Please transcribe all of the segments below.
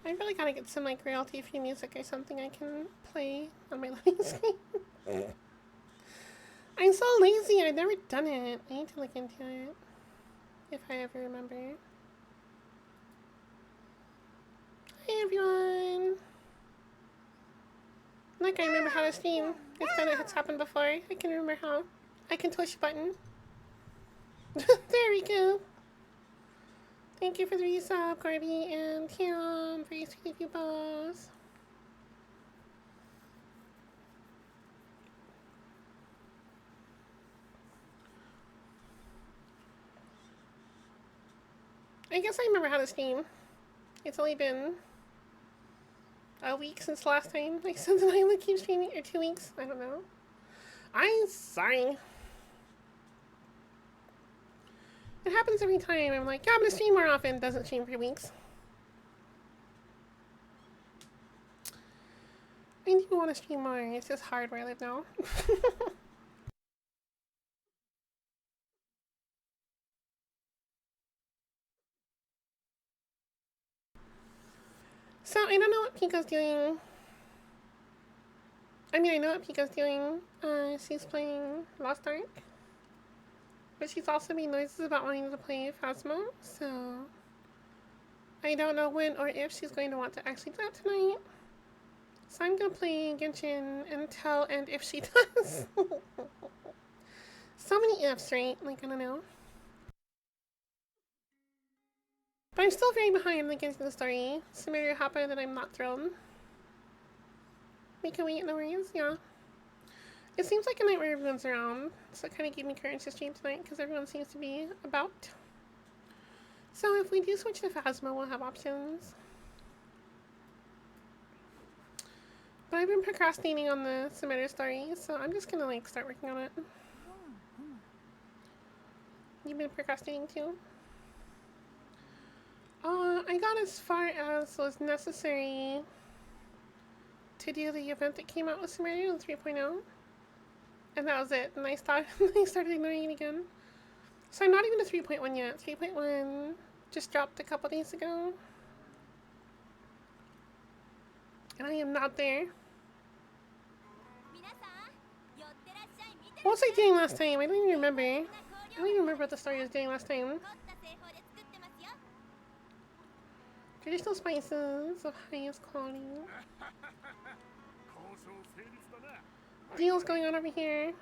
I really gotta get some like royalty-free music or something I can play on my loading screen. I'm so lazy. I've never done it. I need to look into it if I ever remember. Hey everyone. Look, I remember how to stream. It's done. It's happened before. I can remember how. I can push a button. There we go. Thank you for the resub, Corby and Tim, for your sweet pupils. I guess I remember how to stream. It's only been a week since last time. Like, since I would keep streaming, or 2 weeks. I don't know. I'm sorry. It happens every time. I'm like, yeah, I'm gonna stream more often. Doesn't stream for weeks. I do want to stream more. It's just hard where I live now. So, I don't know what Pika's doing. I mean, I know what Pika's doing. She's playing Lost Ark. But she's also made noises about wanting to play Phasmo, so I don't know when or if she's going to want to actually do that tonight. So I'm gonna play Genshin until and if she does. So many ifs, right? Like, I don't know. But I'm still very behind like into the story. Sumeru happened and I'm not thrilled. We can wait, no worries, yeah. It seems like a night where everyone's around, so it kind of gave me courage to stream tonight because everyone seems to be about. So if we do switch to Phasma, we'll have options. But I've been procrastinating on the Sumeru story, so I'm just gonna like start working on it. You've been procrastinating too? I got as far as was necessary to do the event that came out with Sumeru in 3.0. And that was it. And I started ignoring it again. So I'm not even to 3.1 yet. 3.1 just dropped a couple days ago. And I am not there. What was I doing last time? I don't even remember. I don't even remember what the story was doing last time. Traditional spices of highest quality. Deals going on over here.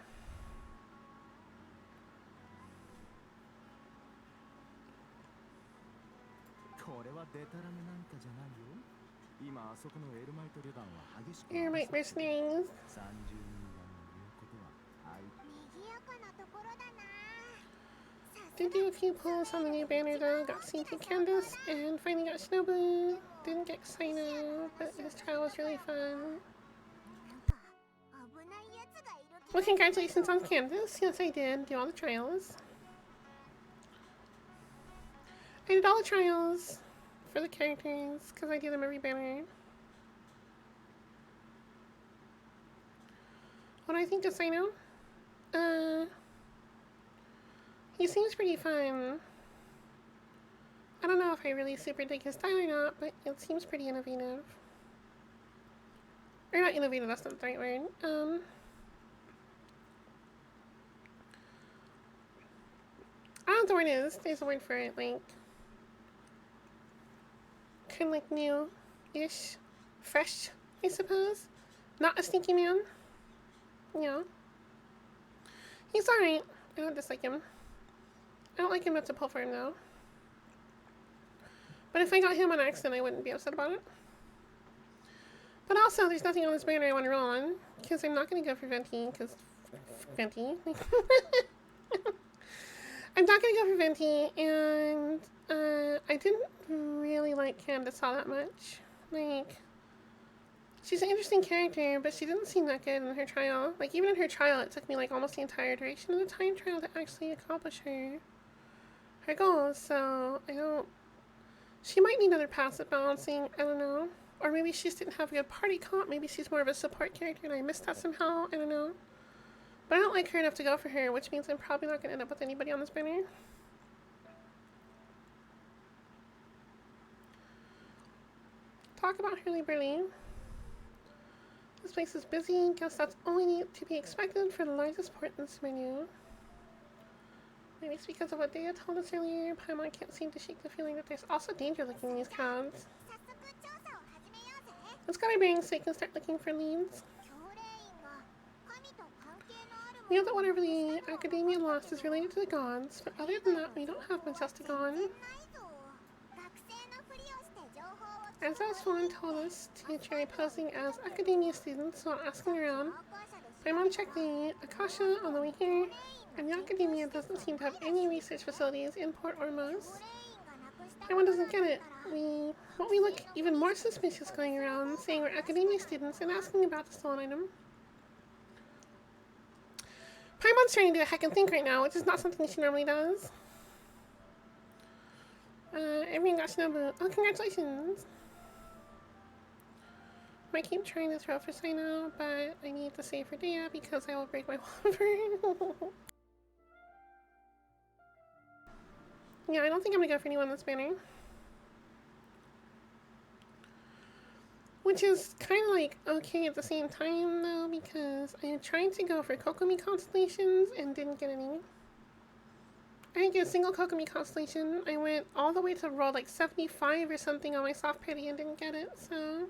Eremite mercenaries. Did do a few pulls on the new banner though. Got CT Candace and finally got Shinobu. Didn't get Ksino, but his trial was really fun. Well, congratulations on Candace. Yes, I did do all the trials. I did all the trials for the characters because I do them every banner. What do I think of Ksino? He seems pretty fun. I don't know if I really super dig his style or not, but it seems pretty innovative. Or not innovative, that's not the right word. I don't know what the word is. There's a word for it, like kind of like new-ish, fresh, I suppose. Not a sneaky man. Yeah. He's alright. I don't dislike him. I don't like him enough to pull for him though. But if I got him on accident, I wouldn't be upset about it. But also, there's nothing on this banner I want to roll on, because I'm not going to go for Venti, because Venti. I'm not going to go for Venti, and I didn't really like Candace all that much. Like, she's an interesting character, but she didn't seem that good in her trial. Like, even in her trial, it took me like almost the entire duration of the time trial to actually accomplish her goals, so I don't... She might need another passive balancing, I don't know. Or maybe she just didn't have a good party comp. Maybe she's more of a support character and I missed that somehow. I don't know. But I don't like her enough to go for her, which means I'm probably not going to end up with anybody on this banner. talk about hurly-burly. This place is busy. Guess that's only to be expected for the largest port in Sumeru. Maybe it's because of what Dea told us earlier. Paimon can't seem to shake the feeling that there's also danger lurking in these crowds. Let's get our bearings so we can start looking for leads. We know that whatever the academia lost is related to the gods, but other than that, we don't have much else to go on. As Swan told us to try posing as academia students while asking around, Paimon checked the Akasha on the way here, and the academia doesn't seem to have any research facilities in Port Ormos. Paimon doesn't get it. Won't we look even more suspicious going around saying we're academia students and asking about the stolen item? Paimon's trying to do a heck and think right now, which is not something she normally does. Everyone got Shinobu. Oh, congratulations! I might keep trying to throw for Saino, but I need to save for Dea because I will break my Wyvern. Yeah, I don't think I'm gonna go for anyone that's banner. Which is kind of like okay at the same time though, because I'm trying to go for Kokomi constellations and didn't get any. I didn't get a single Kokomi constellation. I went all the way to roll like 75 or something on my soft pity and didn't get it, so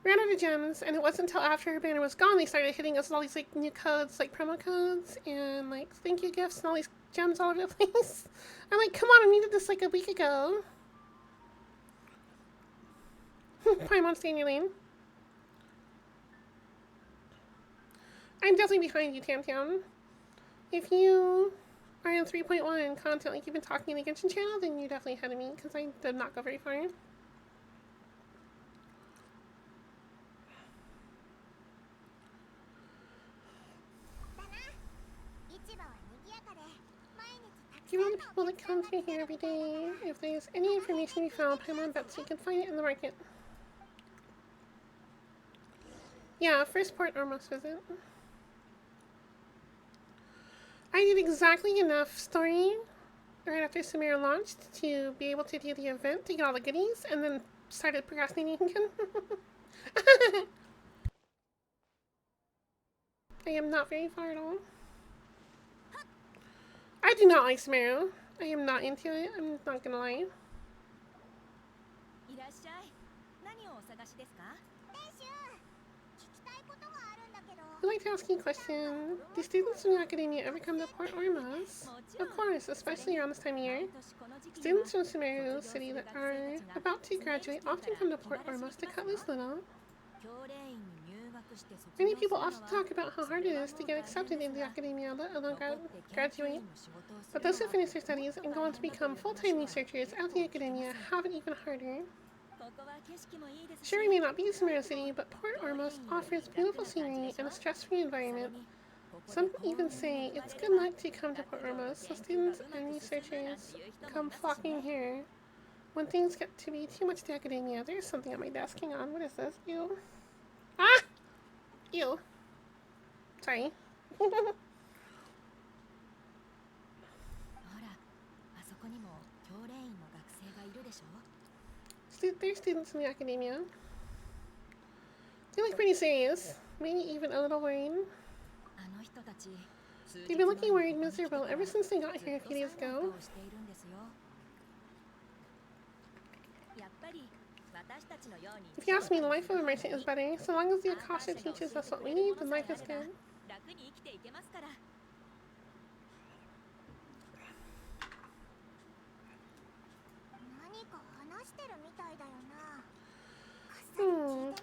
ran out of gems, and it wasn't until after her banner was gone they started hitting us with all these like new codes, like promo codes and like thank you gifts and all these gems all over the place. I'm like, come on, I needed this like a week ago. Paimon, stay in your lane. I'm definitely behind you, Tam Tam. If you are in 3.1 content like you've been talking in the Genshin channel, then you're definitely ahead of me, because I did not go very far. Given the people that come through here every day, if there's any information we found, Paimon bets you can find it in the market. Yeah, first port Ormos visit. I did exactly enough story right after Sumeru launched to be able to do the event to get all the goodies, and then started procrastinating again. I am not very far at all. I do not like Sumeru. I am not into it, I'm not gonna lie. I'd like to ask you a question. Do students from the academia ever come to Port Ormos? Of course, especially around this time of year. Students from Sumeru City that are about to graduate often come to Port Ormos to cut loose a little. Many people often talk about how hard it is to get accepted into the academia, let alone graduate. But those who finish their studies and go on to become full-time researchers at the academia have it even harder. Sure, we may not be Sumeru City, but Port Ormos offers beautiful scenery and a stress-free environment. Some even say it's good luck to come to Port Ormos, so students and researchers come flocking here. When things get to be too much to academia, there's something on my desk. Hang on, what is this? Ew. Ah! Ew. Sorry. There's students in the academia. They look pretty serious, maybe even a little worried. They've been looking worried miserable ever since they got here a few days ago. If you ask me, the life of a merchant is better. So long as the Akasha teaches us what we need, then life is good.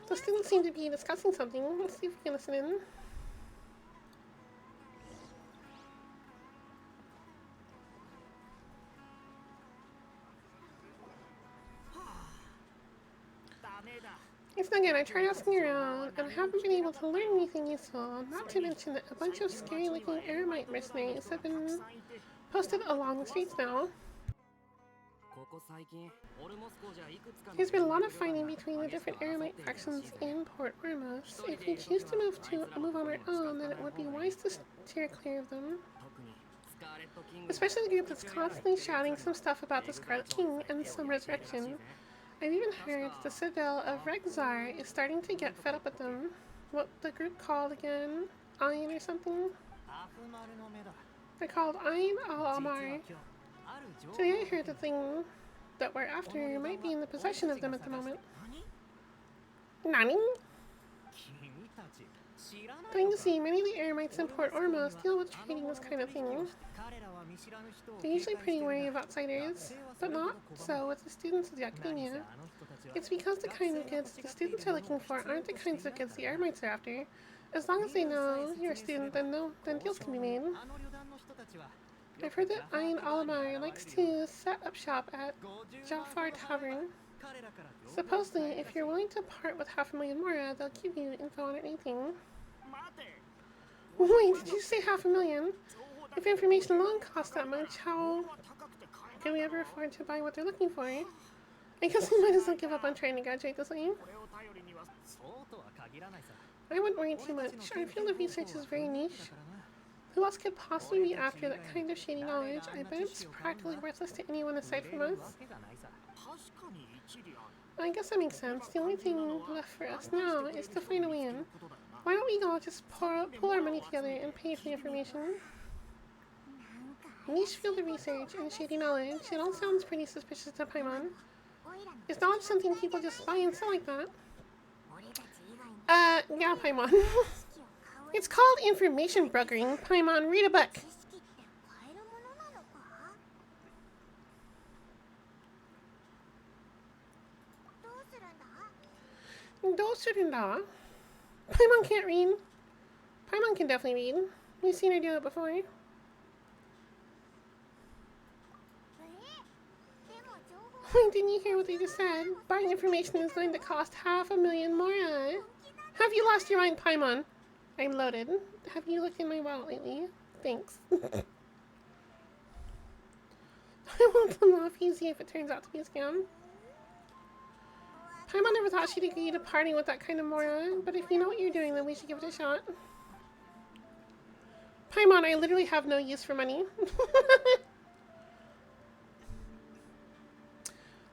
The students seem to be discussing something. Let's see if we can listen in. It's not good. I tried asking around, and I haven't been able to learn anything useful. Not to mention that a bunch of scary-looking Eremite mercenaries have been posted along the streets now. There's been a lot of fighting between the different Eremite factions in Port Ormos. If we choose to move on our own, then it would be wise to steer clear of them. Especially the group that's constantly shouting some stuff about the Scarlet King and some resurrection. I've even heard the Citadel of Rexar is starting to get fed up with them. What the group called again? Ayn or something? They're called Ayn al-Amar. Today I heard the thing that we're after might be in the possession of them at the moment. Nani? Going to see many of the Eremites in Port Ormos deal with trading this kind of thing. They're usually pretty wary of outsiders, but not so with the students of the Academia. It's because the kind of goods the students are looking for aren't the kinds of goods the Eremites are after. As long as they know you're a student, then deals can be made. I've heard that Ayn Alamar likes to set up shop at Jafar Tavern. Supposedly, if you're willing to part with 500,000 mora, they'll give you info on anything. Wait, did you say 500,000? If information alone costs that much, how can we ever afford to buy what they're looking for? I guess we might as well give up on trying to graduate this way. I wouldn't worry too much. Our field of research is very niche. Who else could possibly be after that kind of shady knowledge? I bet it's practically worthless to anyone aside from us. I guess that makes sense. The only thing left for us now is to find a way in. Why don't we all just pull our money together and pay for the information? Niche field of research and shady knowledge. It all sounds pretty suspicious to Paimon. Is knowledge something people just buy and sell like that? Yeah, Paimon. It's called information brokering. Paimon, read a book. Paimon can't read. Paimon can definitely read. We've seen her do it before. Didn't you hear what they just said? Buying information is going to cost 500,000 mora. Have you lost your mind, Paimon? I'm loaded. Have you looked in my wallet lately? Thanks. I won't come off easy if it turns out to be a scam. Paimon never thought she'd agree to parting with that kind of mora, but if you know what you're doing, then we should give it a shot. Paimon, I literally have no use for money.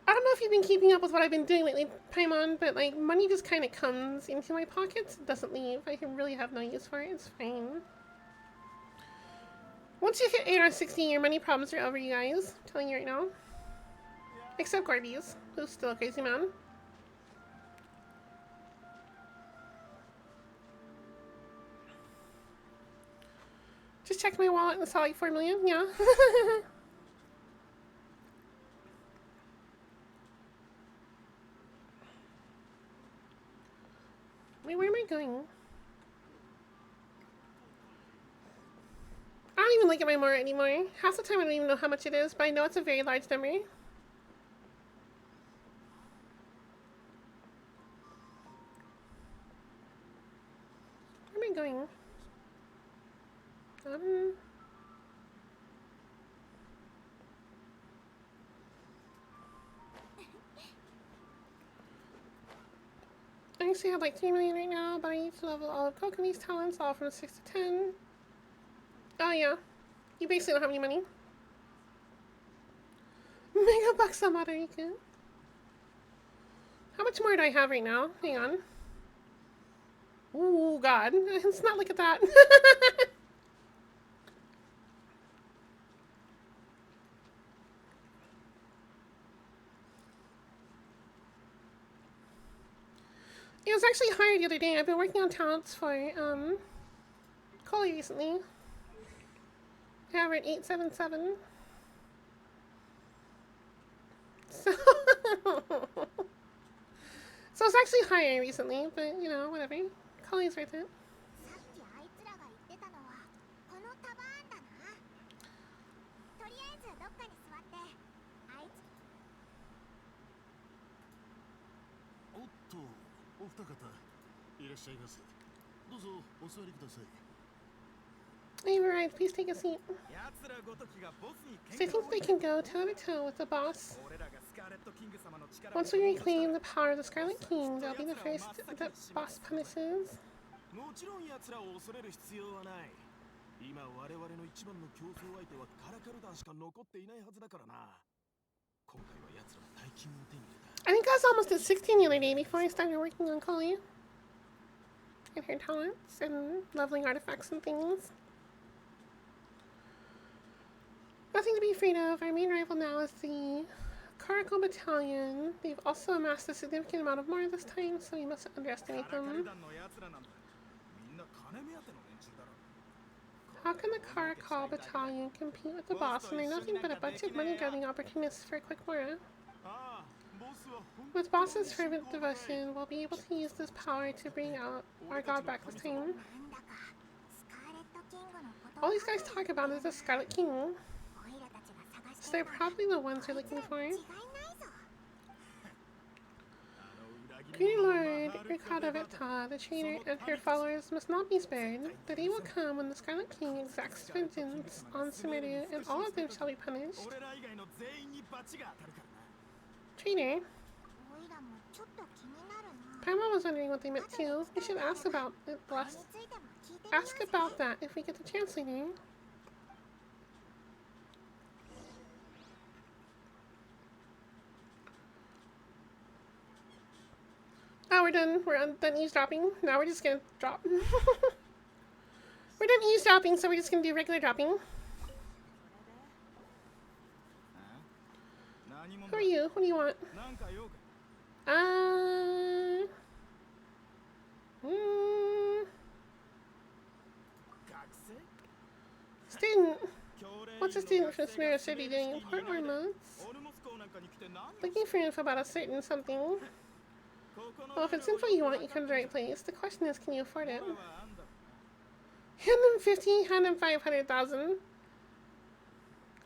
I don't know if you've been keeping up with what I've been doing lately, Paimon, but like money just kind of comes into my pockets, it doesn't leave. I can really have no use for it. It's fine. Once you hit 8 or 16, your money problems are over, you guys. I'm telling you right now. Except Gordy's, who's still a crazy man. Just checked my wallet and saw like 4 million. Yeah. Wait, where am I going? I don't even look at my mora anymore. Half the time I don't even know how much it is, but I know it's a very large number. Where am I going? I actually have like 3 million right now, but I need to level all of Kokomi's talents, all from 6 to 10. Oh yeah, you basically don't have any money. Mega bucks on Riku. How much more do I have right now? Hang on. Ooh, God. Let's not look at that. It was actually higher the other day. I've been working on talents for, Coley recently. Yeah, we're at 877. So, so it's actually higher recently, but, you know, whatever. Coley's worth it. Hey, right, please take a seat. So I think they can go toe-to-toe with the boss. Once we reclaim the power of the Scarlet King, they'll be the first that boss punishes. I think I was almost at 16 the other day before I started working on Kali. And her talents and leveling artifacts and things. Nothing to be afraid of. Our main rival now is the Karako Battalion. They've also amassed a significant amount of more this time, so we mustn't underestimate them. How can the Karako Battalion compete with the boss when they're nothing but a bunch of money-grubbing opportunists for a quick mora? With boss's fervent devotion, we'll be able to use this power to bring out our god back this time. All these guys talk about is the Scarlet King. So they're probably the ones you're looking for. Great Lord Riku Veta, the trainer, and her followers must not be spared. The day will come when the Scarlet King exacts vengeance on Sumeru, and all of them shall be punished. Trainer? Paimon was wondering what they meant too. We should ask about it ask about that if we get the chance later. Oh, we're done. We're done eavesdropping. Now we're just gonna drop. We're done eavesdropping, so we're just gonna do regular dropping. Who are you? What do you want? Student. What's a student from Sumeru City doing in Port Ormuz? Looking for info about a certain something. Well, if it's info you want, you come to the right place. The question is, can you afford it? 150, 500,000.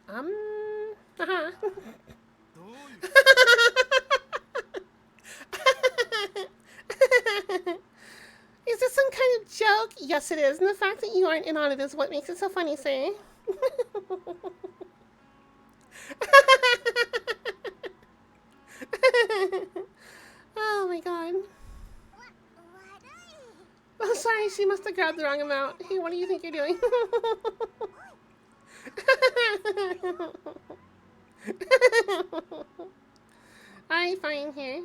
Uh-huh. Is this some kind of joke? Yes, it is. And the fact that you aren't in on it is what makes it so funny, say. Oh my god. Oh, sorry, she must have grabbed the wrong amount. Hey, what do you think you're doing? Alright, fine, here.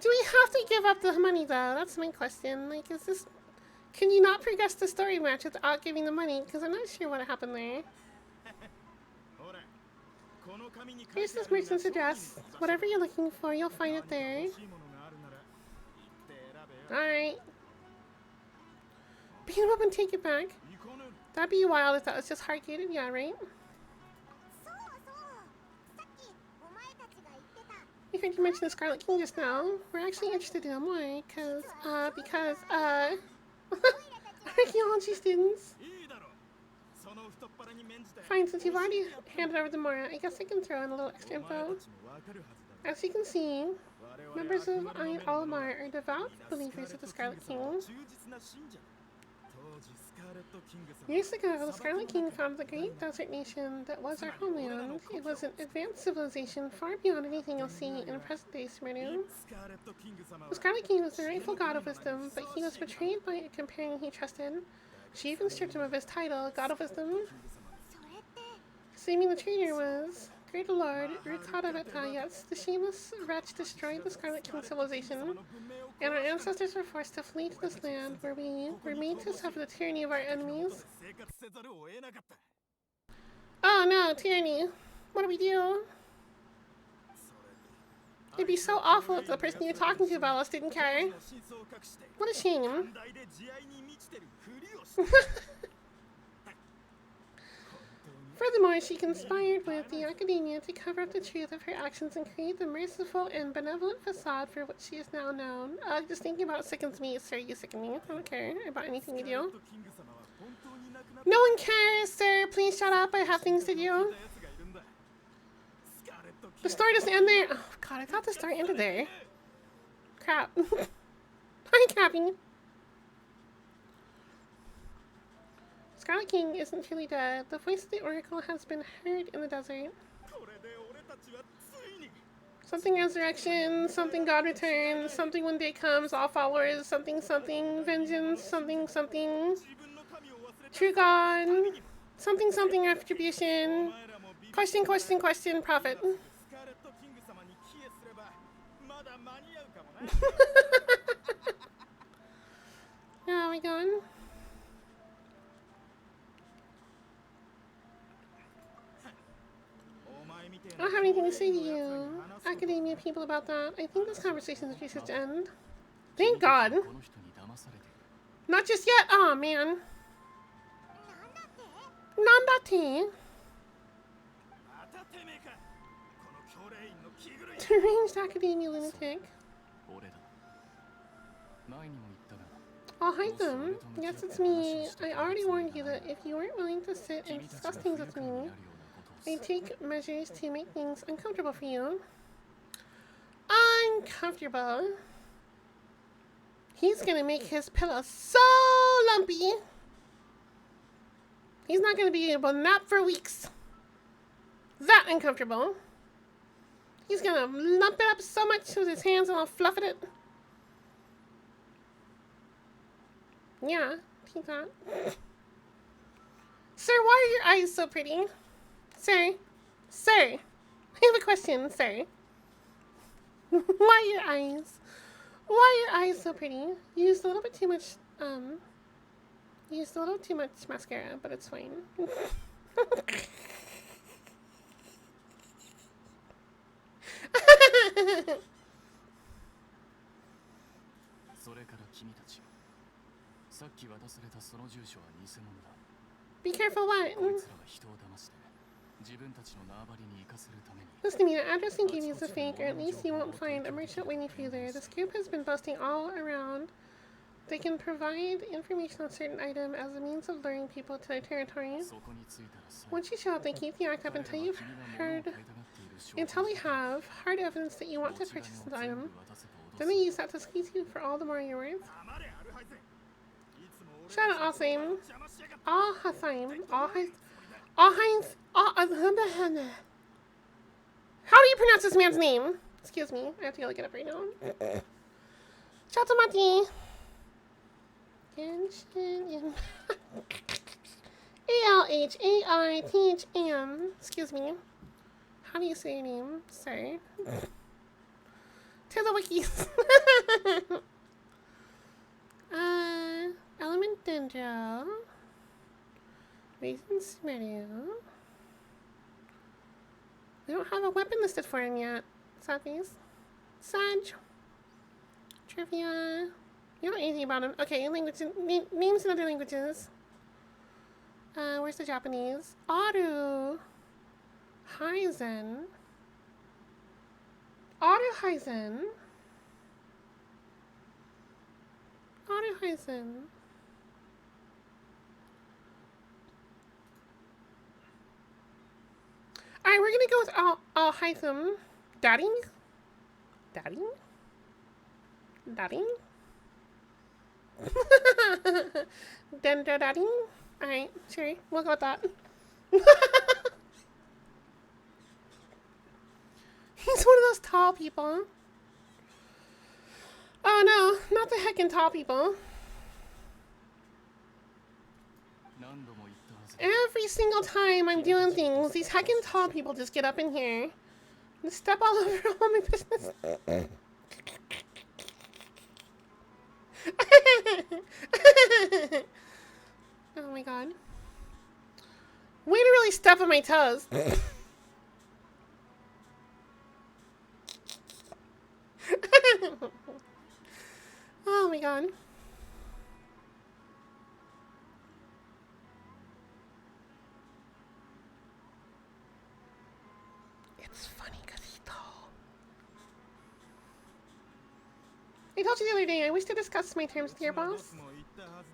Do we have to give up the money, though? That's my question. Like, is this... Can you not progress the story match without giving the money? Because I'm not sure what happened there. Here's this merchant's address. Whatever you're looking for, you'll find it there. Alright. Beat him up and take it back. That'd be wild if that was just hard-gated. Yeah, right? I heard you mention the Scarlet King just now. We're actually interested in more, because archaeology students. Fine, since you've already handed over the Mora, I guess I can throw in a little extra info. As you can see, members of Ain Alamar are devout believers of the Scarlet King. Years ago, the Scarlet King founded the great desert nation that was our homeland. It was an advanced civilization far beyond anything you'll see in present-day Sumeru. The Scarlet King was the rightful god of wisdom, but he was betrayed by a companion he trusted. She even stripped him of his title, God of Wisdom. Seeming the traitor was Great Lord Riku. Yes, the shameless wretch destroyed the Scarlet King civilization, and our ancestors were forced to flee to this land where we were made to suffer the tyranny of our enemies. Oh no, tyranny. What do we do? It'd be so awful if the person you're talking to about us didn't care. What a shame. Furthermore, she conspired with the academia to cover up the truth of her actions and create the merciful and benevolent facade for which she is now known. Just thinking about it sickens me, sir. You sicken me. I don't care about anything you do. No one cares, sir. Please shut up. I have things to do. The story doesn't end there. Oh, God. I thought the story ended there. Crap. Hi, Cappy. Scarlet King isn't truly dead. The voice of the Oracle has been heard in the desert. Something resurrection, something God returns, something when day comes, all followers, something something, vengeance, something something. True God. Something something retribution. Question, question, question, profit. How are we going? I don't have anything to say to you, academia people, about that. I think this conversation is just to end. Thank God. Not just yet. Oh man. Nandate. Deranged academia lunatic. I'll hide them. Yes, it's me. I already warned you that if you weren't willing to sit and discuss things with me, I'd take measures to make things uncomfortable for you. Uncomfortable? He's gonna make his pillow so lumpy. He's not gonna be able to nap for weeks. That uncomfortable. He's gonna lump it up so much with his hands and I'll fluff it. Yeah, think that. Sir, why are your eyes so pretty? Sir, I have a question, sir. Why are your eyes so pretty? You used a little bit too much, mascara, but it's fine. Be careful what? Listen to me, the address you gave me is a fake, or at least you won't find a merchant waiting for you there. This group has been boasting all around. They can provide information on a certain item as a means of luring people to their territory. Once you show up, they keep the act up until we have hard evidence that you want to purchase the item. Then they use that to squeeze you for all the more you're worth. Shout out Alsame. How do you pronounce this man's name? Excuse me, I have to go look it up right now. Chatomati. Genshin. ALHAITHAM. Excuse me. How do you say your name, sir? To the wikis. Element Dendro. Reason Sumeru. We don't have a weapon listed for him yet. Sad face. Sag. Trivia. You don't know anything about him. Okay, names in other languages. Where's the Japanese? Aru. Heizen. Aru Heizen. Aru Heizen. Alright, we're gonna go with Al-Hytham. Dadding? Dadding? Dadding? Dendro dadding? Alright, sure. We'll go with that. He's one of those tall people. Oh no, not the heckin' tall people. Every single time I'm doing things, these heckin' tall people just get up in here and step all over all my business. Oh my god. Way to really step on my toes. Oh my god. It's funny because he's tall. I told you the other day I wish to discuss my terms with your boss.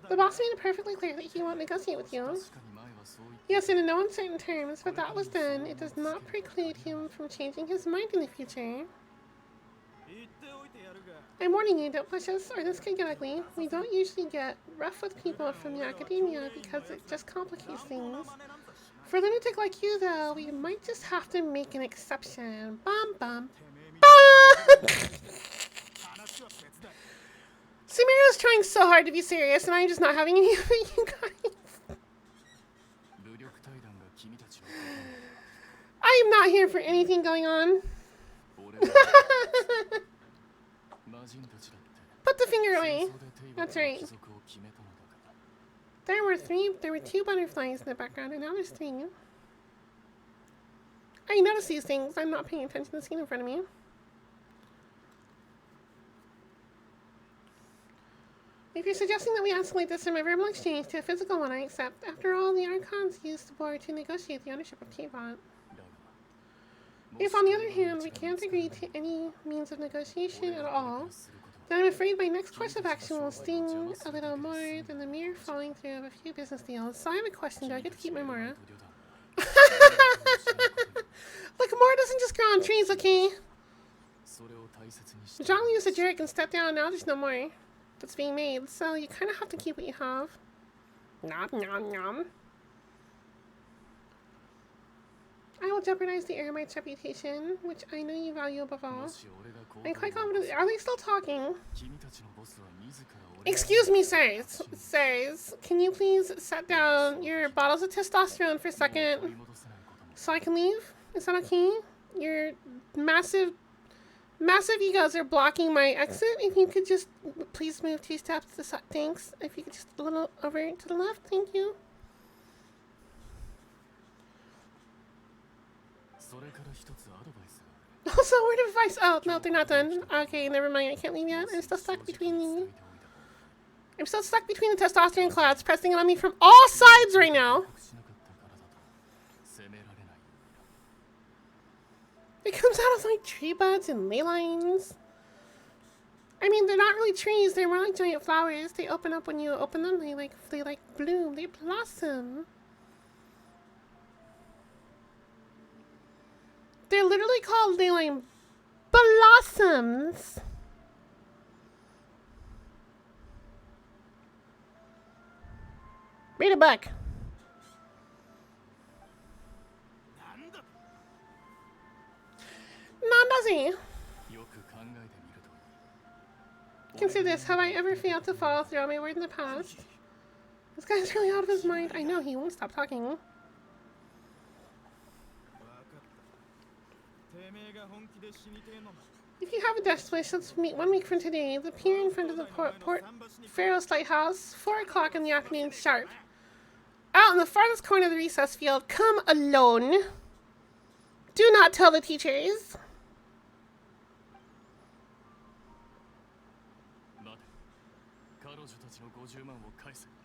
The boss made it perfectly clear that he won't negotiate with you. Yes, in no uncertain terms, but that was then. It does not preclude him from changing his mind in the future. I'm warning you, don't push us or this could get ugly. We don't usually get rough with people from the academia because it just complicates things. For a lunatic like you, though, we might just have to make an exception. Bum bum. Bum! Sumeru's trying so hard to be serious, and I'm just not having any of it, you guys. I am not here for anything going on. Put the finger away. That's right. There were two butterflies in the background, and now there's three. I notice these things. I'm not paying attention to the scene in front of me. If you're suggesting that we escalate this from a verbal exchange to a physical one, I accept. After all, the Archons used the board to negotiate the ownership of T-Bot. If, on the other hand, we can't agree to any means of negotiation at all, then I'm afraid my next course of action will sting a little more than the mere following through of a few business deals. So I have a question. Do I get to keep my Mora? Look, Mora doesn't just grow on trees, okay? Zhongli is a jerk and stepped down. Now there's no more that's being made, so you kind of have to keep what you have. Nom nom nom. I will jeopardize the Eremite's reputation, which I know you value above all. I'm quite confident. Are they still talking? Excuse me, sirs. Sirs, can you please set down your bottles of testosterone for a second so I can leave? Is that okay? Your massive egos are blocking my exit. If you could just please move 2 steps to the side. Thanks. If you could just a little over to the left. Thank you. Also, word of advice. Oh, no, they're not done. Okay, never mind. I can't leave yet. I'm still stuck between the testosterone clouds pressing on me from all sides right now. It comes out of like tree buds and ley lines. I mean, they're not really trees. They're more like giant flowers. They open up when you open them. They bloom. They blossom. They're literally called ley line blossoms. Read a book. Nandazi. Consider this. Have I ever failed to follow through on my word in the past? This guy's really out of his mind. I know he won't stop talking. If you have a death wish, let's meet 1 week from today. The pier in front of the Port Pharaoh's Lighthouse, 4 o'clock in the afternoon sharp. Out in the farthest corner of the recess field. Come alone. Do not tell the teachers.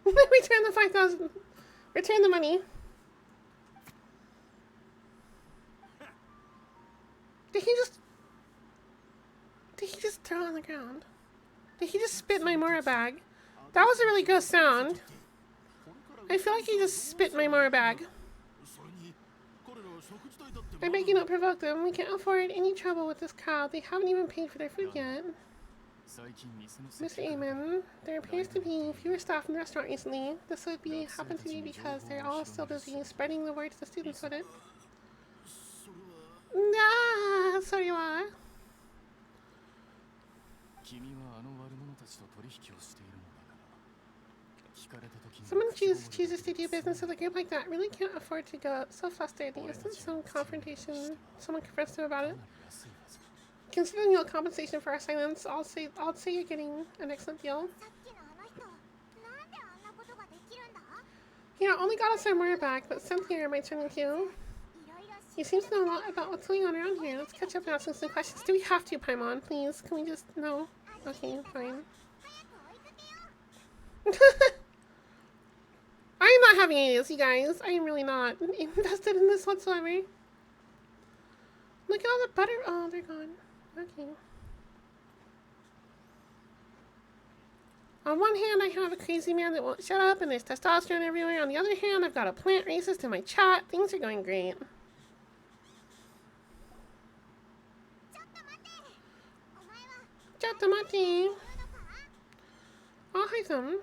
Return the 5,000. Return the money. Did he just throw it on the ground? Did he just spit my Mora bag? That was a really gross sound. I feel like he just spit my Mora bag. I beg you don't provoke them. We can't afford any trouble with this crowd. They haven't even paid for their food yet. Mr. Amon, there appears to be fewer staff in the restaurant recently. This would happen to be because they're all still busy spreading the word to the students, would it? Nah, so you are. Someone chooses to do business with a group like that really can't afford to go so flustered. The instant some confrontation, someone confronts them about it. Considering your compensation for our silence, I'll say you're getting an excellent deal. You know, only got us our Mora back, but Cynthia might turn into you. You seem to know a lot about what's going on around here. Let's catch up and ask some questions. Do we have to, Paimon? Please, can we just... No? Okay, fine. I am not having any of this, you guys. I am really not invested in this whatsoever. Look at all the butter... Oh, they're gone. Okay. On one hand, I have a crazy man that won't shut up and there's testosterone everywhere. On the other hand, I've got a plant racist in my chat. Things are going great. Chatamati. Oh, hi, them.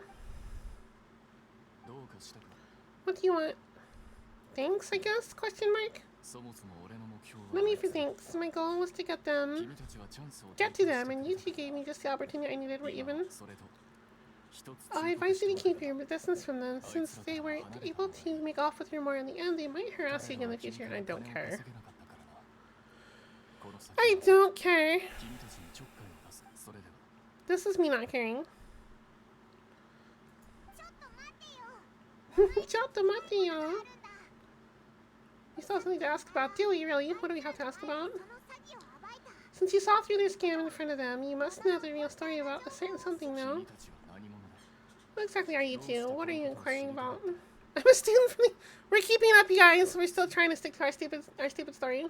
What do you want? Thanks, I guess? Question mark? Money for thanks. My goal was to get to them, and you two gave me just the opportunity I needed. We're even. I advise you to keep your distance from them, since they weren't able to make off with your Morn in the end. They might harass you again in the future. I don't care. I don't care. This is me not caring. Chop Mateo. You still have something to ask about, do we really? What do we have to ask about? Since you saw through their scam in front of them, you must know the real story about a certain something now. What exactly are you two? What are you inquiring about? I'm a student from the... We're keeping up, you guys. We're still trying to stick to our stupid story.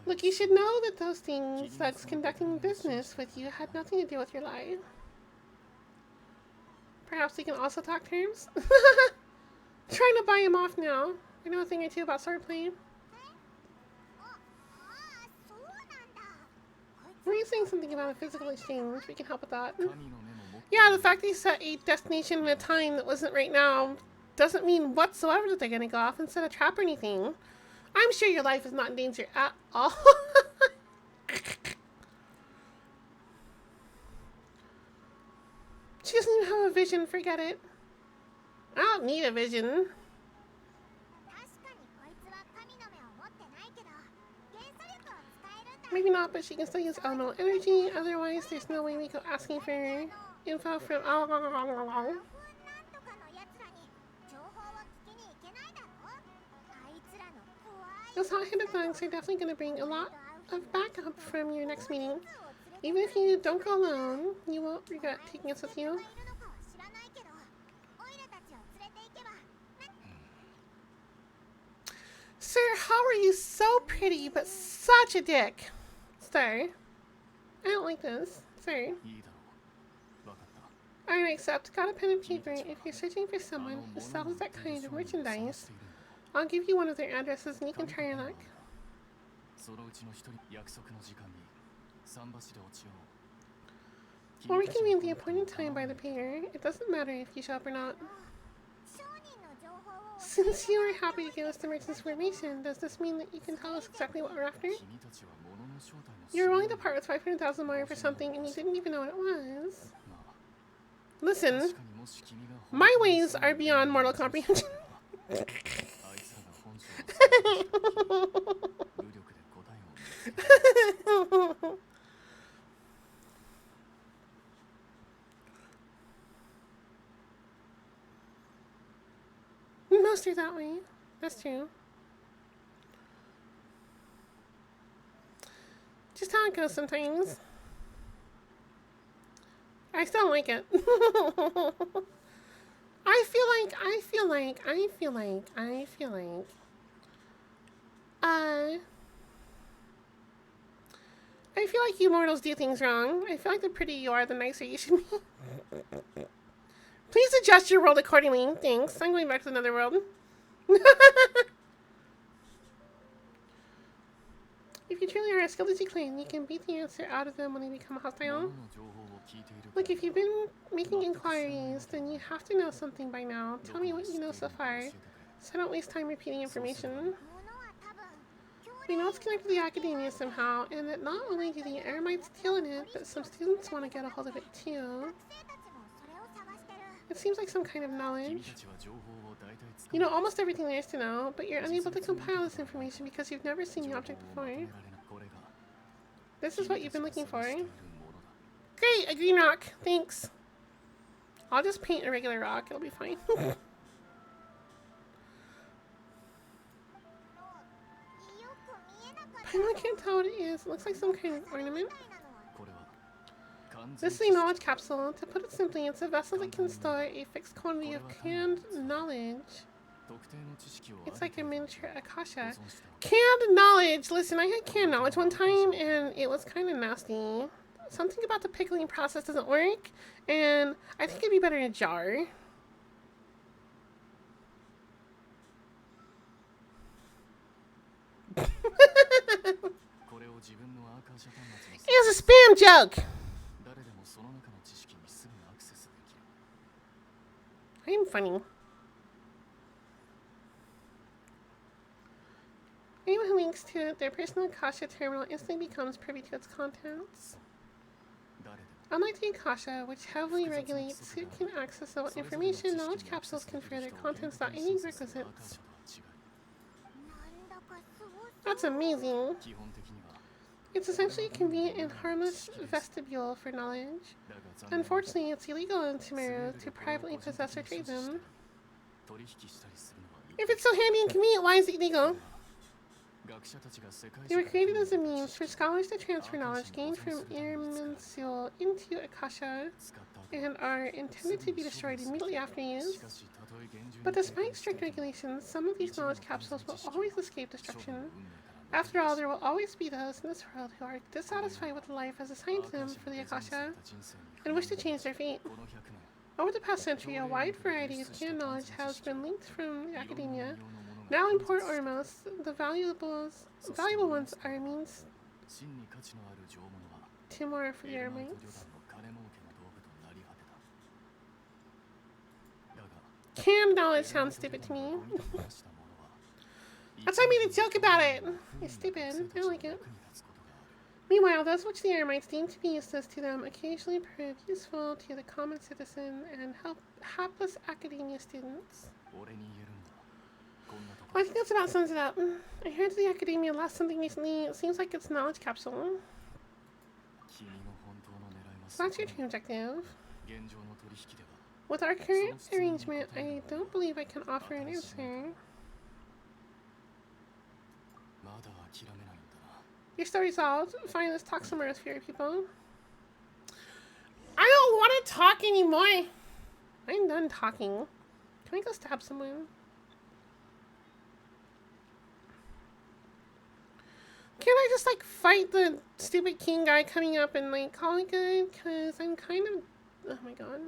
Look, you should know that those things that's conducting business with you had nothing to do with your lie. Perhaps we can also talk terms? Trying to buy him off now. I know a thing or two about swordplay. Were you saying something about a physical exchange? We can help with that. Yeah, the fact they set a destination and a time that wasn't right now doesn't mean whatsoever that they're gonna go off and set a trap or anything. I'm sure your life is not in danger at all. She doesn't even have a vision, forget it. I don't need a vision. Maybe not, but she can still use elemental energy. Otherwise, there's no way we go asking for info from... Those hot-headed thugs are definitely going to bring a lot of backup from your next meeting. Even if you don't go alone, you won't regret taking us with you. Sir, how are you so pretty, but such a dick? Sir. I don't like this. Sir. Alright, accept. Got a pen and paper. If you're searching for someone who sells that kind of merchandise, I'll give you one of their addresses and you can try your luck. We'll reconvene the appointed time by the payer. It doesn't matter if you show up or not. Since you are happy to give us the merchant's information, does this mean that you can tell us exactly what we're after? You were willing to part with 500,000 Morn for something and you didn't even know what it was. Listen, my ways are beyond mortal comprehension. Most are that way. That's true. Just how it goes sometimes. I still don't like it. I feel like you mortals do things wrong. I feel like the prettier you are, the nicer you should be. Please adjust your world accordingly. Thanks. I'm going back to another world. If you truly are as skilled as you claim, you can beat the answer out of them when they become hostile. Look, if you've been making inquiries, then you have to know something by now. Tell me what you know so far, so don't waste time repeating information. We know it's connected to the academia somehow, and that not only do the Eremites deal in it, but some students want to get a hold of it too. It seems like some kind of knowledge. You know almost everything there is to know, but you're unable to compile this information because you've never seen the object before. This is what you've been looking for. Great, a green rock. Thanks. I'll just paint a regular rock. It'll be fine. I can't tell what it is. It looks like some kind of ornament. This is a knowledge capsule. To put it simply, it's a vessel that can store a fixed quantity of canned knowledge. It's like a miniature akasha. Canned knowledge! Listen, I had canned knowledge one time, and it was kind of nasty. Something about the pickling process doesn't work, and I think it'd be better in a jar. It was a spam joke! I am funny. Anyone who links to their personal Akasha terminal instantly becomes privy to its contents. Unlike the Akasha, which heavily regulates who can access the information, knowledge capsules can further contents without any requisites. That's amazing. It's essentially a convenient and harmless vestibule for knowledge. Unfortunately, it's illegal in Sumeru to privately possess or trade them. If it's so handy and convenient, why is it illegal? They were created as a means for scholars to transfer knowledge gained from Irminsul into Akasha and are intended to be destroyed immediately after use. But despite strict regulations, some of these knowledge capsules will always escape destruction. After all, there will always be those in this world who are dissatisfied with the life as assigned to them for the Akasha and wish to change their fate. Over the past century, a wide variety of canon knowledge has been linked from academia. Now in Port Ormos, the valuable ones are means to more for the Eremites. Canned knowledge sounds stupid to me. That's why I made a joke about it. It's stupid. I don't like it. Meanwhile, those which the Eremites deem to be useless to them occasionally prove useful to the common citizen and hapless academia students. Well, I think that's about sums it up. I heard the academia lost something recently. It seems like it's a knowledge capsule. So that's your true objective. With our current arrangement, I don't believe I can offer an answer. You're still resolved. Fine, let's talk some more with fewer people. I don't want to talk anymore. I'm done talking. Can I go stab someone? Can't I just, like, fight the stupid king guy coming up and, like, call it good? Because I'm kind of... Oh my god.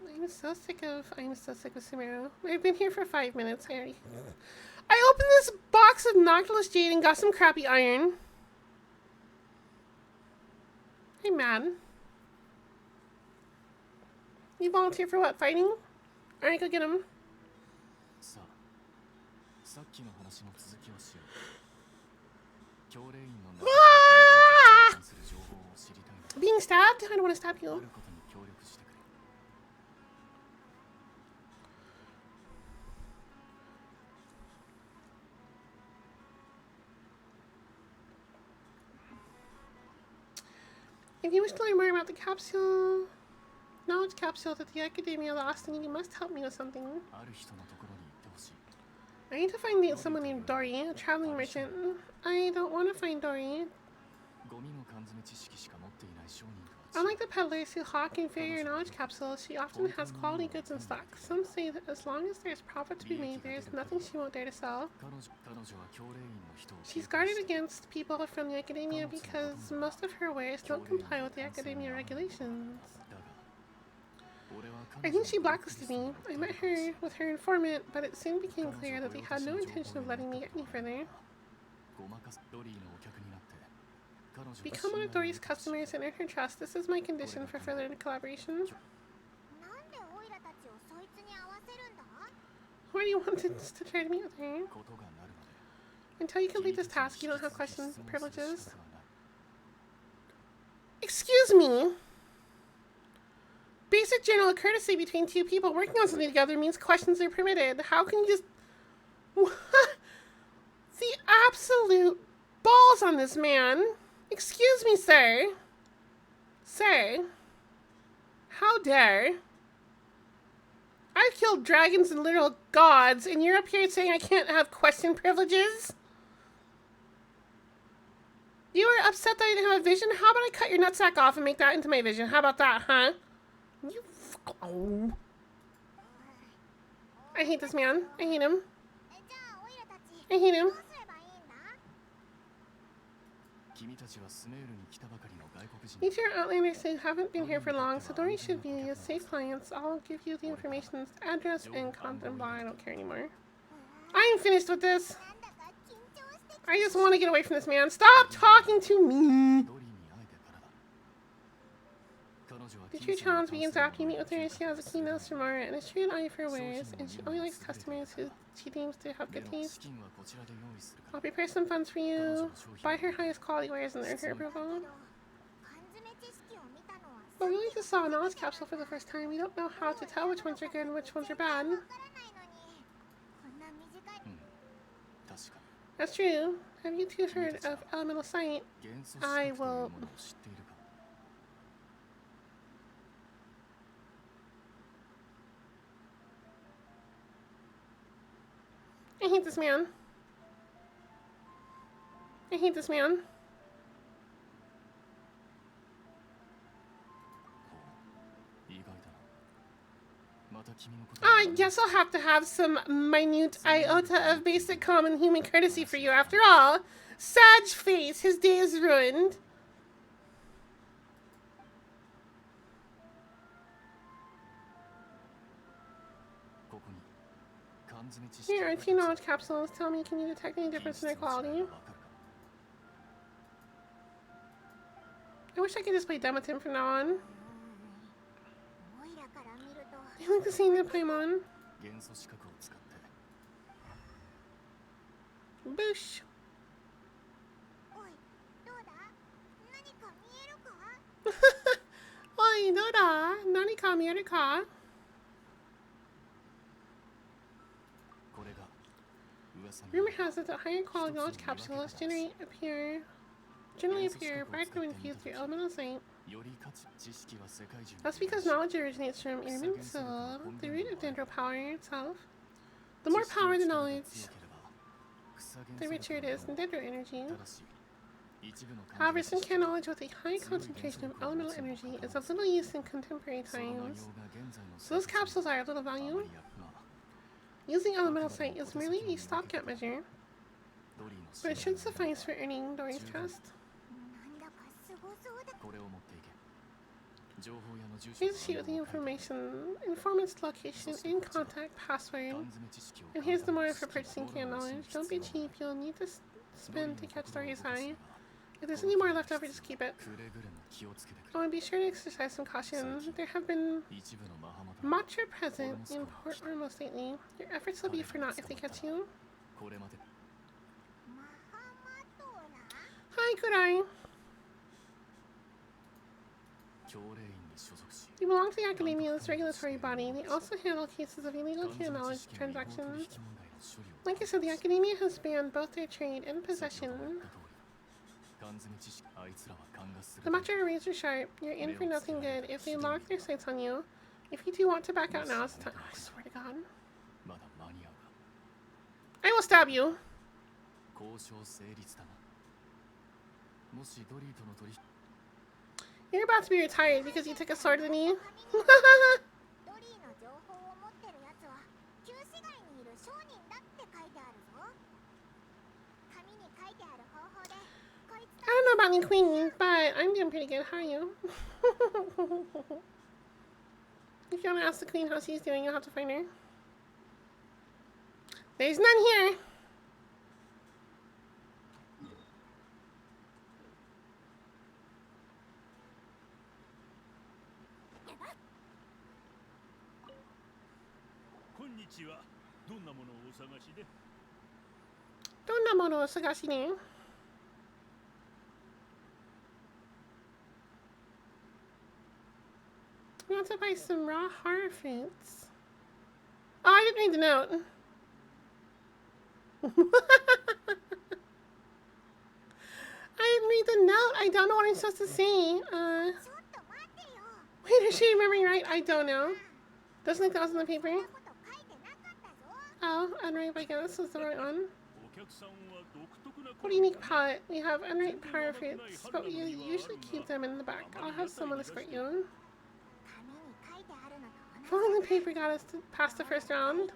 I'm so sick of Sumeru. I've been here for 5 minutes. I opened this box of Noctilus Jade and got some crappy iron. I'm mad. You volunteer for what? Fighting? Alright, go get him. Ah! Being stabbed? I don't want to stab you. If you wish to learn more about the knowledge capsule that the Academia lost, then you must help me with something. I need to find someone named Dory, a traveling merchant. I don't want to find Dory. Unlike the peddlers who hawk inferior knowledge capsules, she often has quality goods in stock. Some say that as long as there's profit to be made, there is nothing she won't dare to sell. She's guarded against people from the Academia because most of her wares don't comply with the Academia regulations. I think she blacklisted me. I met her with her informant, but it soon became clear that they had no intention of letting me get any further. Become one of Dory's customers and earn her trust. This is my condition for further collaboration. Why do you want to try to meet with her? Until you complete this task, you don't have questions and privileges. Excuse me! Basic general courtesy between two people working on something together means questions are permitted. How can you just... What? The absolute balls on this man! Excuse me, sir. Sir. How dare. I've killed dragons and literal gods, and you're up here saying I can't have question privileges? You were upset that I didn't have a vision? How about I cut your nutsack off and make that into my vision? How about that, huh? You oh. I hate this man. I hate him. I hate him. You two are outlanders who haven't been here for long, so Dory should be safe clients. I'll give you the information, address, and content blah. I don't care anymore. I'm finished with this. I just want to get away from this man. Stop talking to me. The true challenge begins after you meet with her. She has a keen nose for more and a shrewd eye for wares, and she only likes customers who she deems to have good taste. I'll prepare some funds for you, buy her highest quality wares, and earn her approval. But we only just saw a knowledge capsule for the first time. We don't know how to tell which ones are good and which ones are bad. That's true. Have you two heard of elemental sight? I will... I hate this man. I hate this man. I guess I'll have to have some minute iota of basic common human courtesy for you after all. Sag face, his day is ruined. Here are 2 knowledge capsules. Tell me, can you detect any difference in their quality? I wish I could just play dumb with him from now on. They look the same to Paimon. Boosh. Oi, Dora. Nani ka mieru ka? Rumor has it that higher quality knowledge capsules generally appear brighter when fused through elemental sight. That's because knowledge originates from Irmin Soul, the root of dendro power itself. The more power the knowledge, the richer it is in dendro energy. However, Sincan knowledge with a high concentration of elemental energy is of little use in contemporary times, so those capsules are of little value. Using elemental sight is merely a stopgap measure, but it should suffice for earning Dory's trust. Here's a sheet with the information, informant's location, and contact password. And here's the motive for purchasing canned knowledge. Don't be cheap, you'll need to spend to catch Dory's eye. If there's any more left over, just keep it. Oh, and be sure to exercise some caution. There have been Matra present in Port Ormos lately. Your efforts will be for naught if they catch you. Hi, Kurai. They belong to the Academia's regulatory body. They also handle cases of illegal canned knowledge transactions. Like I said, the Academia has banned both their trade and possession. The Matra are razor sharp. You're in for nothing good if they lock their sights on you. If you do want to back out now, it's time. Oh, I swear to God. I will stab you. You're about to be retired because you took a sword to me. I don't know about any queen, but I'm doing pretty good. How are you? If you want to ask the queen how she's doing, you'll have to find her. There's none here. Donnamono osagashi ne. We want to buy some raw horror fruits. Oh, I didn't read the note. I didn't read the note. I don't know what I'm supposed to say. Wait, is she remembering right? I don't know. Doesn't think that was in the paper. Oh, unripe, I guess this is the right one. What a unique palette. We have unripe power fruits, but we usually keep them in the back. I'll have someone escort you. Following the paper got us to pass the first round.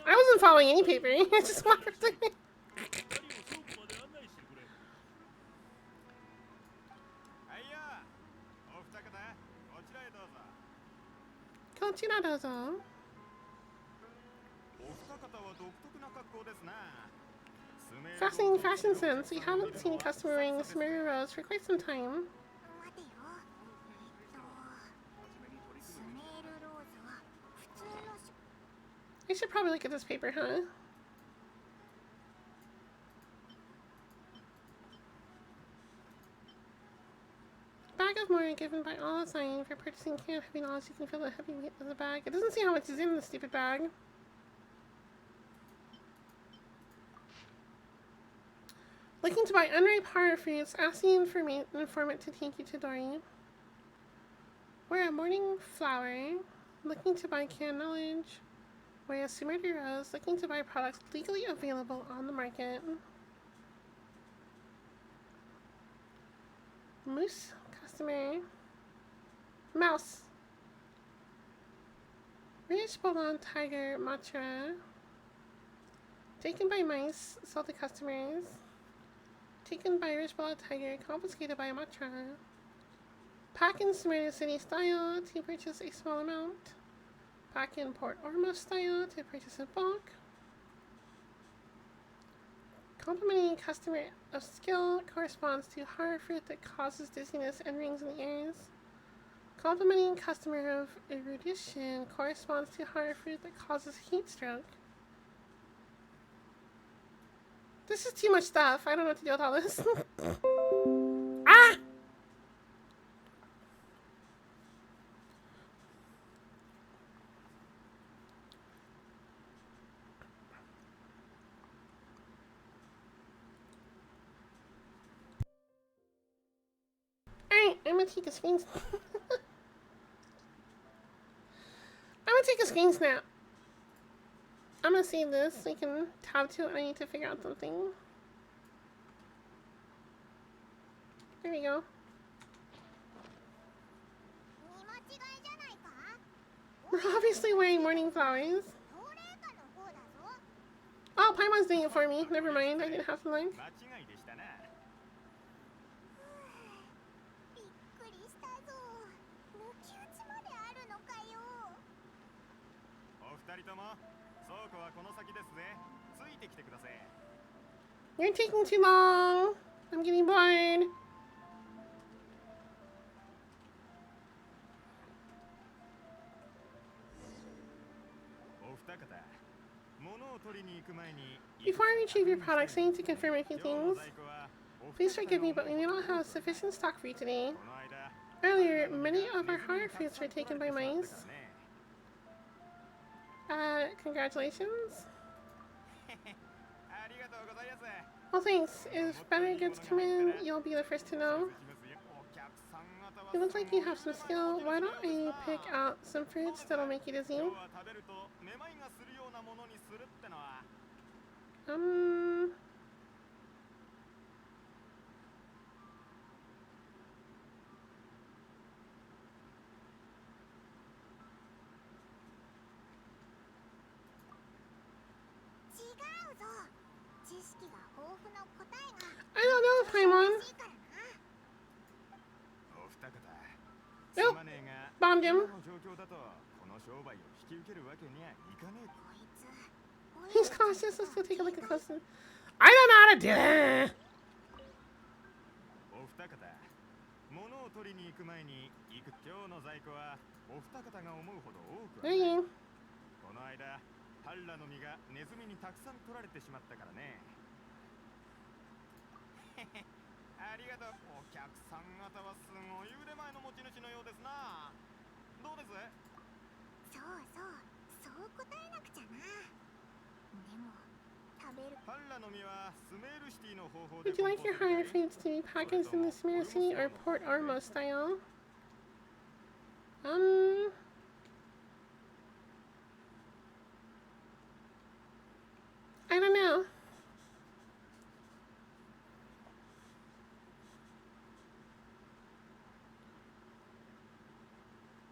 I wasn't following any paper. I just walked through it. Kochira dozo. Fascinating fashion sense. We haven't seen a customer wearing the Sumeru rose for quite some time. I should probably look at this paper, huh? reward given by all sign for purchasing canned heavy knowledge. You can feel the heavy weight of the bag. It doesn't say how much is in the stupid bag. Looking to buy unripe horror fruits, ask the informant to take you to Dory. Wear a morning flower. Looking to buy canned knowledge. Wear a Sumeru rose. Looking to buy products legally available on the market. Moose customer. Mouse. Rich Bolon tiger matcha. Taken by mice. Sold to customers. Taken by rich Bolon tiger. Confiscated by a matcha. Pack in Sumeru City style to purchase a small amount. Pack in Port Ormo style to purchase in bulk. Complimenting customer of skill corresponds to horror fruit that causes dizziness and rings in the ears. Complimenting customer of erudition corresponds to horror fruit that causes heat stroke. This is too much stuff. I don't know what to do with all this. Ah! Alright, I'm gonna take a screen snap. I'm gonna take a screen snap. I'm gonna save this so you can tab to it when I need to figure out something. There we go. We're obviously wearing morning flowers. Oh, Paimon's doing it for me. Never mind, I didn't have to learn. You're taking too long. I'm getting bored. Before I retrieve your products, I need to confirm a few things. Please forgive me, but we may not have sufficient stock for you today. Earlier, many of our horror fruits were taken by mice. Congratulations. Well, thanks. If better goods come in, you'll be the first to know. You look like you have some skill. Why don't I pick out some fruits that'll make you dizzy? I don't know, Paimon. Nope. Bombed him. He's cautious. Let's go take a look at closer. I don't know how to do it. There you Would you like your horror fruits to be packaged in the Sumeru City or Port Ormo style? I don't know.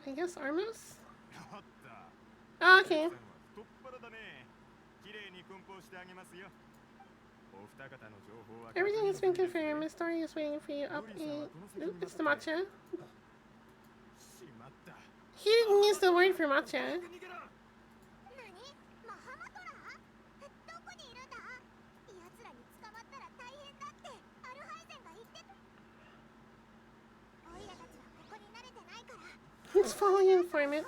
I guess Armos? Oh, okay. Everything has been confirmed. Miss Dory is waiting for you up a... Oop, it's the matcha. He didn't use the word for matcha. Let's follow you, informant.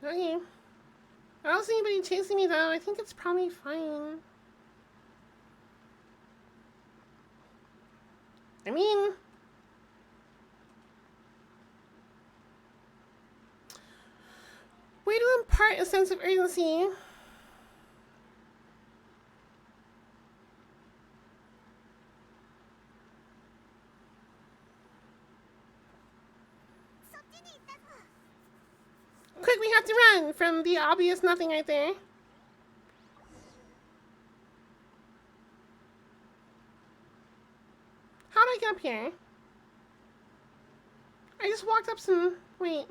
Okay. I don't see anybody chasing me though. I think it's probably fine. I mean, start a sense of urgency. Quick, we have to run from the obvious nothing right there. How do I get up here? I just walked up some... Wait.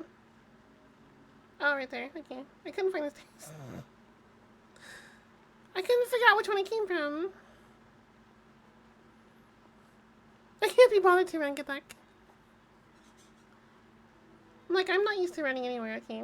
Oh, right there. Okay. I couldn't find the stairs. I couldn't figure out which one I came from. I can't be bothered to run, get back. Like, I'm not used to running anywhere, okay?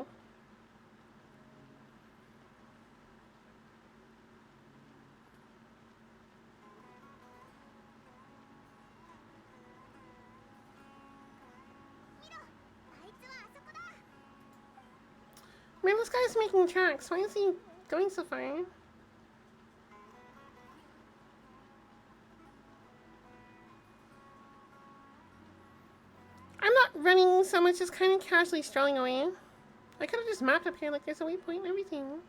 Man, this guy's making tracks. Why is he going so far? I'm not running so much as kind of casually strolling away. I could have just mapped up here like there's a waypoint and everything.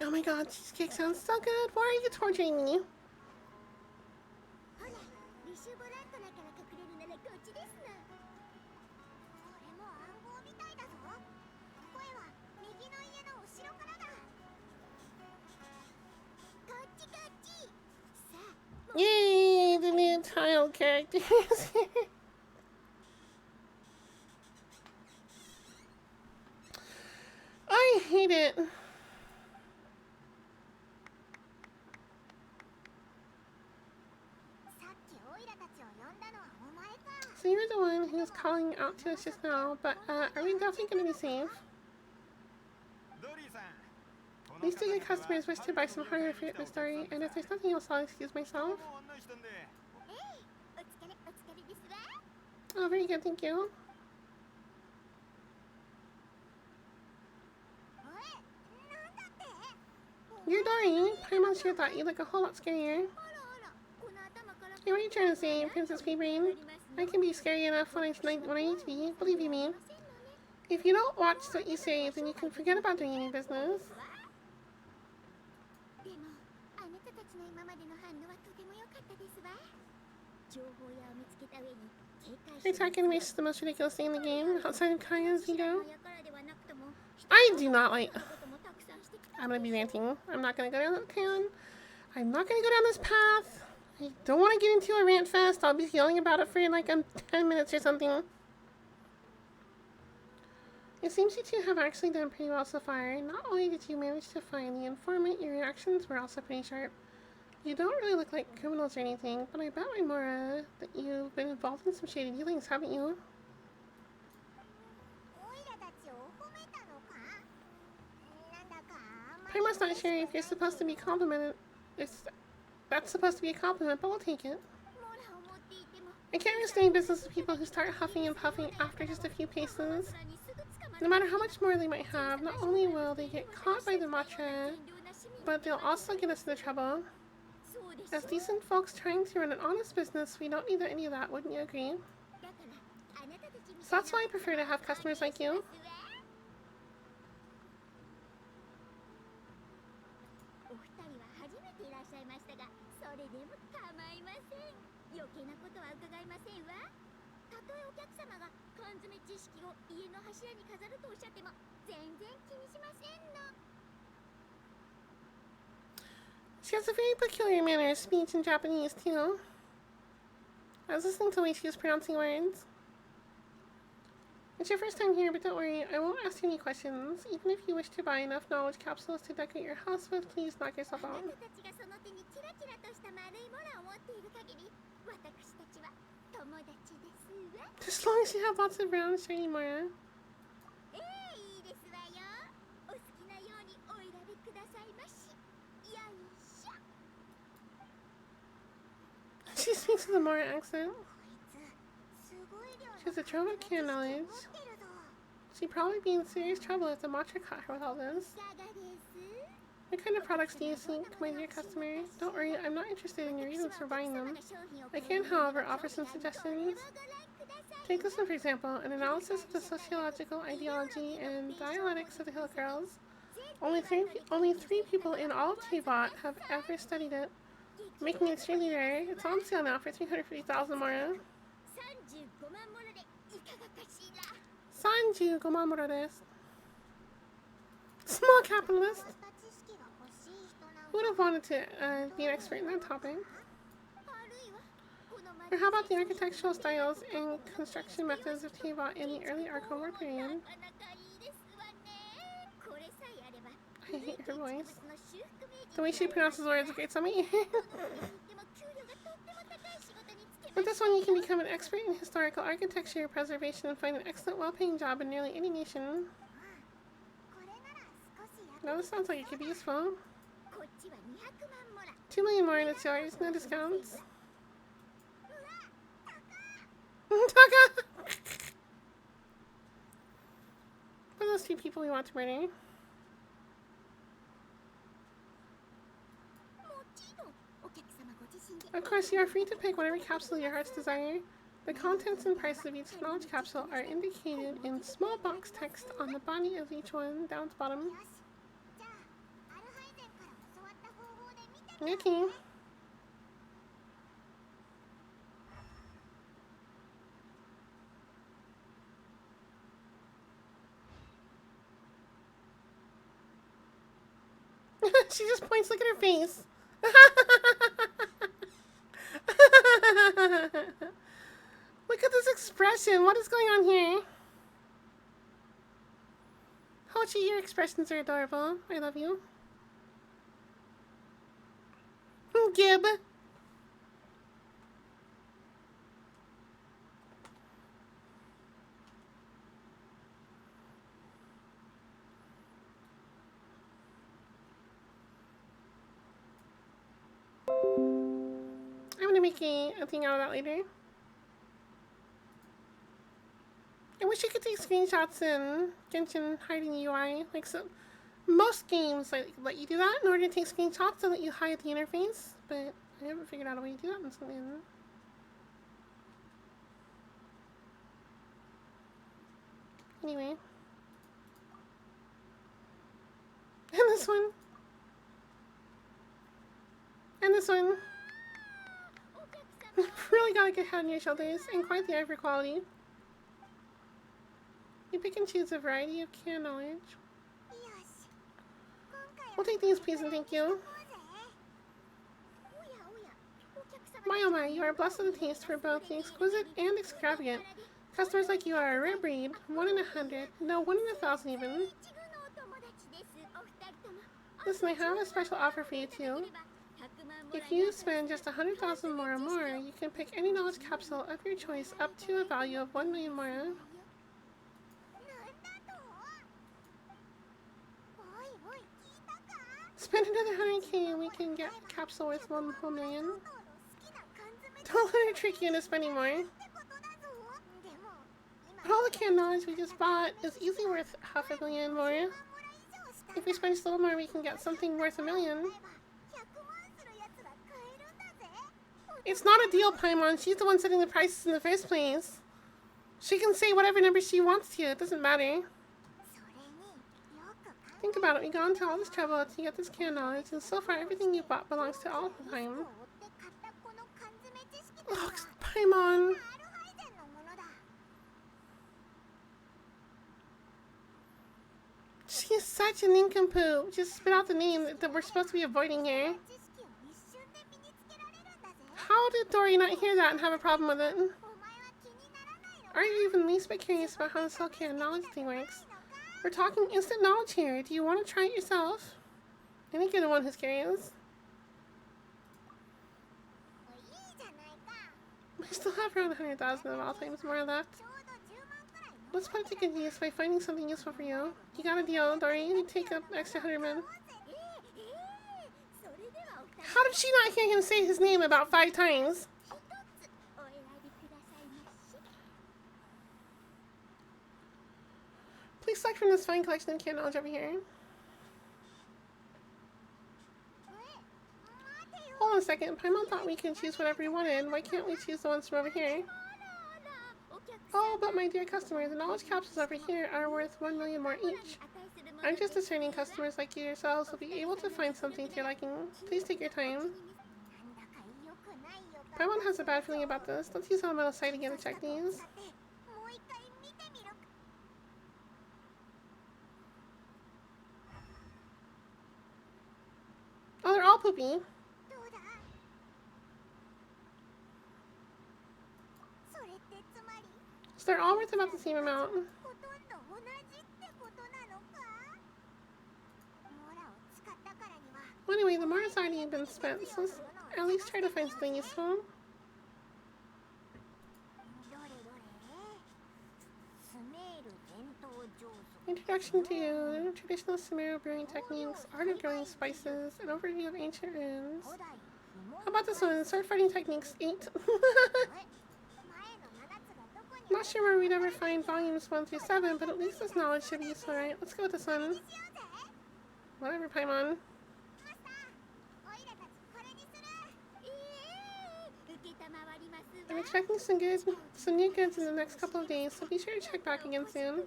Oh my god, cheesecake sounds so good. Why are you torturing me? Yay, the new tile characters. I hate it. So you're the one who's calling out to us just now, but are we definitely going to be safe? These two good customers wish to buy some hardware for the story, and if there's nothing else, I'll excuse myself. Oh, very good, thank you. You're Dory. Paimon sure thought you look a whole lot scarier. Hey, what are you trying to say, Princess Peabrain? I can be scary enough when I need to be, believe you me. If you don't watch what you say, then you can forget about doing any business. Attack animation is the most ridiculous thing in the game, outside of Kaya's ego. I do not like... I'm gonna be ranting. I'm not gonna go down that path. I'm not gonna go down this path. I don't want to get into a rant fest. I'll be yelling about it for like 10 minutes or something. It seems you two have actually done pretty well so far. Not only did you manage to find the informant, your reactions were also pretty sharp. You don't really look like criminals or anything, but I bet Mora that you've been involved in some shady dealings, haven't you? I'm not sure if you're supposed to be complimented. That's supposed to be a compliment, but we'll take it. I can't risk doing business with people who start huffing and puffing after just a few paces. No matter how much more they might have, not only will they get caught by the Matra, but they'll also get us into trouble. As decent folks trying to run an honest business, we don't need any of that, wouldn't you agree? So that's why I prefer to have customers like you. She has a very peculiar manner of speech in Japanese, too. I was listening to the way she was pronouncing words. It's your first time here, but don't worry, I won't ask you any questions. Even if you wish to buy enough knowledge capsules to decorate your house with, please knock yourself out. As long as you have lots of round, shiny Mora. She speaks with a Mora accent. She has a trove of care knowledge. She'd probably be in serious trouble if the Matra caught her with all this. What kind of products do you seek, my dear customer? Don't worry, I'm not interested in your reasons for buying them. I can, however, offer some suggestions. Take this one for example, an analysis of the sociological ideology and dialectics of the Hill Girls. Only three people in all of Tbot have ever studied it, making it extremely rare. It's on sale now for 350,000 mora. 35万モラです. Small capitalist. Who would have wanted to be an expert in that topic? Or how about the architectural styles and construction methods of Tbot in the early Archon war period? I hate her voice. The way she pronounces words, okay, tell me. With this one, you can become an expert in historical architecture preservation and find an excellent, well-paying job in nearly any nation. Now this sounds like it could be useful. 2 million more and it's yours, no discounts. Taka! For those two people we want to murder. Of course, you are free to pick whatever capsule your heart's desire. The contents and price of each knowledge capsule are indicated in small box text on the body of each one, down to the bottom. Okay. She just points, look at her face. Look at this expression. What is going on here? Hochi, your expressions are adorable. I love you. Gib. I'm gonna make a thing out of that later. I wish you could take screenshots in Genshin hiding the UI. Like, so, most games let you do that in order to take screenshots so that you hide the interface, but I haven't figured out a way to do that in something. Anyway. And this one. And this one. Really got a good head on your shoulders, and quite the eye for quality. You pick and choose a variety of can knowledge. We'll take these, please, and thank you. My oh my, you are blessed with a taste for both the exquisite and extravagant. Customers like you are a rare breed. 1 in 100. No, 1 in 1,000 even. Listen, I have a special offer for you too. If you spend just 100,000 more or more, you can pick any knowledge capsule of your choice up to a value of 1 million more. Spend another 100k and we can get a capsule worth 1 whole million. Don't let her trick you into spending more. But all the canned knowledge we just bought is easily worth 500 million more. If we spend just a little more, we can get something worth 1 million. It's not a deal, Paimon. She's the one setting the prices in the first place. She can say whatever number she wants to. It doesn't matter. Think about it. We gone to all this trouble to get this canned knowledge, and so far everything you bought belongs to all of time. Ugh, Paimon. She is such a nincompoop. Just spit out the name that we're supposed to be avoiding here. How did Dory not hear that and have a problem with it? Are you even the least bit curious about how this whole canned knowledge thing works? We're talking instant knowledge here. Do you want to try it yourself? I think you're the one who's curious. I still have around 100,000 of all times more left. Let's put it to good use by finding something useful for you. You got a deal, Dory. You take up extra 100 men. How did she not hear him say his name about 5 times? Please select from this fine collection of canned knowledge over here. Hold on a second. Paimon thought we could choose whatever we wanted. Why can't we choose the ones from over here? Oh, but my dear customer, the knowledge capsules over here are worth 1 million more each. I'm just discerning customers like you yourselves will be able to find something to your liking. Please take your time. Paimon has a bad feeling about this. Let's use elemental sight again to check these. Oh, they're all poopy. So they're all worth about the same amount. Well, anyway, the Morn has already been spent, so let's at least try to find something useful. Introduction to traditional Sumeru brewing techniques, art of growing spices, an overview of ancient runes. How about this one? Sword fighting techniques 8. Not sure where we'd ever find volumes 1 through 7, but at least this knowledge should be useful, right? Let's go with this one. Whatever, Paimon. I'm expecting some new goods in the next couple of days, so be sure to check back again soon.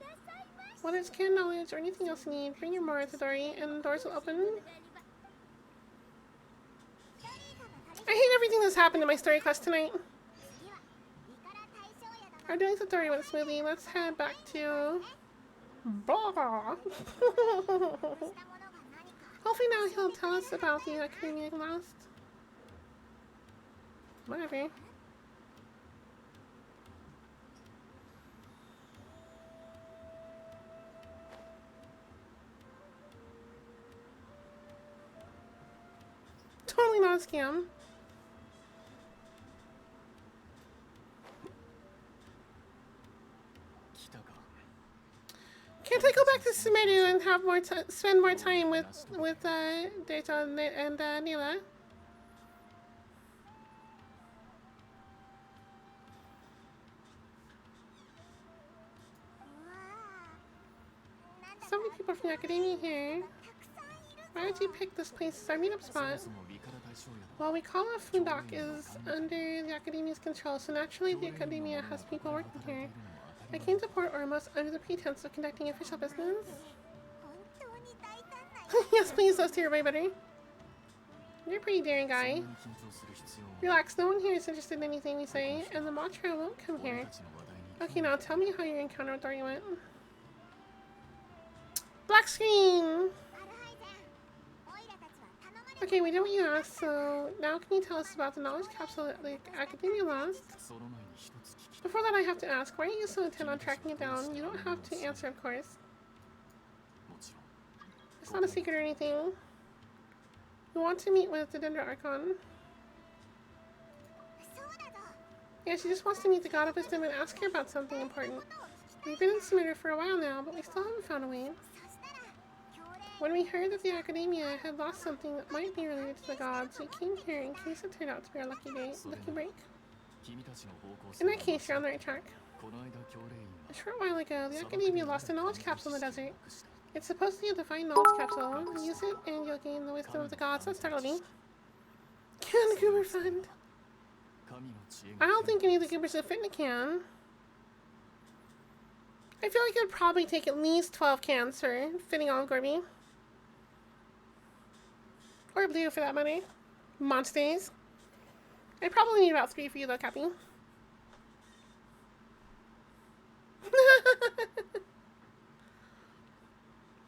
Whether it's canon knowledge or anything else you need, bring your Morn to Dori and the doors will open. I hate everything that's happened in my story quest tonight. Our dealings with Dori went smoothly. Let's head back to... Blah. Hopefully now he'll tell us about the academia lost. Whatever. Totally not a scam. Can't I go back to Sumeru and have more spend more time with Data and Neela? So many people from the academia here. Why did you pick this place as our meetup spot? Well, we call it Fundoc is under the academia's control, so naturally the academia has people working here. I came to Port Ormos under the pretense of conducting official business. Yes, please, let's hear way better. You're a pretty daring guy. Relax, no one here is interested in anything we say, and the Matra won't come here. Okay, now tell me how your encounter with Dori went. Black screen! Okay, we did what you asked, so now can you tell us about the knowledge capsule that the academia lost? Before that, I have to ask, why are you so intent on tracking it down? You don't have to answer, of course. It's not a secret or anything. We want to meet with the Dendra Archon. Yeah, she just wants to meet the God of Wisdom and ask her about something important. We've been in Sumeru for a while now, but we still haven't found a way. When we heard that the academia had lost something that might be related to the gods, we came here in case it turned out to be our lucky break. In that case, you're on the right track. A short while ago, the academia lost a knowledge capsule in the desert. It's supposed to be a divine knowledge capsule. Use it and you'll gain the wisdom of the gods. Let's start early. Can the goober fund? I don't think any of the goobers would fit in a can. I feel like it would probably take at least 12 cans for fitting all of Gorby. Or Blue for that matter. Monsters. I probably need about 3 for you though, Cappy.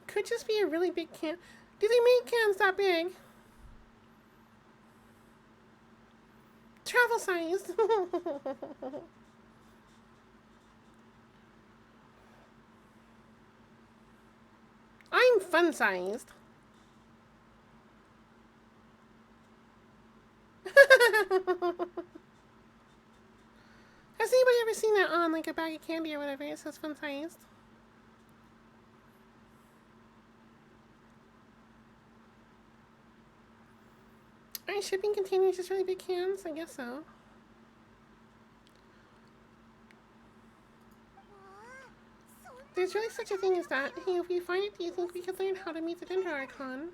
Could just be a really big can. Do they make cans that big? Travel sized. I'm fun sized. Has anybody ever seen that on like a bag of candy or whatever? It says fun sized. Are shipping containers just really big cans? I guess so. There's really such a thing as that. Hey, if we find it, do you think we could learn how to meet the Dendra Archon?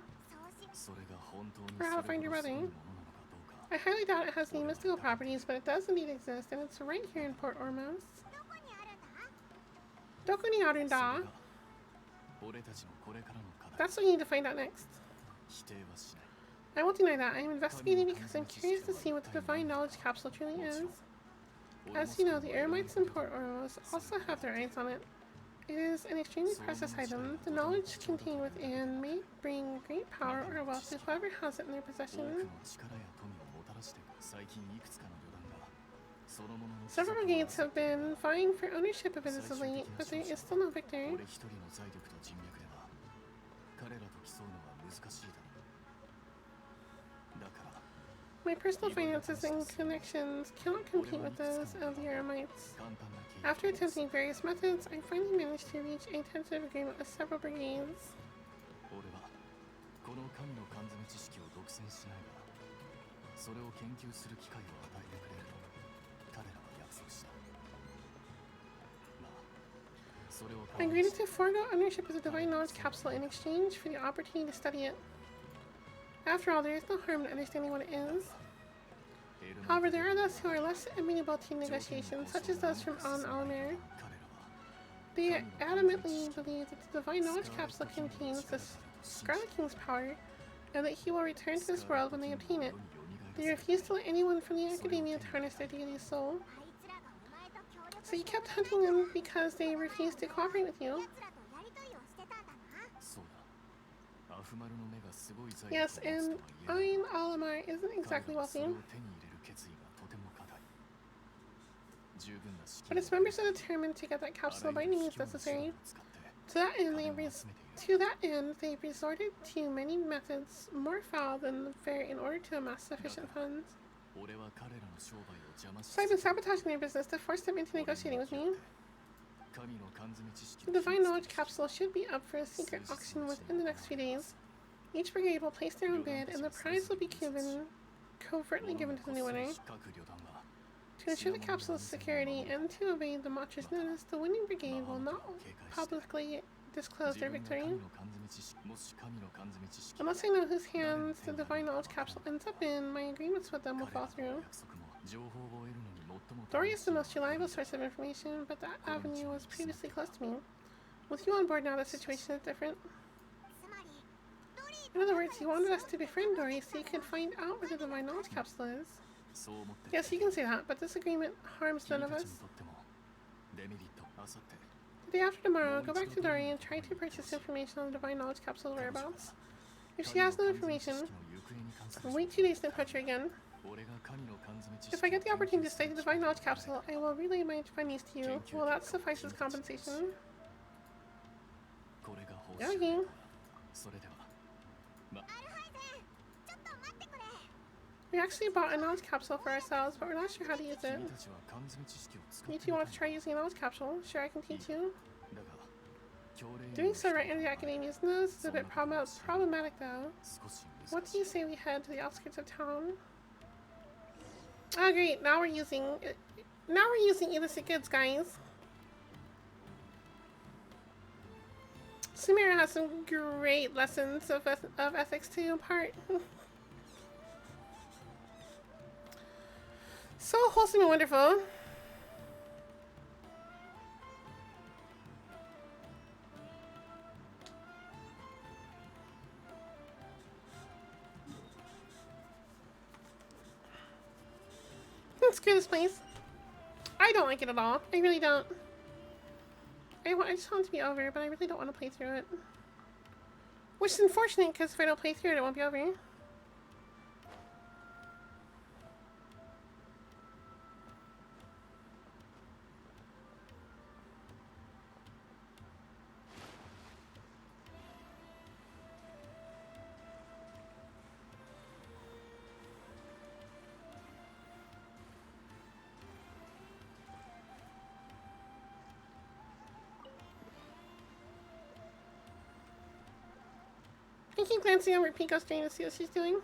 Or how to find your brother? I highly doubt it has any mystical properties, but it does indeed exist, and it's right here in Port Ormos. Doko ni arunda? That's what we need to find out next. I won't deny that. I am investigating because I'm curious to see what the Divine Knowledge Capsule truly is. As you know, the Eremites in Port Ormos also have their eyes on it. It is an extremely precious item. The knowledge contained within may bring great power or wealth to whoever has it in their possession. Several brigades have been vying for ownership of it as of late, but there is still no victor. My personal finances and connections cannot compete with those of the Eremites. After attempting various methods, I finally managed to reach a tentative agreement with several brigades. I agreed to forego ownership of the Divine Knowledge Capsule in exchange for the opportunity to study it. After all, there is no harm in understanding what it is. However, there are those who are less amenable to negotiations, such as those from An Almer. They adamantly believe that the Divine Knowledge Capsule contains the Scarlet King's power, and that he will return to this world when they obtain it. They refuse to let anyone from the Academia harness their deity's soul. So you kept hunting them because they refused to cooperate with you? Yes, and Ain Alamar isn't exactly wealthy. But its members are determined to get that capsule by any means necessary. To that end, they resorted to many methods more foul than fair in order to amass sufficient funds. So I've been sabotaging their business to force them into negotiating with me. The Divine Knowledge Capsule should be up for a secret auction within the next few days. Each brigade will place their own bid, and the prize will be covertly given to the new winner. To ensure the capsule's security and to obey the Matra's notice, the winning brigade will not publicly disclose their victory. Unless I know whose hands the Divine Knowledge Capsule ends up in, my agreements with them will fall through. Dory is the most reliable source of information, but that avenue was previously closed to me. With you on board now, the situation is different. In other words, you wanted us to befriend Dory so you could find out where the Divine Knowledge Capsule is. Yes, you can say that, but this agreement harms none of us. The day after tomorrow, go back to Dory and try to purchase information on the Divine Knowledge Capsule's whereabouts. If she has no information, wait 2 days to approach her again. If I get the opportunity to study the Divine Knowledge Capsule, I will relay my findings to you. Will that suffice as compensation? Okay. We actually bought a knowledge capsule for ourselves, but we're not sure how to use it. You two want to try using a knowledge capsule? Sure, I can teach you. Doing so right under the Academia's nose is a bit problematic, though. What do you say we head to the outskirts of town? Oh, great! Now we're using illicit goods, guys. Sumeru has some great lessons of ethics to impart. So wholesome and wonderful. Screw this place. I don't like it at all. I really don't. I just want it to be over, but I really don't want to play through it. Which is unfortunate, because if I don't play through it, it won't be over. I keep glancing over at Pico's screen to see what she's doing.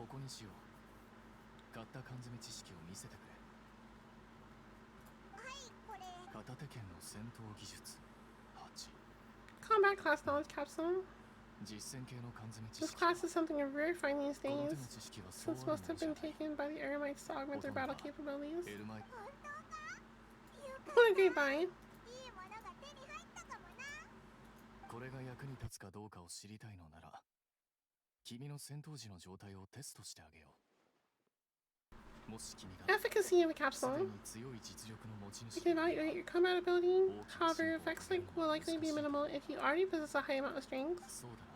こにしよう。買った缶詰知識を見せてくれ。はい、これ。片手剣の戦闘技術8。 Combat class knowledge capsule. 実践系の缶詰知 This 識。 class is something of rare find these この手 days, の知識はそう since ある most も have のじゃ been ない。 taken by the Eremites to augment their battle capabilities. エルマイ 本当か？よかった。 What a great buy. いいものが手に入ったかもな。これが役に立つかどうかを知りたいのなら、君の戦闘時の状態をテストしてあげよう。もし君が Efficacy of a すで capsule. に強い実力の持ち You 主 can であれ evaluate ば、 your combat ability. However, effects like will likely be minimal if you already possess a high amount of strength. そうだな。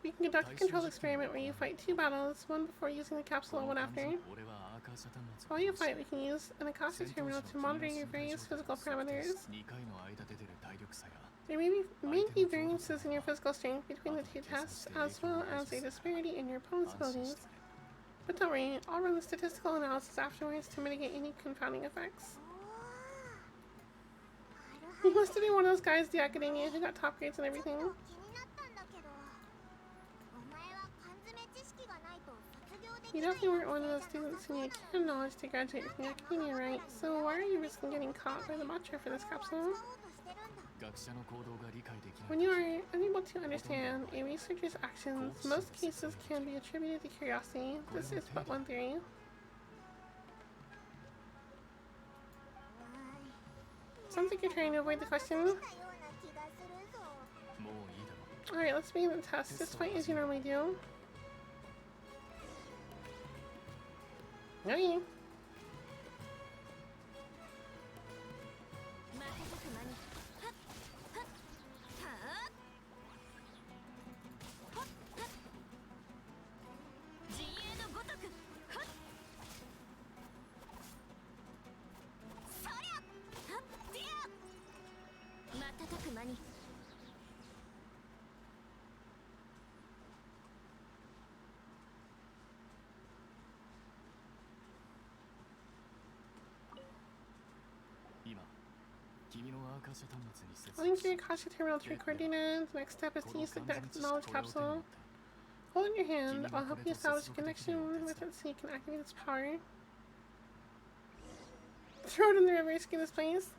We can conduct a controlled experiment where you fight 2 battles, one before using the こ capsule の and one 感じ、 after. 俺はアーカーシャ端末を While you 通して fight, we can use an Akasa 戦闘 terminal 時 to の monitor 君 your の身体 various 状態 physical を測定し、 parameters. 2回の間で出る体力差や There may be variances in your physical strength between the 2 tests, as well as a disparity in your opponent's 安心し abilities. てくれ。 But don't worry, I'll run the statistical analysis afterwards to mitigate any confounding effects. お You must have been one of those guys at the academia who got top grades and ちょっと everything. 気になったんだけど、お前は缶詰知識がないと卒業でき You ない definitely weren't one of 学 those 生じゃな students さ who そう need なの canon knowledge to graduate from the academia, right? So why are you risking getting caught by the butcher for this これを capsule? 扱おうとしてるんだ。学者の行動が理解できない When you are unable to understand a researcher's actions, most cases can be attributed to curiosity. This is but one theory. Sounds like you're trying to avoid the question. たような気がするぞ。 もういいだろう。 Alright, let's begin the test. Just fight as you normally do. Okay. 瞬く間にはっはっはっはっはっ陣営のごとくはっそりゃはっでや瞬く間に今、君のアーカーシャ端末に接 Link 続 your し、 Akasha terminal to record data. The next step is こ to の use the 缶詰知識 knowledge これを手に持 capsule. って、 Hold it in your hand. I'll help you establish a connection with it so you can activate its power. Throw it in the river, rescue this place.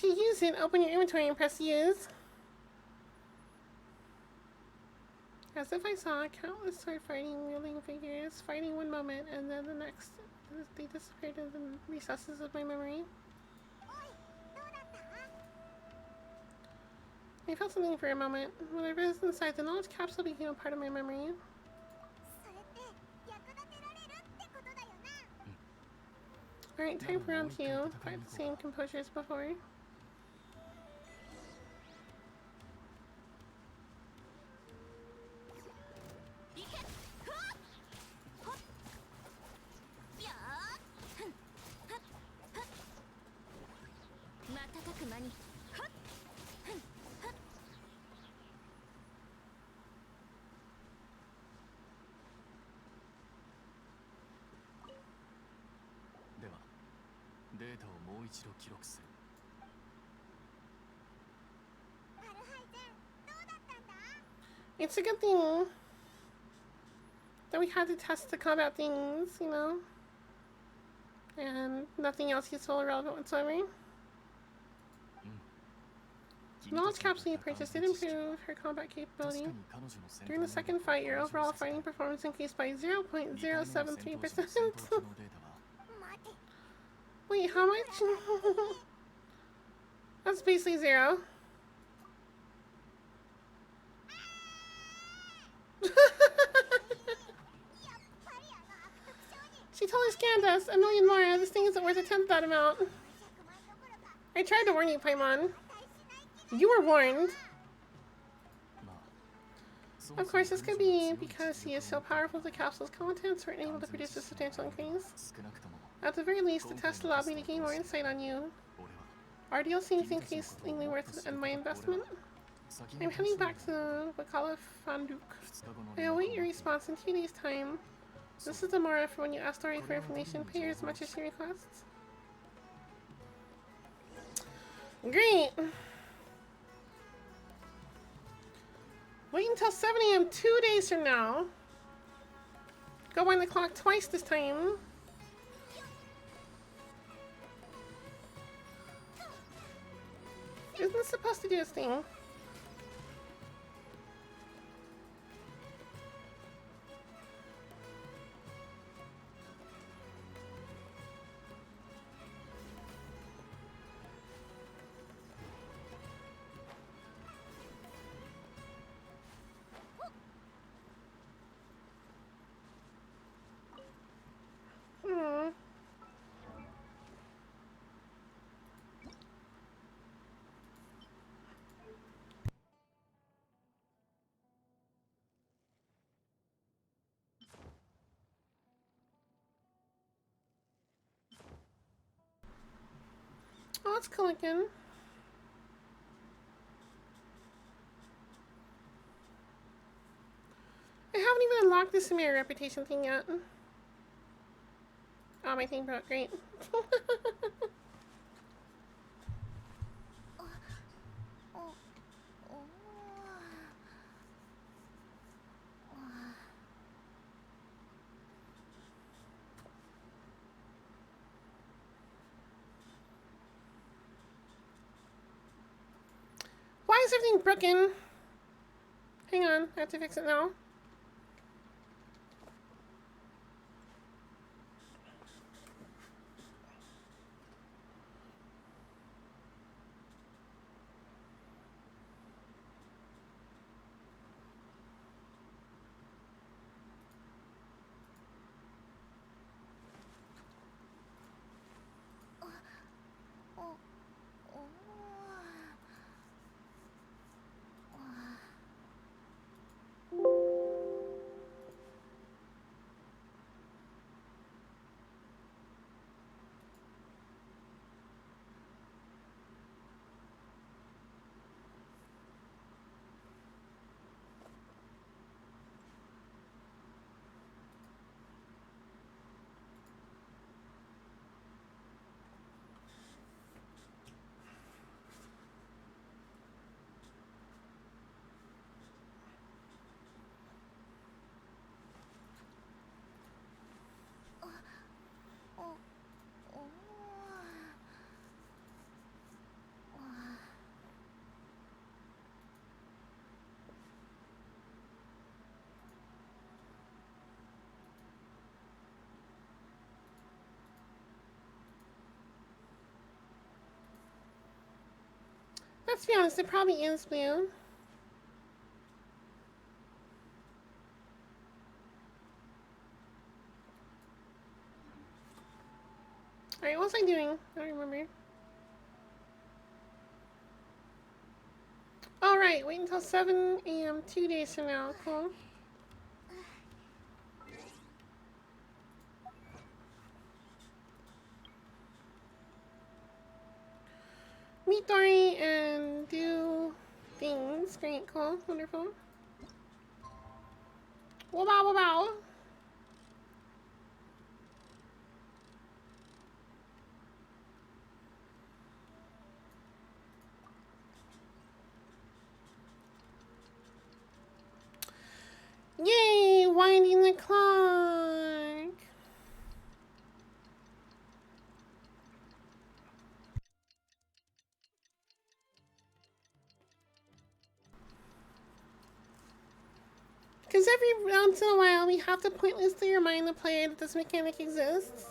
To use it, open your inventory and press use. As if I saw countless sword fighting wielding figures fighting one moment and then the next, they disappeared in the recesses of my memory. おい、どうだった？ I felt something for a moment. When I was inside, the knowledge capsule became a part of my memory. それって役立てられるってことだよな。 Alright, time for round 2. Fight the same composure as before. いけ！ふわっ！ほっ！やー！ふん！はっ！はっ！瞬く間にはっ！ふん！はっ！では、データをもう一度記録する。 アルハイゼン、どうだったんだ？ It's a good thing that we had to test the combat things, you know? And nothing else useful or relevant whatsoever. The knowledge capsule you purchased did improve her combat capability. 確かに彼女の戦闘 During the second fight, your overall fighting performance increased by 0.073%. 待て。 Wait, how much? That's basically 0. She totally scammed us. A million more. This thing isn't worth a tenth that amount. I tried to warn you, Paimon. You were warned. まあ、 Of course, this could be because he is so powerful the capsule's contents weren't able to produce a substantial increase. 少なくとも At the very least, the test allowed me to gain more insight on you. 俺は Our deal seems increasingly worth my investment. 先 I'm に heading back to Wakala Fanduk. 2日後の I await your response in 2 days' time. This is the Mora for when you ask Dory for information. Pay her as much as she requests. Great! Wait until 7 a.m. 2 days from now. Go wind the clock twice this time. Isn't this supposed to do its thing? Hmm. Oh, that's cool again. I haven't even unlocked the Sumeru reputation thing yet. Oh, my thing broke. Great. Why is everything broken? Hang on, I have to fix it now. Let's be honest, it probably is blue. Alright, what was I doing? I don't remember. Alright, wait until 7 a.m. 2 days from now. Cool. Meet Dory and do things. Great, cool, wonderful. Wow, wow, wow. Yay! Winding the clock! Because every once in a while we have to pointlessly remind the player that this mechanic exists.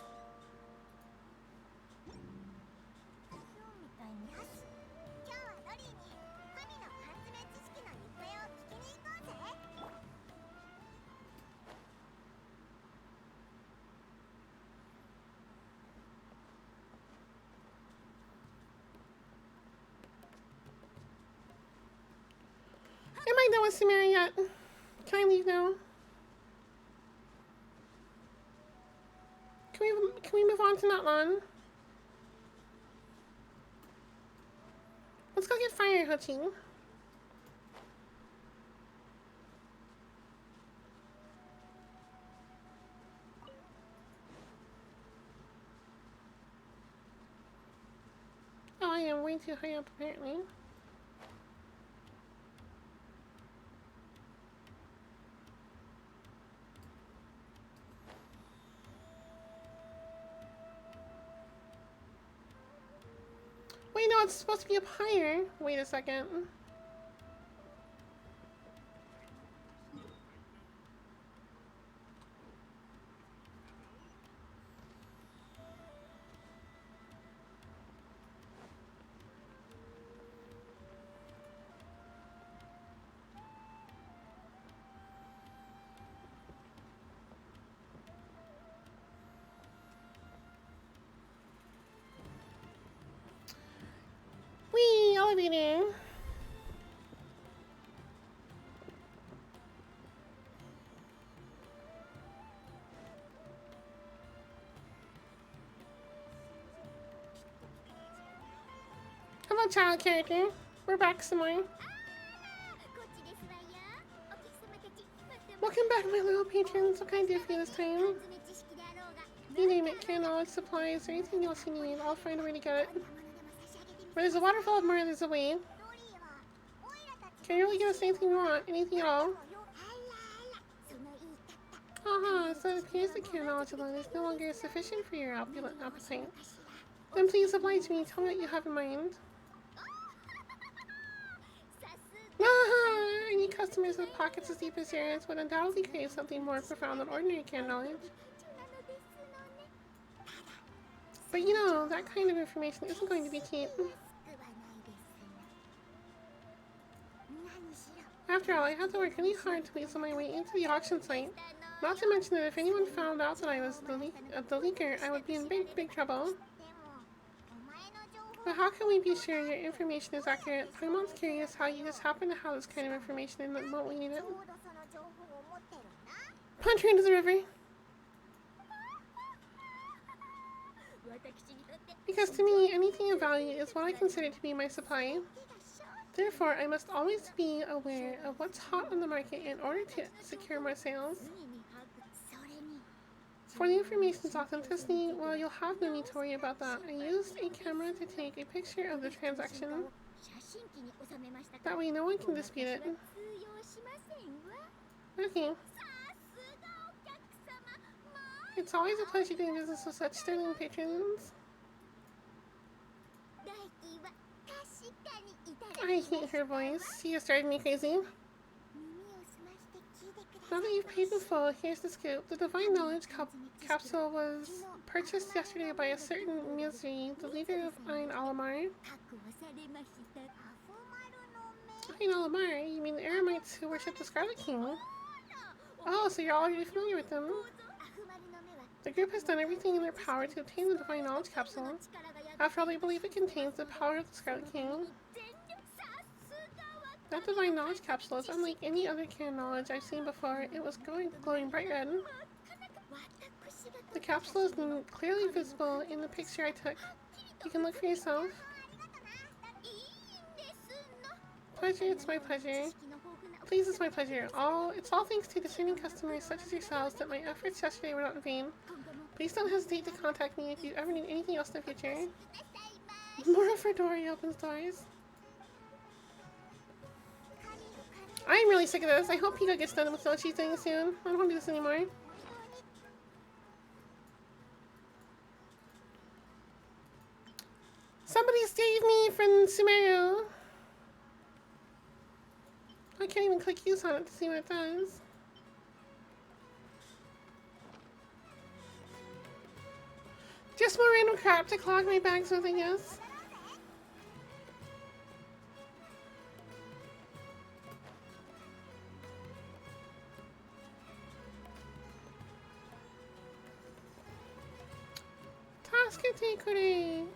Am I done with Sumeru yet? Can I leave now? Can we move on to Natlan? Let's go get fire Hachi. high. I'm way too high up, apparently. Wait, no, it's supposed to be up higher. Wait a second. Whee! Elevator! Hello, child character. We're back some more. こっちですわよ。お客様たち、また Welcome back, my little patrons. What can I do for you this time? 缶詰知識であろうが、 You name it, care, knowledge, supplies, or anything else you need. I'll find a way to get it. どんなものでも差し上げてみ Where there's a waterfall of more, there's a way. ロリーは、オイラたち Can you really give us anything you want? Anything at all? のよ。あらあら、その言い方。 Haha, so it appears that care knowledge alone is no longer sufficient for your opulent appetite. Then please oblige me. Tell me what you have in mind. さすが Ah, any customers with pockets as deep as yours would undoubtedly crave something more profound than ordinary care knowledge. なのですのね。 But you know, that kind of information isn't going to be cheap. 安くはないですの。何しろ。 After all, I had to work really hard to weasel my way into the auction site. Not to mention that if anyone found out that I was the leaker, I would be in big, big trouble. でも、お前の情報 But how can we be sure your information is accurate? Paimon's curious how you just happen to have this kind of information in the moment we need it. ちょうどその情報を持ってるな。 Punch her into the river. 私にとって Because to me, anything of value is what I consider to be my supply. 手がショー Therefore, I must always be aware of what's hot on the market in order to secure more sales. 次に吐く。それに For the information's authenticity, well, you'll have no need to worry about that. I used a camera to take a picture of the transaction. 写真機に収めましたか That way no one can dispute it. 通用しませんわ。 Okay. さすがお客様。まあ It's always a pleasure doing business with such sterling patrons. 代金は確かにいただ I きま hate した her voice. She has driven me crazy. 耳を澄まして聞いてくださ Now い that you've paid in full, here's the scoop. The Divine Knowledge capsule was purchased yesterday by a certain Mizri, the leader of Ein Alamar. 確保されましたアフマルの目 Ein Alamar? You mean the Aramites who worship the Scarlet King? Oh, so you're already familiar with them. アフマルの目は The group has done everything in their power to obtain the Divine Knowledge capsule. 力が宿 After all, they believe it contains the power of the Scarlet King. 全力さすがは That Divine Knowledge capsule is unlike any other can knowledge I've seen before. It was glowing bright red. 私が The capsule is clearly visible in the picture I took. You can look for yourself. いいんですの Pleasure, it's my pleasure. 知識の豊富な Please, it's my pleasure. It's all thanks to discerning customers such as yourselves that my efforts yesterday were not in vain. 今後も Please don't hesitate to contact me if you ever need anything else in the future. くださいま Moral for Dory opens doors. I'm really sick of this. I hope Pika gets done with what she's doing soon. I don't want to do this anymore. Somebody save me from Sumeru. I can't even click use on it to see what it does. Just more random crap to clog my bags with, I guess. Taskete.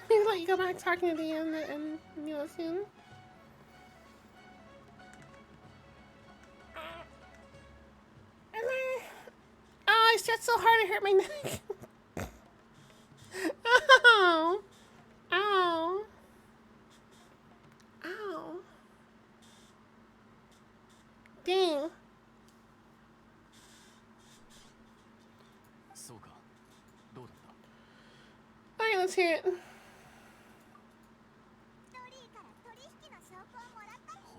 Maybe let you go back talking to the and Mila soon. Oh, I stretched so hard it hurt my neck. Ow. Ow. Ow. Dang. let's hear it. ストーリーから取引の証拠をもらった。ほ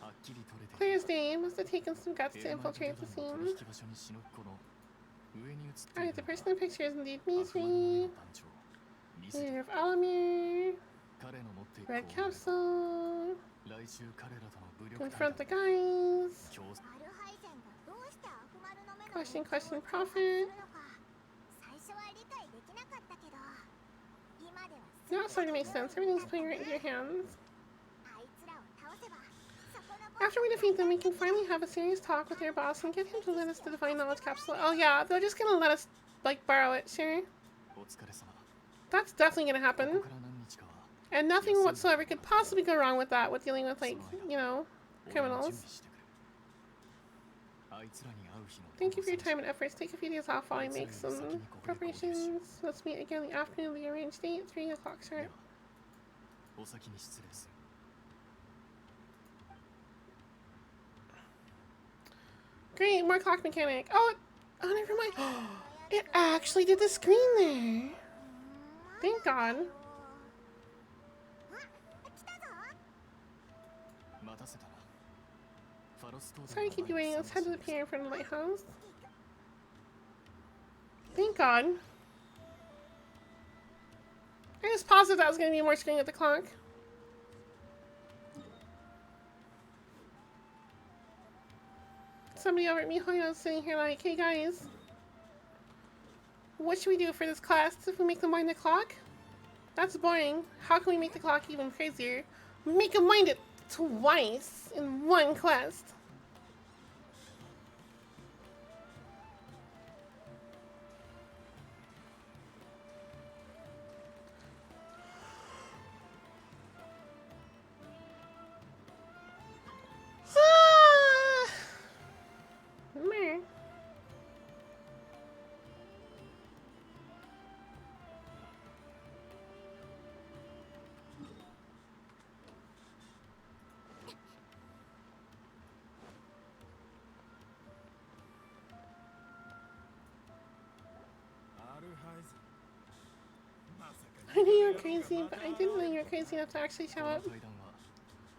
うはっきり取れて Clear as day. Must have taken some guts to infiltrate the 取 scene. 引場所に忍びこの上に映ってい Alright, る the person in the picture is indeed me, 悪魔の目 Sri. の団長ミス Leader of Alamir. 彼の持っていく Red 行動 Capsule. 来週彼らとの武力 Confront the 対 guys. 決競アルハイゼンがどうして悪魔の目の Question, 連中 question, を挑発す profit. るのか最初は理解できなかったけど今では Now it's starting to make sense. Everything's playing right into your hands. あいつらを倒せばそこの After we defeat them, we can finally have a serious talk with their boss and get him to lend us the Divine Knowledge Capsule. Oh yeah, they're just gonna let us, like, borrow it, sure. お疲れ様 That's definitely gonna こ happen. こから何日かは And nothing whatsoever could possibly go wrong with that, with dealing with, like, you know, 俺の準 criminals. 備してくれあいつらに会う日の Thank you for your 探 time and efforts. Take a few days off while I make some preparations. Let's meet again in the afternoon of the arranged date, 3 o'clock しでは sharp. お先に失礼する Great, more clock mechanic. Oh, never mind. It actually did the screen there. Thank God. 来たぞ 待たせたなファロス島 Sorry to keep you waiting. Let's head to the pier in front of the lighthouse. Thank God. I was positive that was going to be more screen at the clock. Somebody over at Mihoyo is sitting here like, hey guys, what should we do for this class if we make them wind the clock? That's boring. How can we make the clock even crazier? Make them wind it twice in one class. Meh. I knew you were crazy, but I didn't know you were crazy enough to actually show この up. 対談は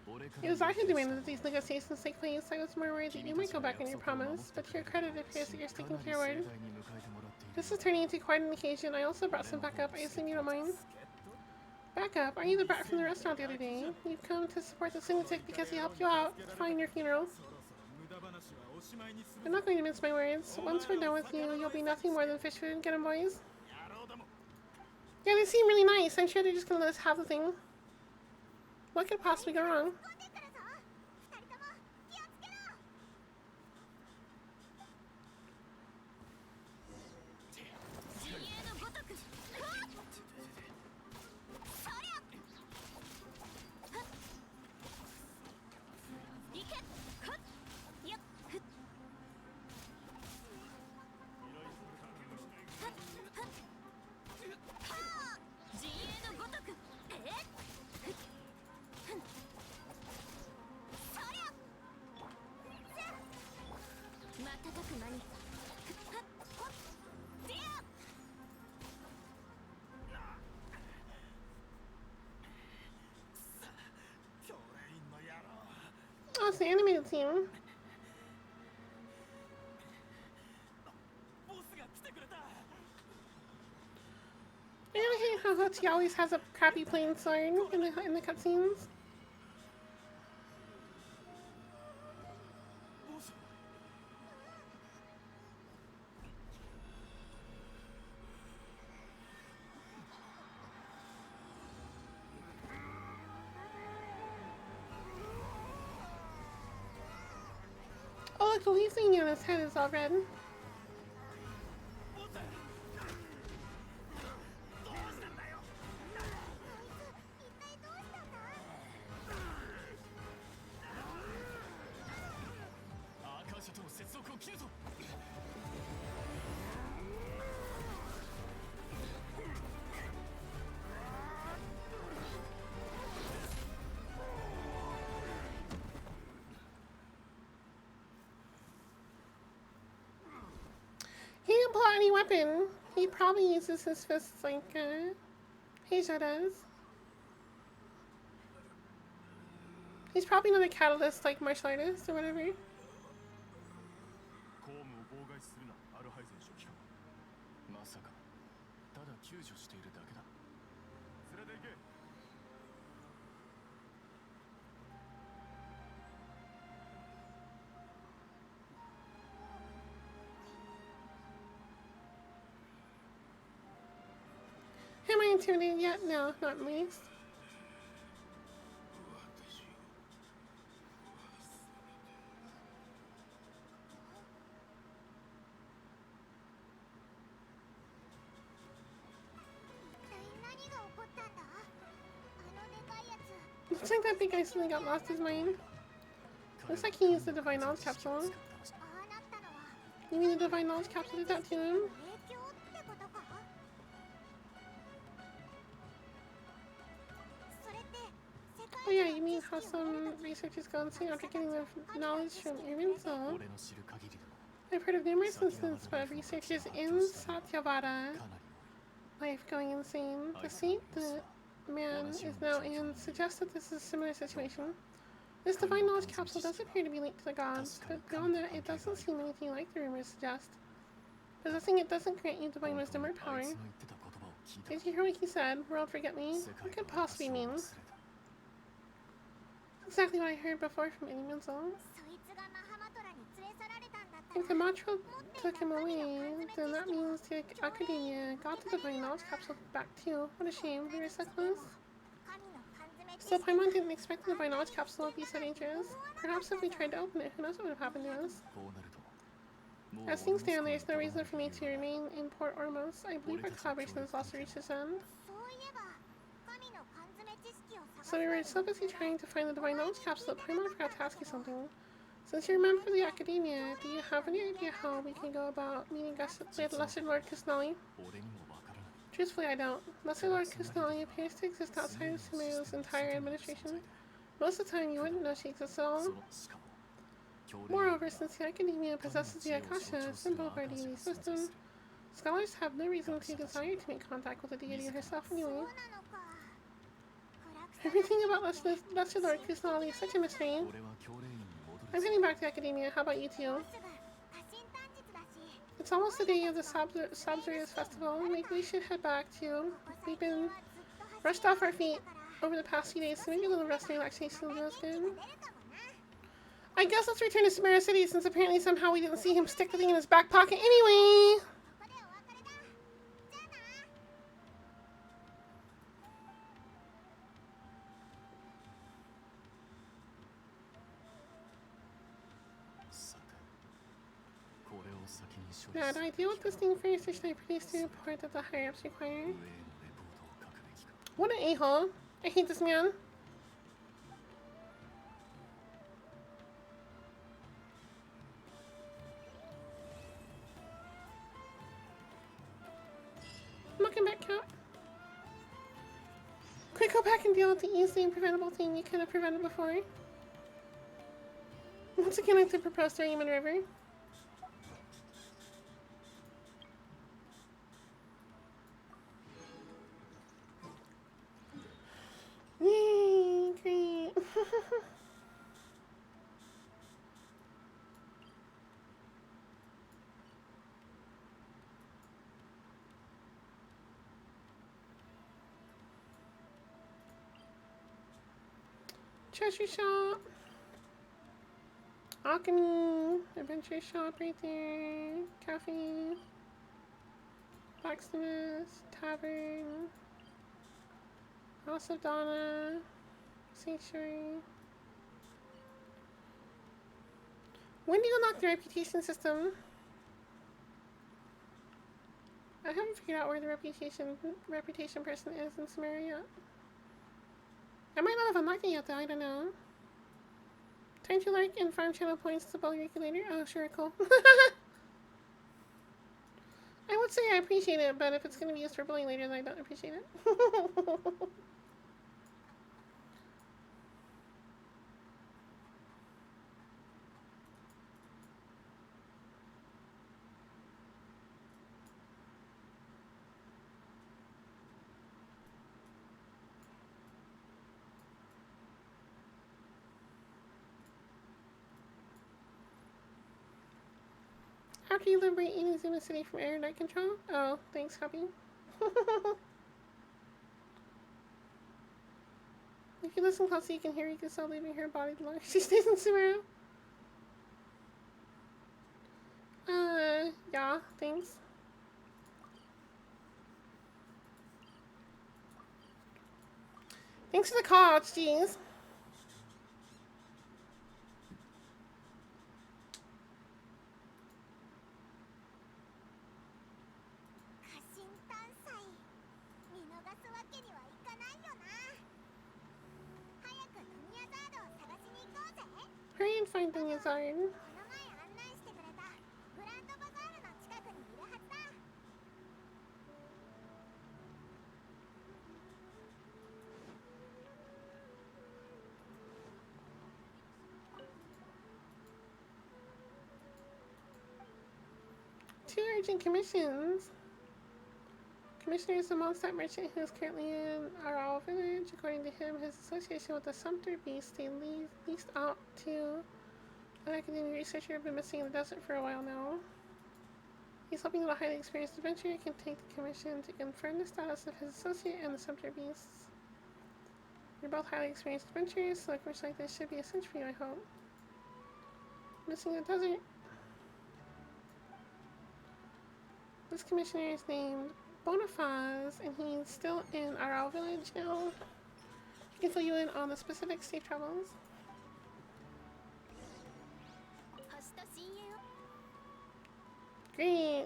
俺か It ら was I who demanded that these negotiations take place. I was more worried that you might go back on your promise, but to your credit, it appears that you're か sticking な to り your 盛大 word. に迎えてもらっている This is turning into quite an occasion. I also brought some backup. I assume you don't mind. Backup? Are you the brat from the restaurant the other day? You've come to support the lunatic because he helped you out. Fine, your funeral. I'm not going to mince my words. Once we're done with you, you'll be nothing more than fish food. Get 'em, boys? Yeah, they seem really nice. I'm sure they're just gonna let us have the thing. What could possibly go wrong? 飛んでくるぞ二人とも気をつけろ自衛のごとくそりゃいけふっよっふっ自衛のごとくえっそりゃ瞬く間にディア Oh, it's the animated team. I hate how Hotchi always has a crappy plain sword in the cutscenes. Oh, look, the leaf thing on his head is all red. He didn't pull out any weapon. He probably uses his fists like Heija does. He's probably not a catalyst like martial artist or whatever. 公務を妨害するな、アルハイゼン書記官。まさかただ救助しているだけだ。連れて行け。Am I intimidated yet? No, not in the least. Looks like that big guy suddenly got lost his mind. Looks like he used the Divine Knowledge Capsule. You mean the Divine Knowledge Capsule did that to him? Oh yeah, you mean how some researchers go insane after getting their knowledge from Irminsul? I've heard of numerous instances of researchers in Satyavada life going insane. The saint the man is now in suggests that this is a similar situation. This divine knowledge capsule does appear to be linked to the gods, but beyond that, it doesn't seem anything like the rumors suggest. Possessing it doesn't grant you divine wisdom or power. Did you hear what he said? World forget me? What could possibly mean? Exactly what I heard before from Irminsul. If the Matra took him away, then that means the Academia got the divine knowledge capsule back too. What a shame, we were so close. Still, Paimon didn't expect the divine knowledge capsule to be so dangerous. Perhaps if we tried to open it, who knows what would have happened to us. As things stand, there is no reason for me to remain in Port Ormos. I believe our collaboration has also reached its end. So we were so busy trying to find the divine knowledge capsule that Paimon forgot to ask you something. Since you're a member of the Academia, do you have any idea how we can go about meeting Lesser Lord Kusnali? Truthfully, I don't. Lesser Lord Kusnali appears to exist outside of Sumeru's entire administration. Most of the time, you wouldn't know she exists at all. Moreover, since the Academia possesses the Akasha, a symbol of our deity's wisdom, scholars have no reason to desire to make contact with the deity herself anyway. Everything about Lesser Lord Kusnali is such a mystery. I'm heading back to Academia. How about you two? It's almost the day of the Sabzurius festival. Maybe we should head back too. We've been rushed off our feet over the past few days, so maybe a little rest and relaxation will do us good. I guess let's return to Sumeru City, since apparently somehow we didn't see him stick the thing in his back pocket anyway! Now, do I deal with this thing first, or should I produce the report that the higher-ups require? What an a-hole. I hate this man. Welcome back, Cat. Quick, go back and deal with the easily preventable thing you could have prevented before. Once again, I have to propose to Human River. Yay, great. Treasure shop. Alchemy. Adventure shop right there. Cafe. Blacksmith. Tavern. House of Donna. Sanctuary. When do you unlock the reputation system? I haven't figured out where the reputation person is in Sumeru yet. I might not have unlocked it yet though, I don't know. Time to lurk and farm channel points to bully Riku later? Oh, sure, cool. I would say I appreciate it, but if it's going to be used for bullying later, then I don't appreciate it. How can you liberate any Zuma City from air night control? Oh, thanks, Copy. If you listen closely, you can hear Riku still leaving her body longer. She stays in Sumeru. Yeah, thanks. Thanks for the call, jeez. Hurry and find the Yazard. Two urgent commissions. Commissioner is the Mondstadt merchant who is currently in Aral village. According to him, his association with the Sumpter beast they leased out to an academic researcher have been missing in the desert for a while now. He's hoping that a highly experienced adventurer can take the commission to confirm the status of his associate and the Sumpter beasts. You're both highly experienced adventurers, so a commission like this should be a cinch for you, I hope. Missing in the desert. This commissioner is named Bonifaz, and he's still in Aral village now. He can fill you in on the specific safe travels. Great.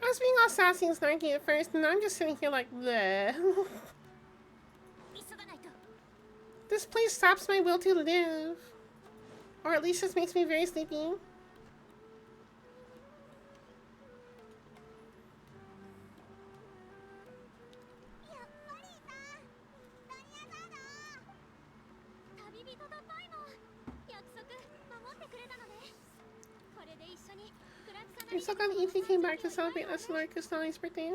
I was being all sassy and snarky at first, and now I'm just sitting here like, bleh. This place stops my will to live. Or at least just makes me very sleepy. I'm so glad E.T. came back to celebrate us and Lord Kustanali's birthday.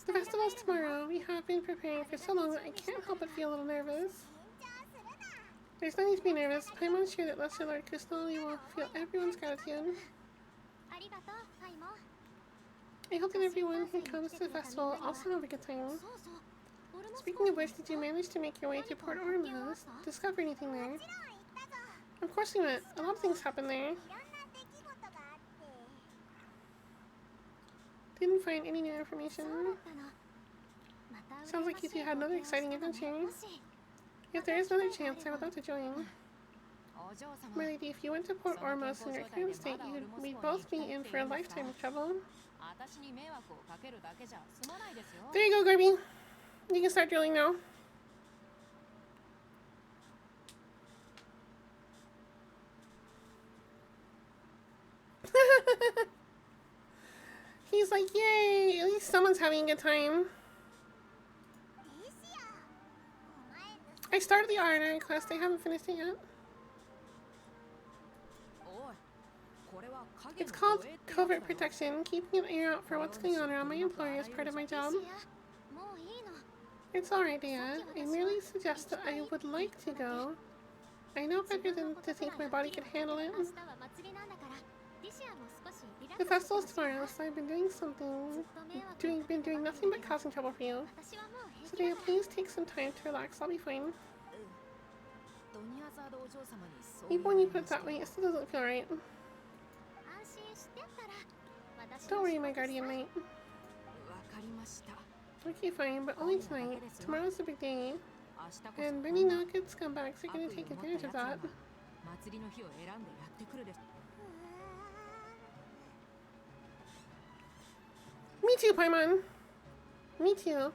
The festival's tomorrow. We have been preparing for so long that I can't help but feel a little nervous. There's no need to be nervous. Paimon's sure that Lesser Lord Kustanali will feel everyone's gratitude. I hope that everyone who comes to the festival also have a good time. Speaking of which, did you manage to make your way to Port Ormuz? Discover anything there? Of course we went. A lot of things happened there. Didn't find any new information. Sounds like you two had another exciting adventure. If there is another chance, I would love to join. My lady, if you went to Port Ormuz in your current state, we'd both be in for a lifetime of trouble. There you go, Garby. You can start drilling now. He's like, yay! At least someone's having a good time. I started the R&R quest. I haven't finished it yet. It's called Covert Protection. Keeping an ear out for what's going on around my employer is part of my job. It's alright, Dea. I merely suggest that I would like to go. I know better than to think my body could handle it. The festival's tomorrow, so I've been doing nothing but causing trouble for you. So Dea, please take some time to relax. I'll be fine. Even when you put it that way, it still doesn't feel right. Don't worry, my guardian knight. Okay, fine, but only tonight. Tomorrow's a big day. And many not good scumbags are going to take advantage of that. Me too, Paimon. Me too.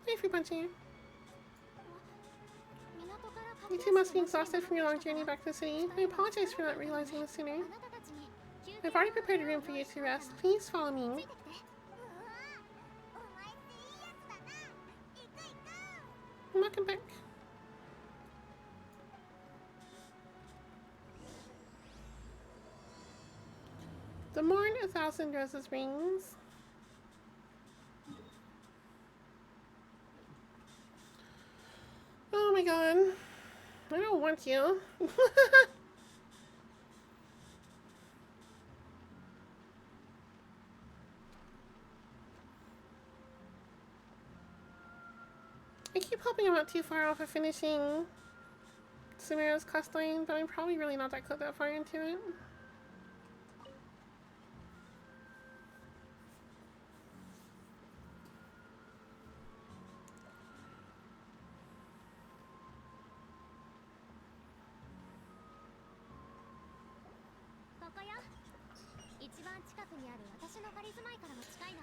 Hey, Free Puncher. You two must be exhausted from your long journey back to the city. I apologize for not realizing this sooner. I've already prepared a room for you to rest. Please follow me. Welcome back. The Morn 1,000 Roses rings. Oh my god. I don't want you. I keep hoping I'm not too far off of finishing Sumeru's quest line, but I'm probably really not that far into it.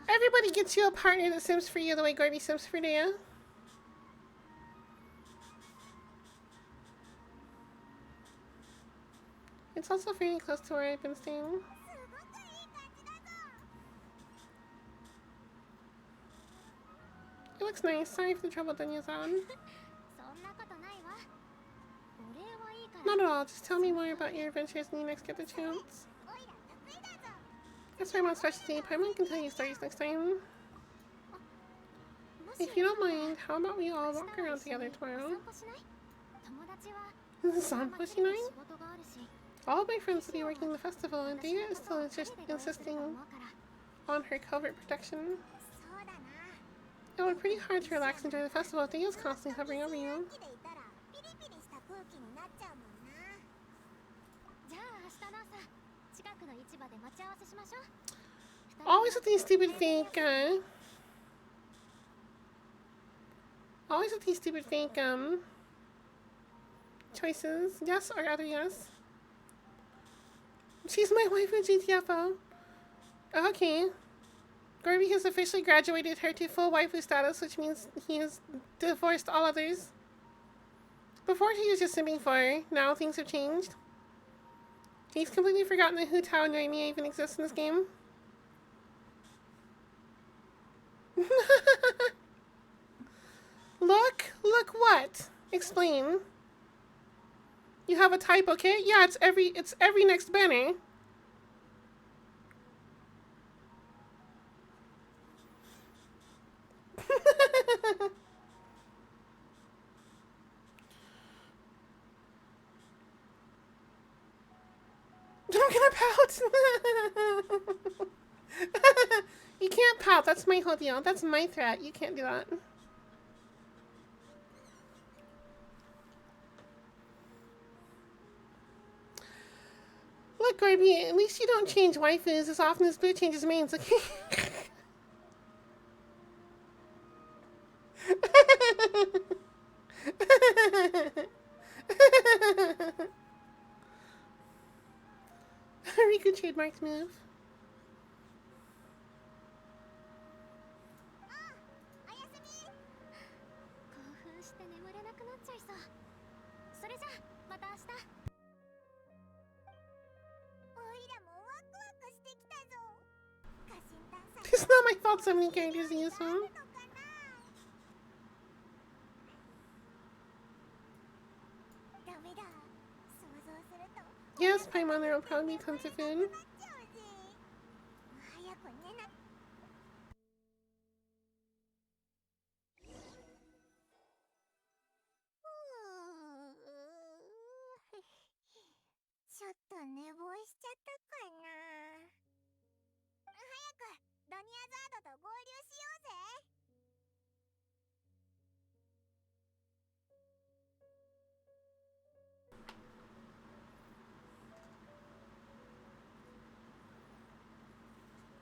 Everybody gets you a partner that sims for you the way Gorby sims for Dea. It's also fairly close to where I've been staying. It looks nice. Sorry for the trouble Dunya-san. Not at all. Just tell me more about your adventures when you next get the chance. That's why I'm on specialty. Paimon can tell you stories next time. If you don't mind, how about we all walk around together tomorrow? Sanposhi night? All my friends will be working the festival, and Dea is still insisting on her covert protection. It would be pretty hard to relax and enjoy the festival if Dea's constantly hovering over you. Always with these stupid fake, choices. Yes or other yes. She's my waifu GTFO. Okay. Gorby has officially graduated her to full waifu status, which means he has divorced all others. Before he was just simming for her. Now things have changed. He's completely forgotten that Hu Tao and Noemia even exist in this game. Look what? Explain. You have a type, okay? Yeah, it's every next banner. I'm gonna pout. You can't pout. That's my whole deal. That's my threat. You can't do that. Look, Gorby, at least you don't change waifus as often as Blue changes mains, okay? Riku trademarked move. It's not my fault so many characters use them. Yes, Paimon, there will probably be tons of food.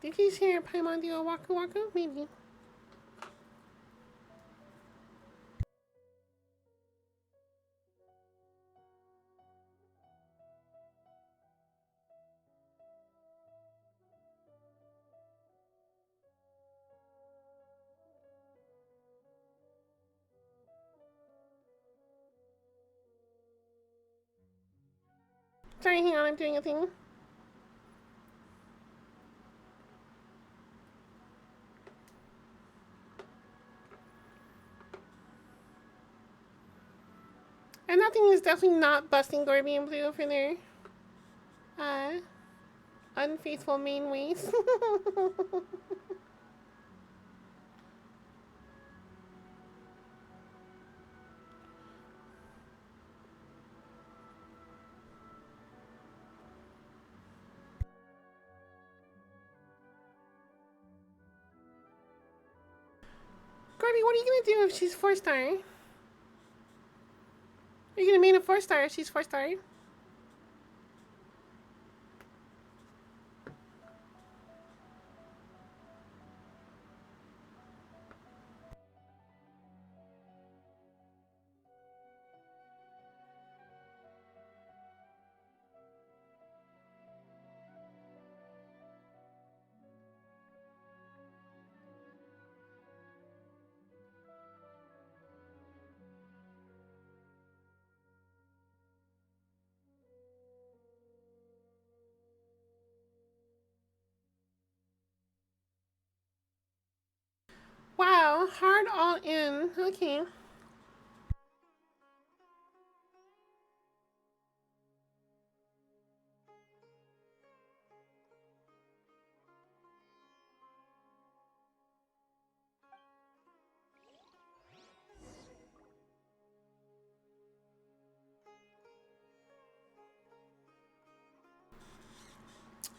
Did you hear Paimon do a waku waku? Maybe. Sorry, hang on, I'm doing a thing. Nothing is definitely not busting Gorby and Blue for their unfaithful main ways. Gorby, what are you gonna do if she's 4-star? Are you gonna main a 4-star if she's 4-star? Wow, hard all in. Okay.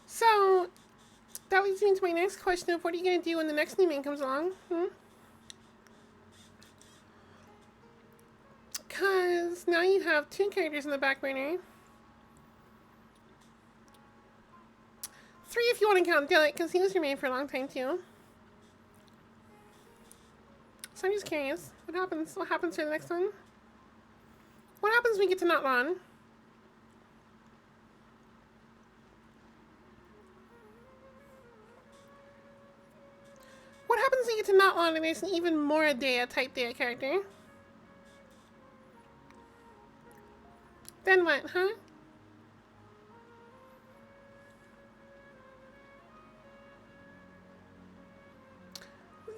So, that leads me to my next question of what are you going to do when the next new main comes along? Because now you have 2 characters in the back burner. 3 if you want to count Dilek, because he was your main for a long time too. So I'm just curious. What happens? What happens for the next one? What happens when we get to Notlon? What happens when you get to Notlon and there's an even more Dea type Dea character? Then what, huh?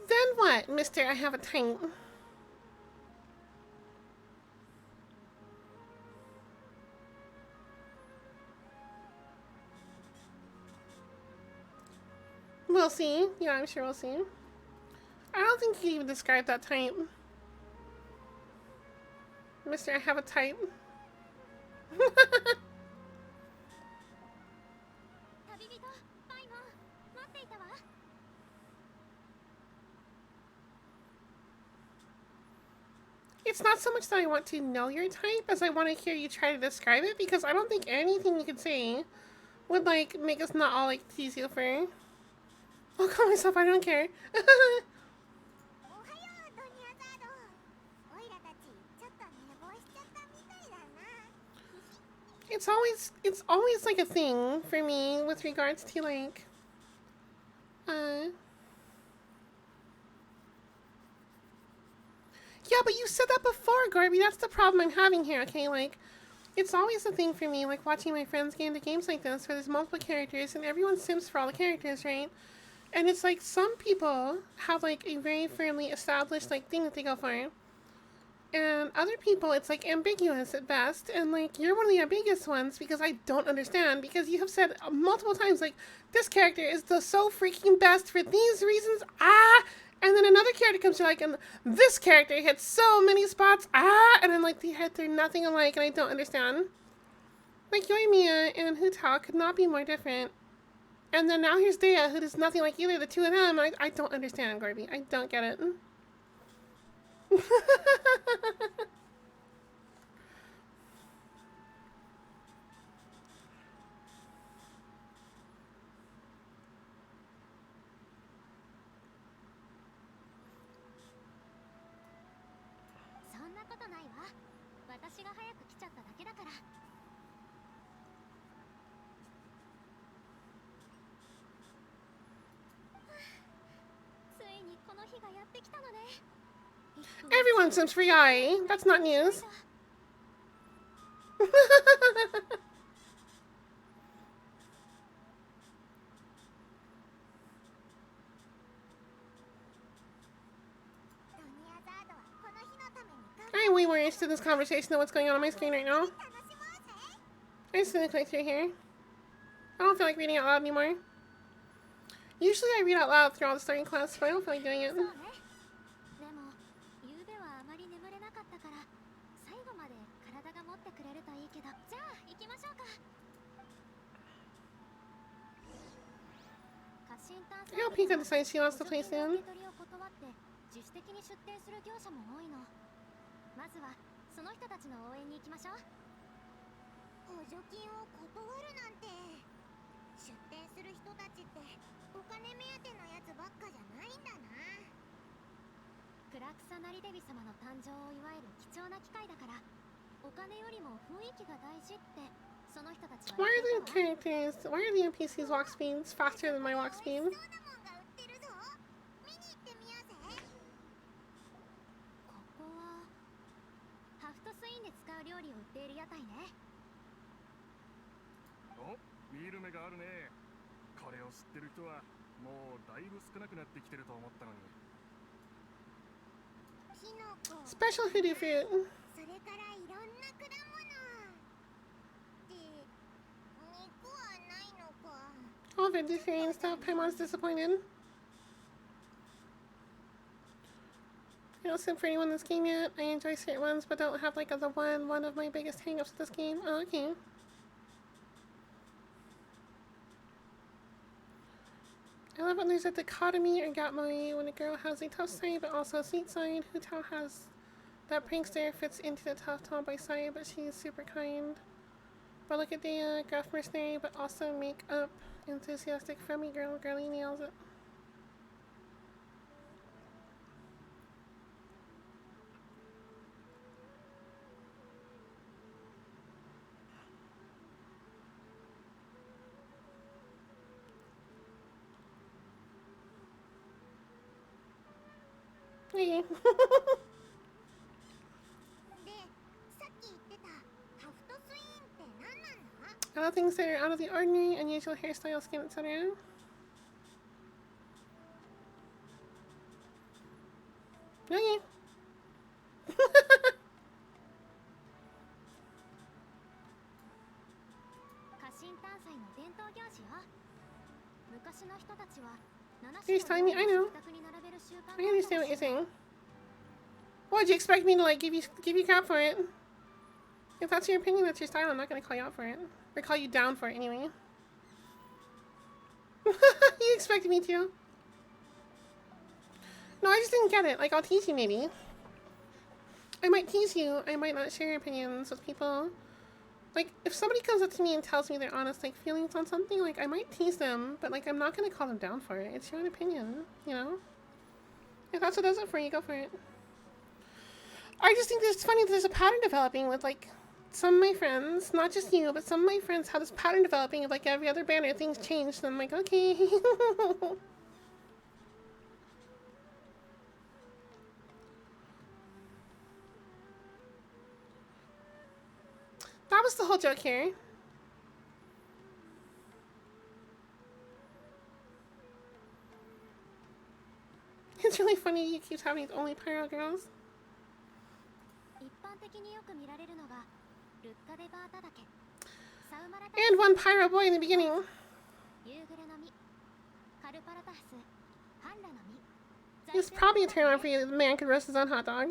Then what, Mister? I have a type. We'll see. Yeah, I'm sure we'll see. I don't think you can even describe that type. Mister, I have a type. It's not so much that I want to know your type as I want to hear you try to describe it, because I don't think anything you could say would, like, make us not all, like, tease you for. I'll call myself, I don't care. It's always like a thing for me with regards to, like, yeah, but you said that before, Garby. That's the problem I'm having here, okay? Like, it's always a thing for me, like, watching my friends get into games like this where there's multiple characters and everyone sims for all the characters, right? And it's like some people have, like, a very firmly established, like, thing that they go for. And other people, it's, like, ambiguous at best. And, like, you're one of the ambiguous ones because I don't understand. Because you have said multiple times, like, this character is the so freaking best for these reasons. And then another character comes to, like, and this character hits so many spots. And I'm like, they're nothing alike and I don't understand. Like, Yoimiya and Hu Tao could not be more different. And then now here's Dea, who does nothing like either of the two of them. I don't understand, Garby. I don't get it. Everyone sims for Yai. That's not news. Alright, we were to to this conversation of what's going on my screen right now. I just gonna click through here. I don't feel like reading out loud anymore. Usually I read out loud through all the starting class, but I don't feel like doing it. でも夕べはあまり眠れなかったから最後まで体が持ってくれるといいけど、じゃあ行きましょうか。家臣探査 I hope Pika decides she wants to play soon. 受け取りを断って自主的に出店する業者も多いの。まずはその人たちの応援に行きましょう。補助金を断るなんて。出店する人たちってお金目当てのやつばっかじゃないんだな。クラクサナリデビ様の誕生を祝える貴重な機会だから、お金よりも雰囲気が大事ってその人たちは。 Why are the characters, why are the NPCs walk speeds faster than my walk speed? そうなもんが売ってるぞ。見に行ってみようぜ。ここはハフトスインで使う料理を売っている屋台ね。お、見る目があるね。これを知ってる人はもうだいぶ少なくなってきてると思ったのに。キノコ、 Special hoodoo fruit. それからいろんな果物。で、肉はないのか。 All vegetarian stuff. Paimon's disappointed. I don't sim for anyone in this game yet. I enjoy certain ones, but don't have like one of my biggest hang-ups with this game. Oh, okay. I love when there's a dichotomy or gapmoe when a girl has a tough side but also a sweet side. Hutao has that prankster fits into the tough tomboy side, but she's super kind. But look at the gruff mercenary, but also make up enthusiastic friendly girl. Girlie nails it. Okay. で、さっき言ってたハフトスインって何なの？ Other things that are out of the ordinary, unusual hairstyle, skin, etc. Okay. 家臣探査の伝統行事よ。昔の人たちは He's telling me, I know. I understand what you're saying. What would you expect me to like give you crap for it? If that's your opinion, that's your style, I'm not gonna call you out for it. Or call you down for it anyway. You expected me to. No, I just didn't get it. Like, I'll tease you maybe. I might tease you, I might not share opinions with people. Like, if somebody comes up to me and tells me their honest, like, feelings on something, like, I might tease them, but, like, I'm not gonna call them down for it. It's your own opinion, you know? If that's what does it for you, go for it. I just think that it's funny that there's a pattern developing with, like, some of my friends, not just you, but some of my friends have this pattern developing of, like, every other banner, things change, and I'm like, okay. That was the whole joke here. It's really funny he keeps having only pyro girls. And one pyro boy in the beginning. It's probably a turn on for you that the man could roast his own hot dog.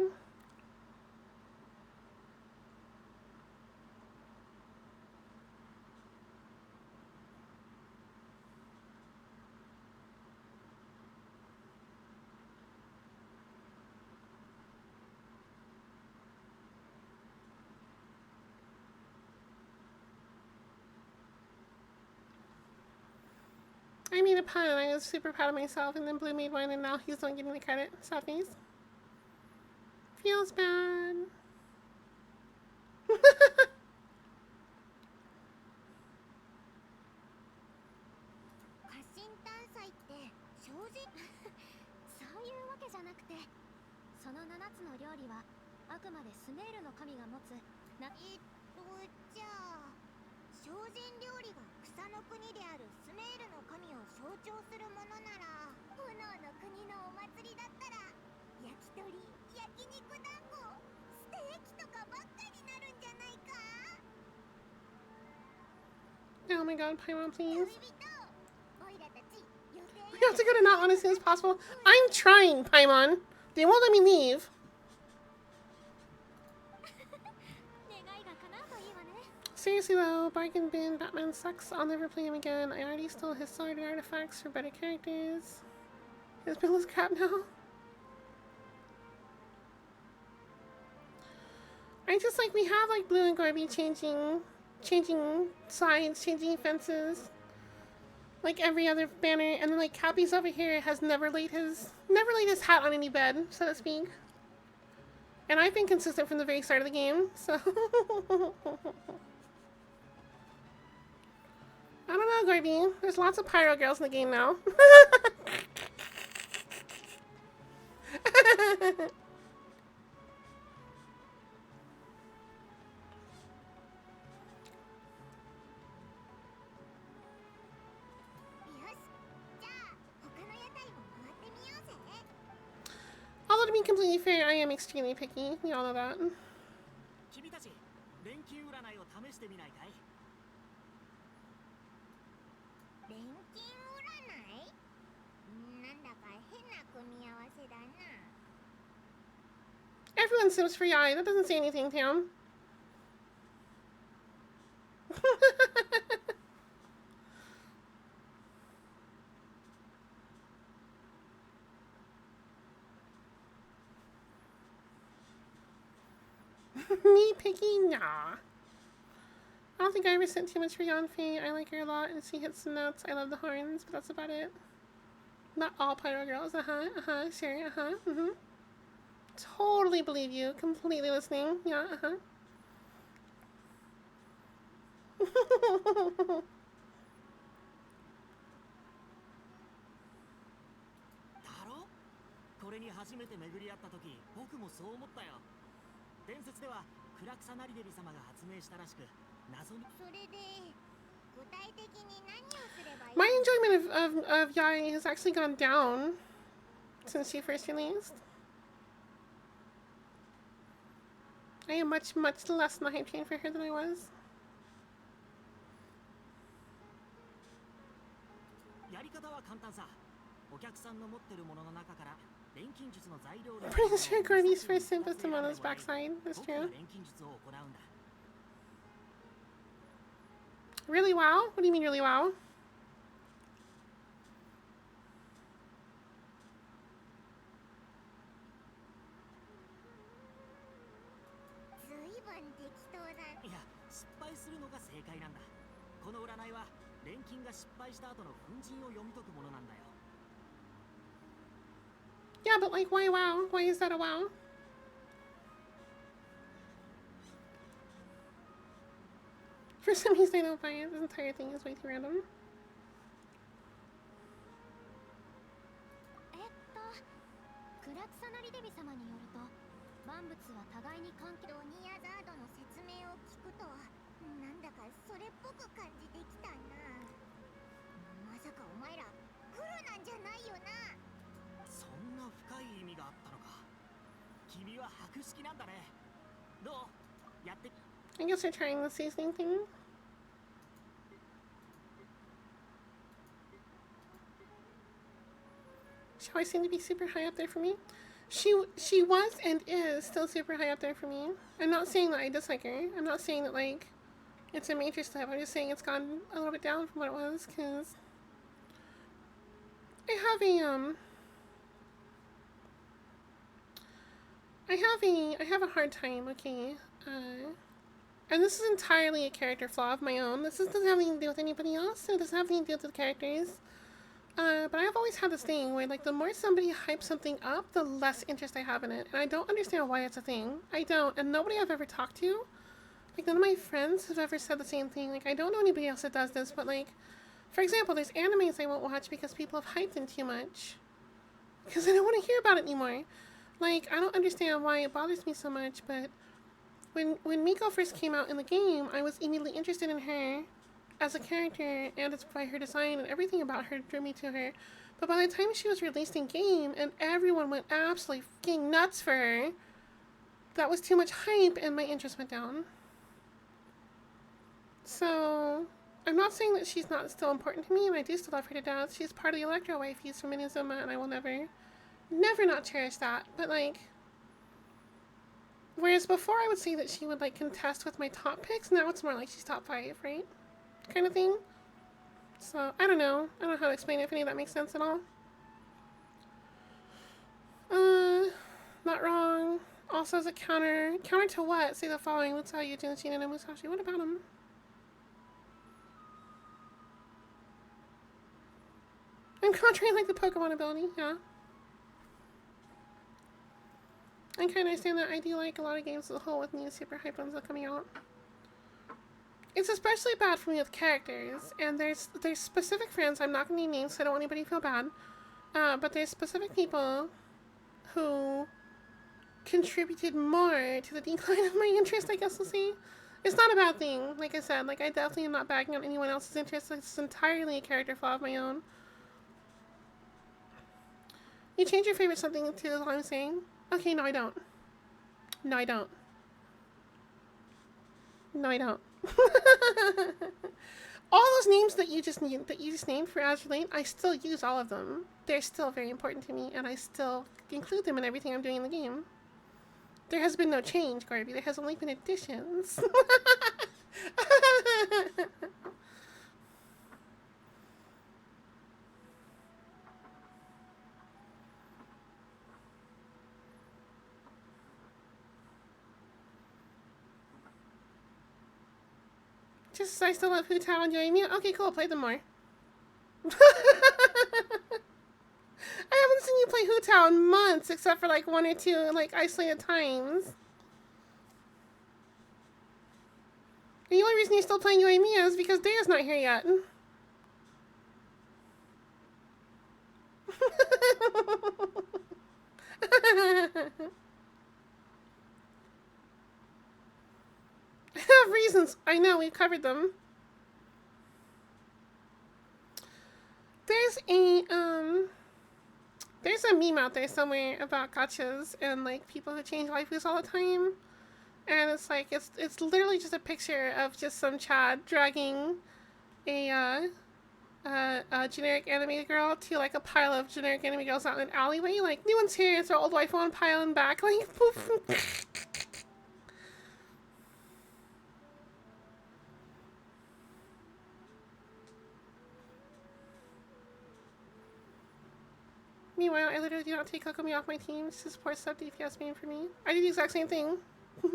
I made a pun and I was super proud of myself, and then Blue made one and now he's the one getting the credit. Sad face. Feels bad. Oh my god, Paimon, please. We have to go to not on as soon as possible. I'm trying, Paimon. They won't let me leave. Seriously though, bargain bin, Batman sucks. I'll never play him again. I already stole his sword and artifacts for better characters. His bill is crap now. I just like, we have like Blue and Gorby changing sides, changing fences. Like every other banner, and then like Cappy's over here has never laid his hat on any bed, so to speak. And I've been consistent from the very start of the game, so I don't know, Gorby. There's lots of pyro girls in the game now. Although to be completely fair, I am extremely picky. We all know that. 君たち錬金占いを試してみないかい？錬金占い？なんだか変な組み合わせだな。 Everyone sims for Yai. That doesn't say anything, Tam. Me picky? Nah. I don't think I ever sent too much for Yanfei. I like her a lot, and she hits some notes. I love the horns, but that's about it. Not all pyro girls. Sure, Totally believe you. Completely listening. Yeah, だろ？これに初めて巡り合った時、僕もそう思ったよ。伝説ではクラクサナリデビ様が発明したらしく、謎に。それで具体的に何をすればいい？ My enjoyment of Yai has actually gone down since she first released. I am much less on the hype train for her than I was. やり方は簡単さ。お客さんの持ってるものの中から錬金術の材料 I'm pretty sure Gordy's first simp was Tomono's backside. That's true. 錬金術を行うんだ。 Really wow? What do you mean really wow? Yeah, but like, why wow? Why is that a wow? For some reason I don't buy it. This entire thing is way too random. クラクサナリデビ様によると、万物は互いに関係。ドニアザードの説明を聞くと、なんだかそれっぽく感じてきたな。まさかお前ら黒なんじゃないよな。そんな深い意味があったのか。君は博識なんだね。どう？やって。 I guess they're trying the seasoning thing. She always seemed to be super high up there for me. She was and is still super high up there for me. I'm not saying that I dislike her. I'm not saying that like it's a major step. I'm just saying it's gone a little bit down from what it was because I have a hard time. Okay. And this is entirely a character flaw of my own. This doesn't have anything to do with anybody else. It doesn't have anything to do with the characters. But I've always had this thing where, like, the more somebody hypes something up, the less interest I have in it. And I don't understand why it's a thing. I don't. And nobody I've ever talked to, like, none of my friends have ever said the same thing. Like, I don't know anybody else that does this, but, like, for example, there's animes I won't watch because people have hyped them too much. Because I don't want to hear about it anymore. Like, I don't understand why it bothers me so much, but when Miko first came out in the game, I was immediately interested in her as a character, and it's by her design and everything about her drew me to her. But by the time she was released in game and everyone went absolutely fucking nuts for her, that was too much hype and my interest went down. So I'm not saying that she's not still important to me, and I do still love her to death. She's part of the Electro wifeys from Inazuma, and I will never not cherish that. But like, whereas before I would say that she would like contest with my top picks, now it's more like she's top 5, right? Kind of thing. So I don't know. I don't know how to explain it, if any of that makes sense at all. Not wrong. Also as a counter. Counter to what? Say the following. Let's tell you Genshin and Musashi. What about him? I'm countering like the Pokemon ability, yeah. I can understand that. I do like a lot of games as a whole with new super hype ones that are coming out. It's especially bad for me with characters, and there's specific friends, I'm not going to name names so I don't want anybody to feel bad, but there's specific people who contributed more to the decline of my interest, I guess we'll say. It's not a bad thing, like I said, like I definitely am not bagging on anyone else's interest, it's entirely a character flaw of my own. You change your favorite something to is all I'm saying? Okay, no I don't. No I don't. No I don't. All those names that you just named for Azure Lane, I still use all of them. They're still very important to me, and I still include them in everything I'm doing in the game. There has been no change, Garby. There has only been additions. Just I still love Hu Tao and Yoimiya. Okay, cool. Play them more. I haven't seen you play Hu Tao in months, except for like 1 or 2 like isolated times. And the only reason you're still playing Yoimiya is because Daya's not here yet. I have reasons. I know, we've covered them. There's a meme out there somewhere about gachas and like people who change waifus all the time. And it's like, it's literally just a picture of just some Chad dragging a generic anime girl to like a pile of generic anime girls out in an alleyway. Like, new one's here, it's our old wife on piling back. Like, poof. Meanwhile, I literally do not take Kokomi off my team to support sub DPS main for me. I do the exact same thing. I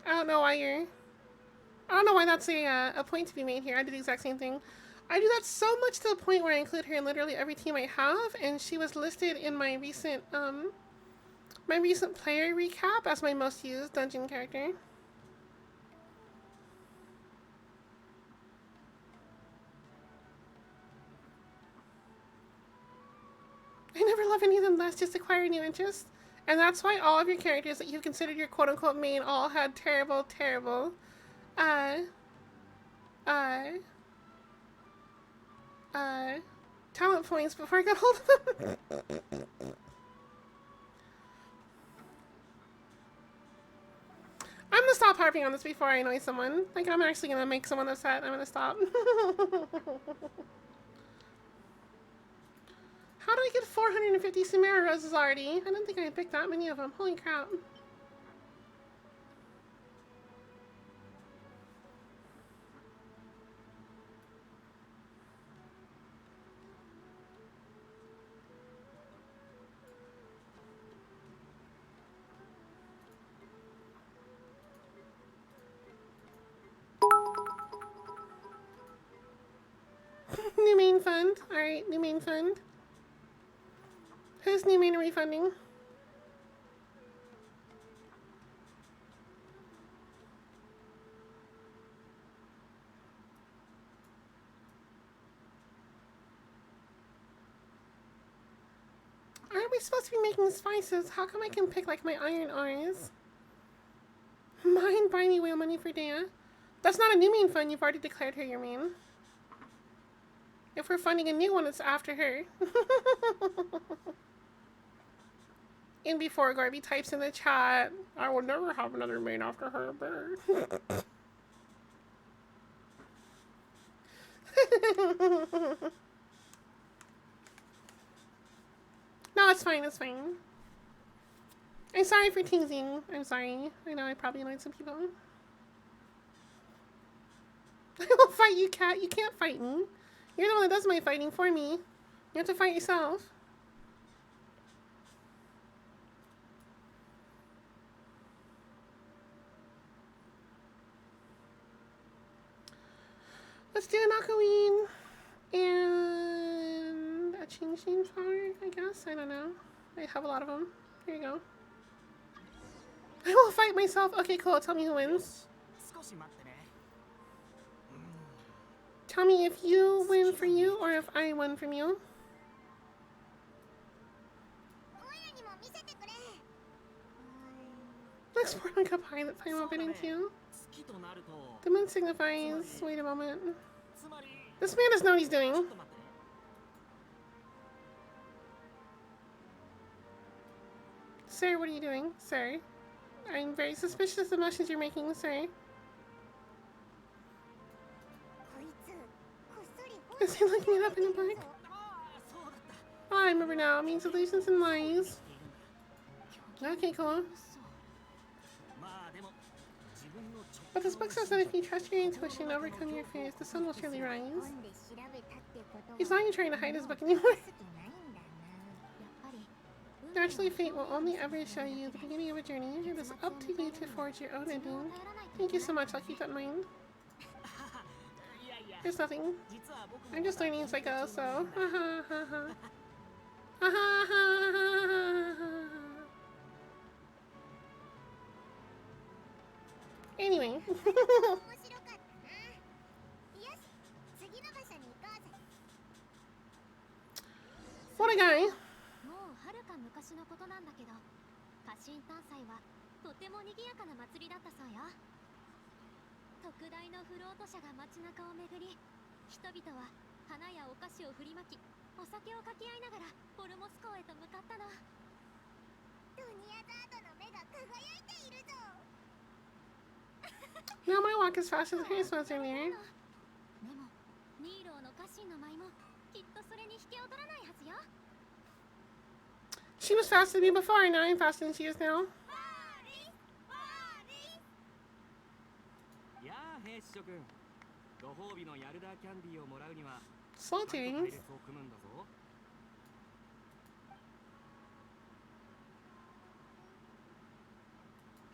don't know why that's a point to be made here. I do the exact same thing. I do that so much to the point where I include her in literally every team I have, and she was listed in my recent player recap as my most used dungeon character. I never love any of them less, just acquire new interests. And that's why all of your characters that you considered your quote-unquote main all had terrible talent points before I got hold of them. I'm gonna stop harping on this before I annoy someone. Like, I'm actually gonna make someone upset. I'm gonna stop. How did I get 450 Sumeru roses already? I didn't think I had picked that many of them. Holy crap. New main fund. Alright, new main fund. Who's new main refunding? Aren't we supposed to be making spices? How come I can pick like my iron ores? Mine, buy me whale money for Dea. That's not a new main fund. You've already declared her your main. If we're funding a new one, it's after her. And before Garby types in the chat, I will never have another main after her, but... No, it's fine, it's fine. I'm sorry for teasing. I'm sorry. I know I probably annoyed some people. I will fight you, Cat. You can't fight me. You're the one that does my fighting for me. You have to fight yourself. Let's do an Aquaween and a Ching flower, I guess. I don't know. I have a lot of them. Here you go. I will fight myself. Okay, cool. Tell me who wins. 少し待ってね。 Tell me if you win for you or if I win from you. オイラにも見せてくれ。 Looks more like a pie that I'm opening to. 月となると、 The moon signifies. Wait a moment. つまり This man doesn't know what he's ちょ doing. っと待ってね。 Sir, what are you doing? Sir. I'm very suspicious of the motions you're making, sir. こいつこっそり本 Is he looking it up in the book? ああ、そうだった。 Oh, I remember now. It means illusions and lies. Okay, cool. まあでも自分の直 But this book says that if you trust your intuition and overcome your fears, the sun will surely rise. で調べたってことは He's not even trying to hide his book anymore. 好きないんだな。やっぱり Naturally, fate will only ever show you the beginning of a journey. It is up to you to forge your own ending. Thank you so much. I'll keep that in mind. いやいや、 There's nothing. 実は僕も I'm just learning as I go, so. Ha ha ha ha. Ha ha ha ha ha. Anyway. 面白かったな。よし、次の場所に行こうぜ。 What a guy. もうはるか昔のことなんだけど、家臣誕祭はとても賑やかな祭りだったそうよ。特大のフロート車が街中を巡り、人々は花やお菓子を振りまき、お酒をかけ合いながらホルモス港へと向かったの。ドニアザードの目が輝いているぞ。 Now my walk as fast as his was earlier. でも、ニーローの家臣の舞もきっとそれに引けを取らないはずよ。 She was faster than me before, now I'm faster than she is now. やあ兵士諸君、ご褒美のヤルダーキャンディーをもらうには Slow 隊 tunes. 列を組むんだぞ。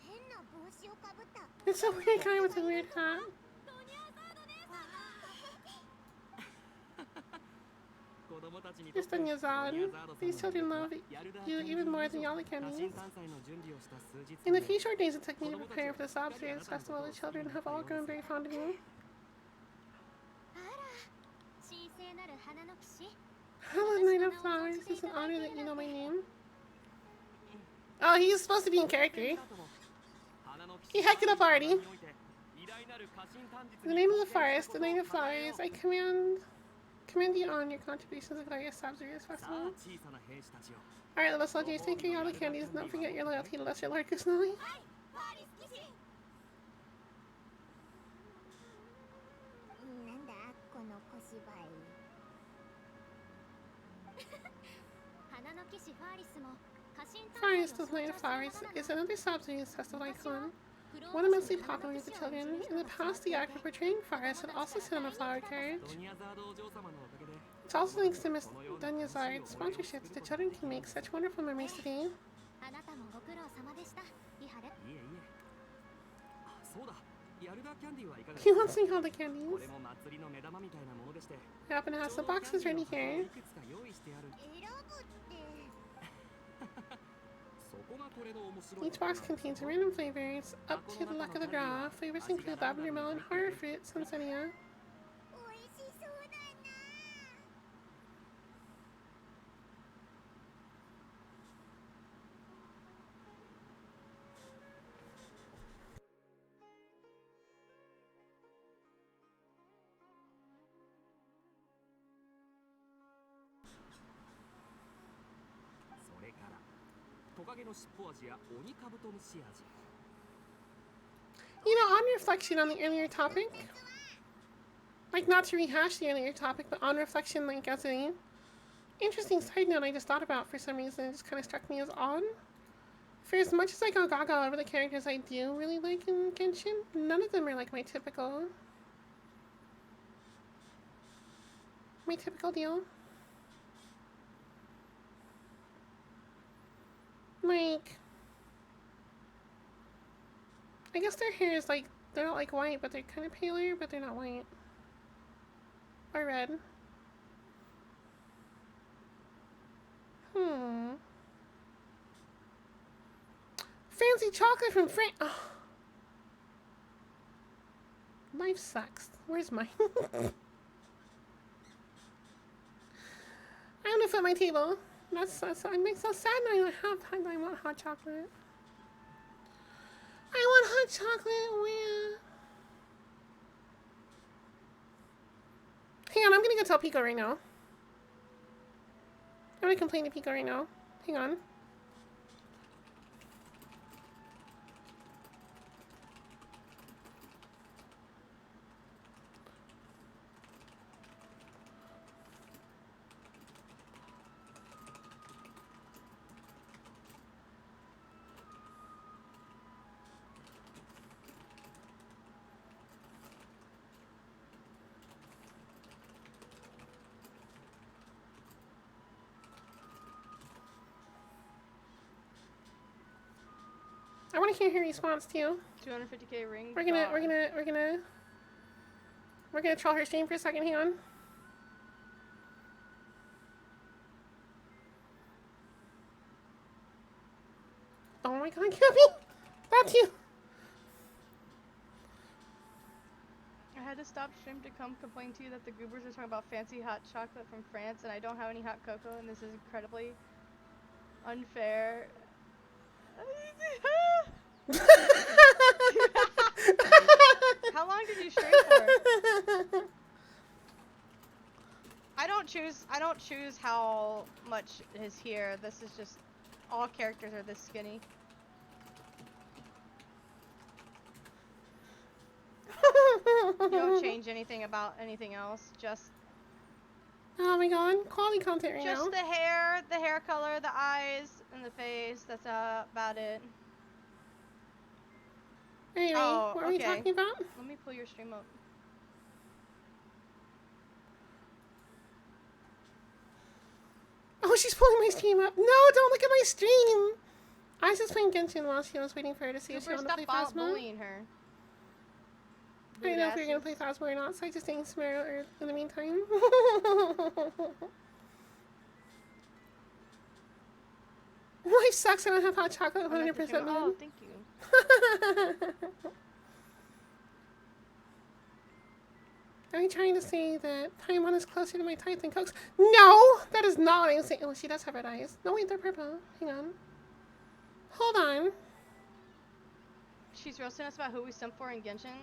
変な帽子をかぶった It's a weird guy with a weird hat. ドニアザード姉さん。子供たちにとっ It's て the Nyazad. ドニアザード様 These children love ヤルダー you キャンディ even ー more than 以 all 上 the 家臣 candies. 誕祭の準備をした数日 In the 後 few short days it took me to prepare for this Obsidious festival, the children have all grown very fond of me. あら、神聖なる花の騎士。 Hello, Knight of Flowers. It's an honor that you know my name. Oh, he's supposed to be in character. He hacked it up already. In the name of the forest, the Knight of Flowers, I commend you on your contributions to the glorious Obsidious さあ festival. 小さな兵士たちよ Alright, little soldiers, take care of all the candies and don't forget your loyalty to Lesser Lord Kusnali. パーリス騎士。なんだこの小芝居。花の騎士ファーリスも家臣誕祭 Forest を of Knight of 象徴する Flowers 花なの。 is another Obsidious festival icon. フロート One 車 immensely で花 popular の with the 騎士を children. 巡る In the 人が past, the act of portraying Forest had also sit on a flower carriage. ドニアザードお嬢様のおかげで It's also thanks to Miss Dunyazard's sponsorships the children can make such wonderful memories today. あなたもご苦労様でした。イハル。いえいえあそうだヤルダーキャンディーはいかが He ですか wants me all the こ candies. れも祭りの目玉みたいなものでして I happen to have ち some ょうど boxes キャン ready ディー here. の箱をいくつか用意してある選ぶって。そこがこれの面白い Each box contains random flavors, up to the luck of the draw. Flavors include lavender melon, horror fruit, sunsettia. 美味しそうだな。それから特カゲの尻尾味やオニカブトムシ味。 You know, on reflection on the earlier topic, like not to rehash the earlier topic, but on reflection, like as a interesting side note I just thought about for some reason, it just kind of struck me as odd. For as much as I go gaga over the characters I do really like in Genshin, none of them are like my typical deal. Like, I guess their hair is like, they're not like white, but they're kind of paler, but they're not white. Or red. Fancy chocolate from France. Oh. Life sucks. Where's mine? I don't know if at my table. That's it makes so sad now. I want hot chocolate. I want hot chocolate. Where? Hang on, I'm gonna go tell Pico right now. I'm gonna complain to Pico right now. Hang on. I want to hear her response too. 250k ring. We're gonna troll her stream for a second. Hang on. Oh my god, kill me! That's you! I had to stop stream to come complain to you that the goobers are talking about fancy hot chocolate from France and I don't have any hot cocoa and this is incredibly unfair. How long did you stream for? I don't choose how much is here. This is just all characters are this skinny. You don't change anything about anything else, just Oh my god, quality content right now. just the hair color, the eyes, and the face. That's about it. Anyway, Oh, what are we okay. talking about? Let me pull your stream up. Oh, she's pulling my stream up. No, don't look at my stream! I was just playing Genshin while she was waiting for her to see if she Super, wanted to stop play Phasma. bullying her. I didn't know if we were gonna play Phasma or not, so I just didn't Sumeru her in the meantime. Life sucks, I don't have hot chocolate 100% Oh, moon. thank you. Are you trying to say that Paimon is closer to my type than Coke's? No! That is not what I'm saying. Oh, she does have red eyes. No, wait, they're purple. Hang on. Hold on. She's roasting us about who we simp for in Genshin.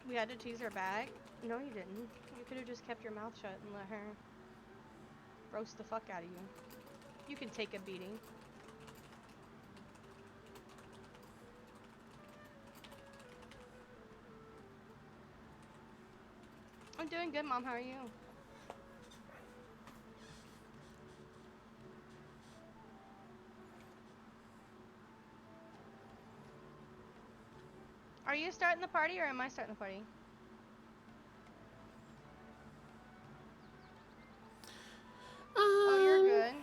We had to tease her back. No, you didn't. You could have just kept your mouth shut and let her roast the fuck out of you. You can take a beating. I'm doing good, Mom. How are you? Are you starting the party or am I starting the party? Oh, you're good.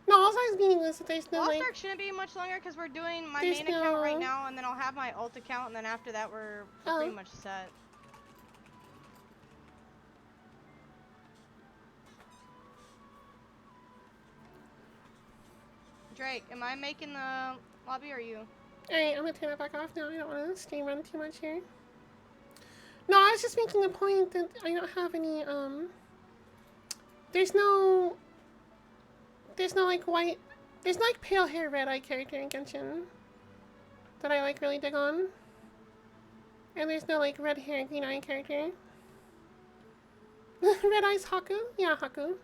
No, all I was meaning was that there's no, Lost like... Ark shouldn't be much longer because we're doing my There's main account right no- now and then I'll have my alt account and then after that we're Oh. pretty much set. Drake, am I making the lobby or you? Alright, I'm gonna turn it back off now. I don't want to stream run too much here. No, I was just making the point that I don't have any, There's no, like, white... There's no, like, pale hair, red eye character in Genshin that I, like, really dig on. And there's no like red hair, green eye character. Red eyes Haku? Yeah, Haku.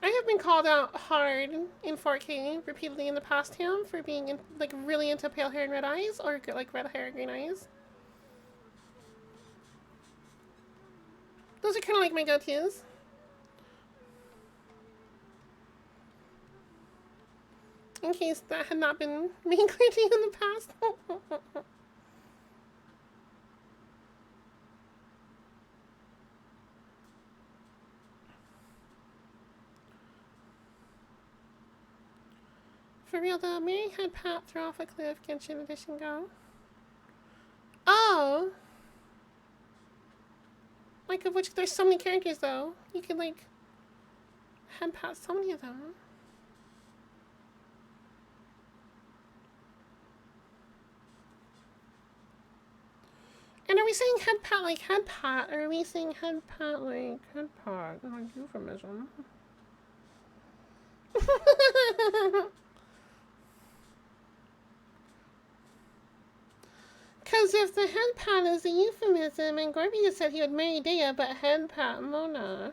I have been called out hard in 4K repeatedly in the past, Tam, for being like really into pale hair and red eyes, or like red hair and green eyes. Those are kind of like my go-tos. In case that had not been made clear to you in the past. For real though, Mary had Pat throw off a cliff, Genshin Edition go. Oh! Like, of which there's so many characters though. You could, like, head Pat so many of them. And are we saying head pat like head pat, or are we saying head pat like head pat? Like euphemism. Because if the head pat is a euphemism, and Gorby just said he would marry Dea, but head pat Mona.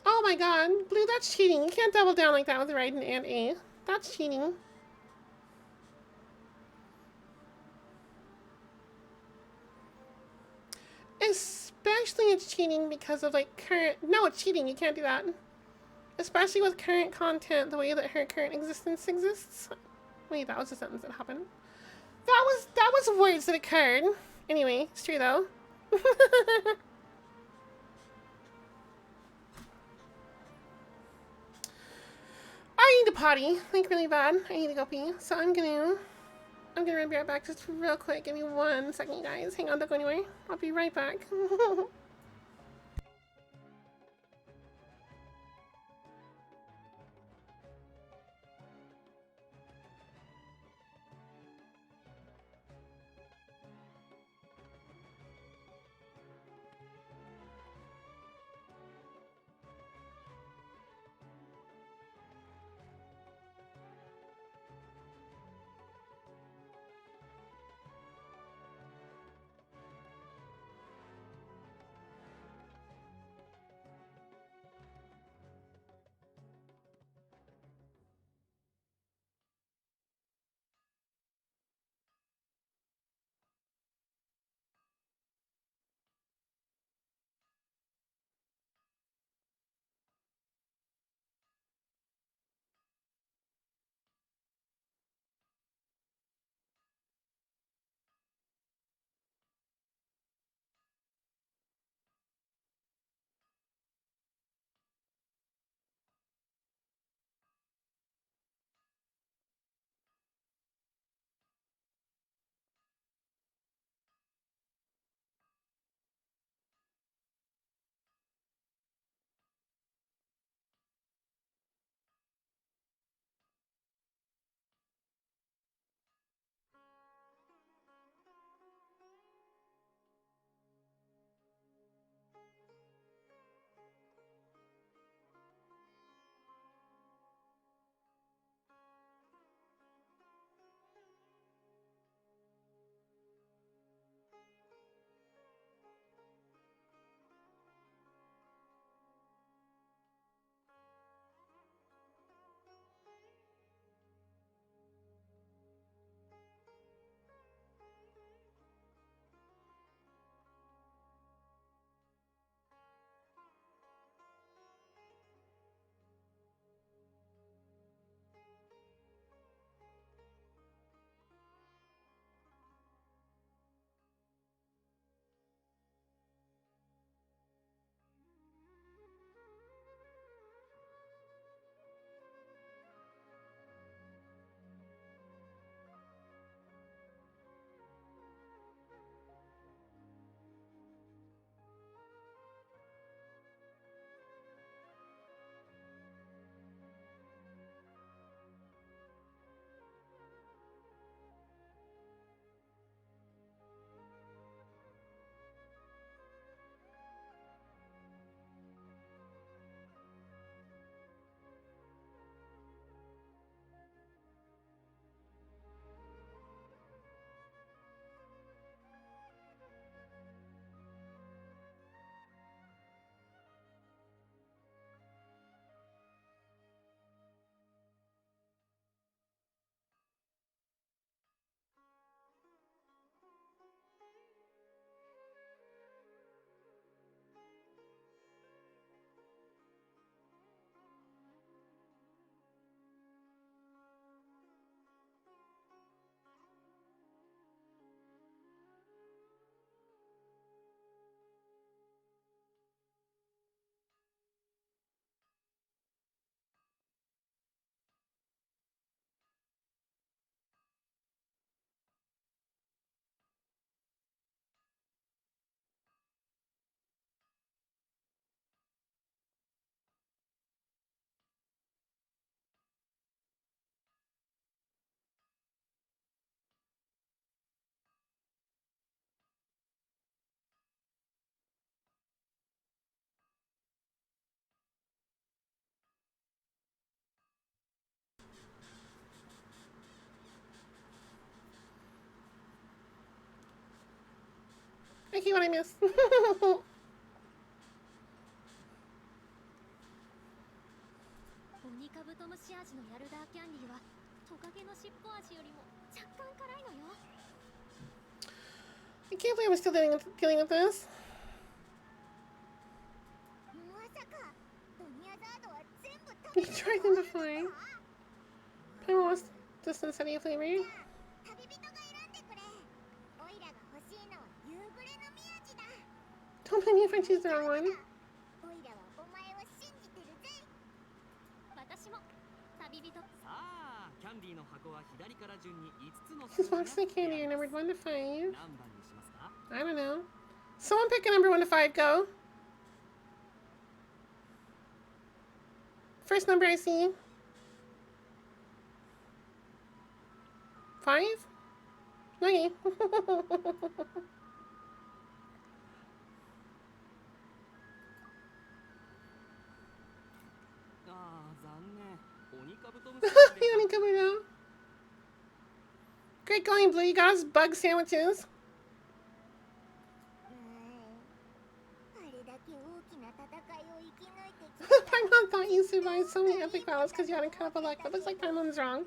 Oh my god, Blue, that's cheating. You can't double down like that with Raiden and A. That's cheating. Especially it's cheating because of like current... No, it's cheating. You can't do that. Especially with current content, the way that her current existence exists. Wait, that was a sentence that happened. That was words that occurred. Anyway, it's true though. I need to potty, like really bad. I need to go pee. So I'm gonna be right back just real quick. Give me 1 second, you guys. Hang on, don't go anywhere. I'll be right back. Okay, what I missed? オニカブトムシ味のヤルダーキャンディーはトカゲの尻尾味よりも若干辛いのよ。 I can't believe I'm still dealing with this. まさかドニアザードは全部 You 食べ tried them before. Paimon wants the Sunsettia flavor. 旅人が選んでくれ。オイラが欲しいのは夕暮れの宮地だ。 Don't blame me if I choose the wrong one. オイラはお前を信じてるぜ。私も旅人。さあキャンディーの箱は左から順に5つの These boxes of candy are numbered 1 to 5. 何番にしますか？ I don't know. Someone pick a number 1 to 5. Go. First number I see. 5? Okay. ああ残念。オニカブトムシ You only covered out. Great going, Blue. You got us bug sandwiches. あれだけ大きな戦いを生き抜いてき Paimon thought you survived so many epic battles because you had incredible luck, but looks like Paimon's wrong.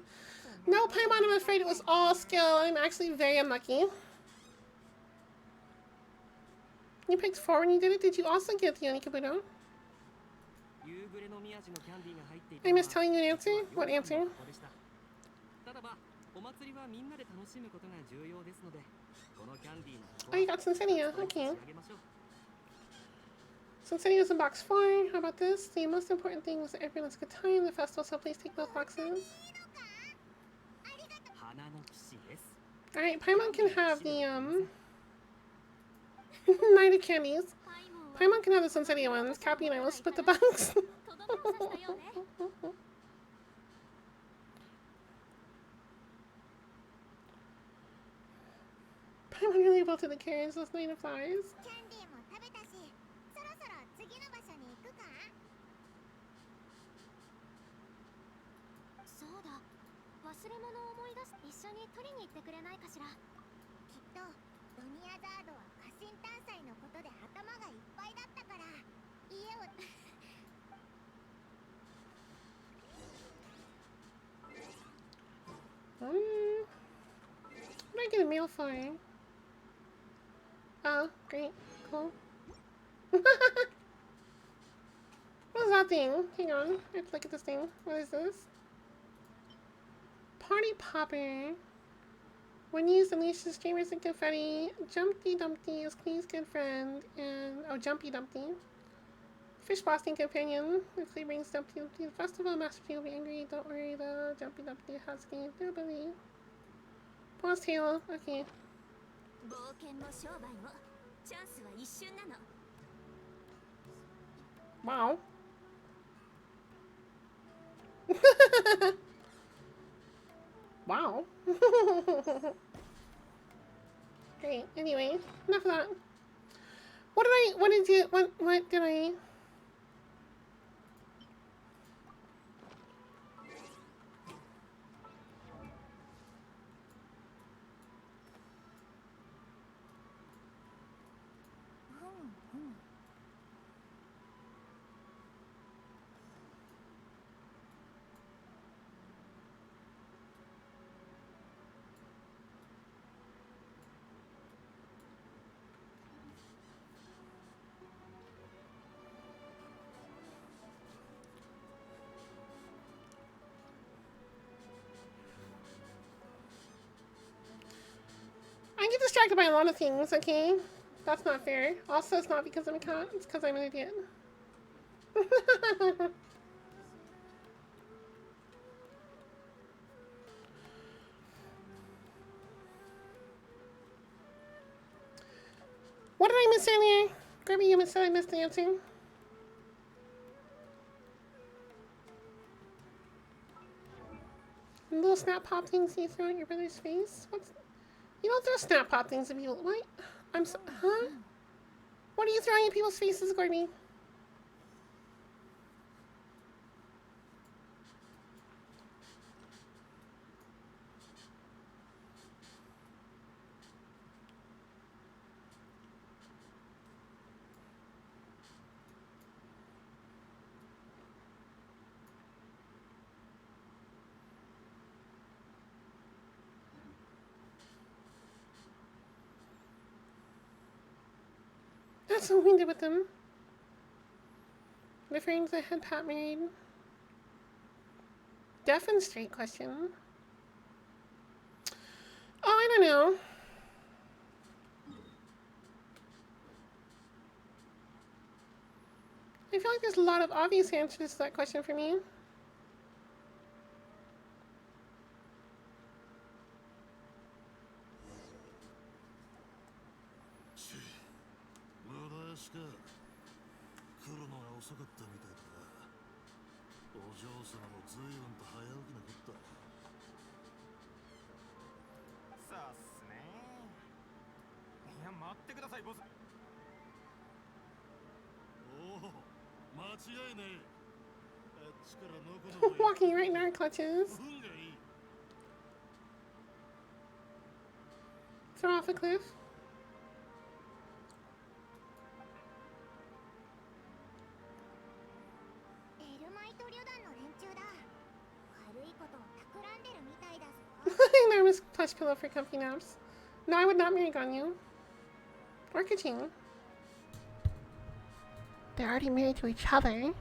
No, Paimon, I'm afraid it was all skill. I'm actually very unlucky. You picked 4 when you did it. Did you also get the Onikabuto? 夕暮れの宮地のキャンディーが入っていた I missed telling you an answer. What answer? ただまあお祭りはみんなで楽しむことが重要ですのでこのキャンディーの Oh, you got Sunsettia. Okay. 差し上げましょう Sunsettia's in box 4. How about this? The most important thing was that everyone has a good time in the festival, so please take both boxes. 花の騎士です Alright, Paimon can have the, Night of Candies. パイモンは Paimon can have the Sunsettia ones. Cappy and I will split the box. とどめを刺したようね。 Paimon really bolted the carriage last night of flowers. キャンディーも食べたし、そろそろ次の場所に行くか。そうだ、忘れ物を思い出す。一緒に取りに行ってくれないかしら。きっとドニアザードは家臣探査のことで頭がいっぱいだったから家をWhat did I get a mail for? Oh, great. Cool. What is that thing? Hang on. I have to look at this thing. What is this? Party Popper. When used, unleashes streamers and confetti. Jumpy Dumpty is Queen's good friend. And, oh, Jumpy Dumpty. Fish Blasting Companion. Weekly brings Dumpty Dumpty to the festival. Master P will be angry. Don't worry, though. Jumpy Dumpty has gained their ability. Boss Tail. Okay. 冒険も商売もチャンスは一瞬なの。 Wow. Wow. Great. Anyway, enough of that. What did I... I get distracted by a lot of things, okay? That's not fair. Also, it's not because I'm a cat, it's because I'm an idiot. What did I miss earlier? Grimmy, you said I missed the answer. Little snap pop things you throw at your brother's face? What's... You don't throw snap pop things at people. What? I'm so... Huh? What are you throwing at people's faces, Grimmy? got so winded with them. Referring to the head Pat made. Deaf and straight question. Oh, I don't know. I feel like there's a lot of obvious answers to that question for me. Walking right in our clutches. Throw off a cliff. Enormous plush pillow for comfy naps. No, I would not marry Ganyu. Or Kaching. They're already married to each other.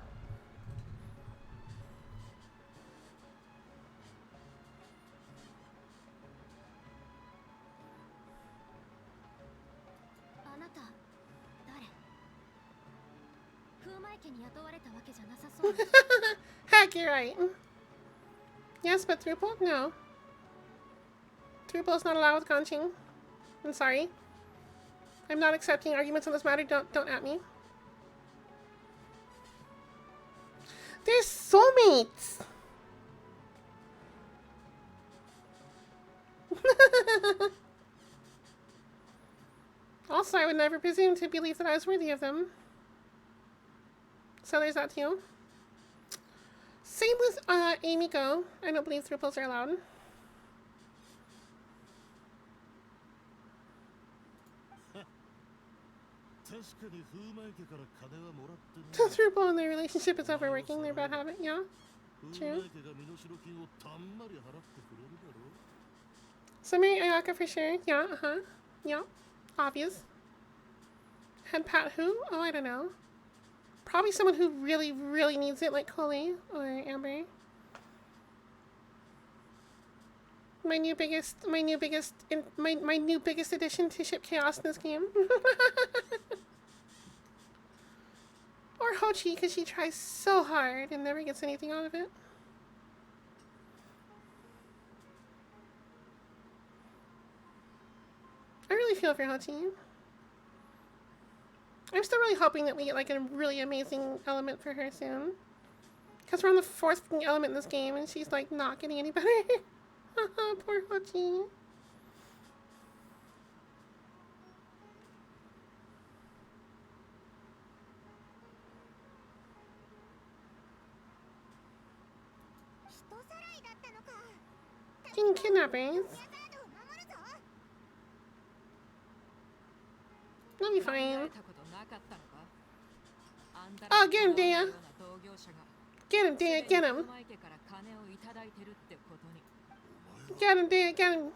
Heck, you're right. Yes, but Drupal? No. Drupal's not allowed with Genshin. I'm sorry. I'm not accepting arguments on this matter. Don't at me. They're soulmates! Also, I would never presume to believe that I was worthy of them. So there's that too. Same with Amy Go. I don't believe Drupals are allowed. So Drupal and their relationship is overworking their bad habit, yeah? True. Sumeru Ayaka for sure, yeah, yeah, obvious. Head Pat who? Oh, I don't know. Probably someone who really, really needs it, like Coley or Amber. My new biggest addition to ship chaos in this game. Or Hochi, because she tries so hard and never gets anything out of it. I really feel for Hochi. I'm still really hoping that we get like a really amazing element for her soon. Because we're on the 4th element in this game and she's like not getting any better. Poor Hochi. Getting kidnappers. That'll be fine. Oh, get him, Dea. Get him, Dea, get him. Get him, Dea, get him.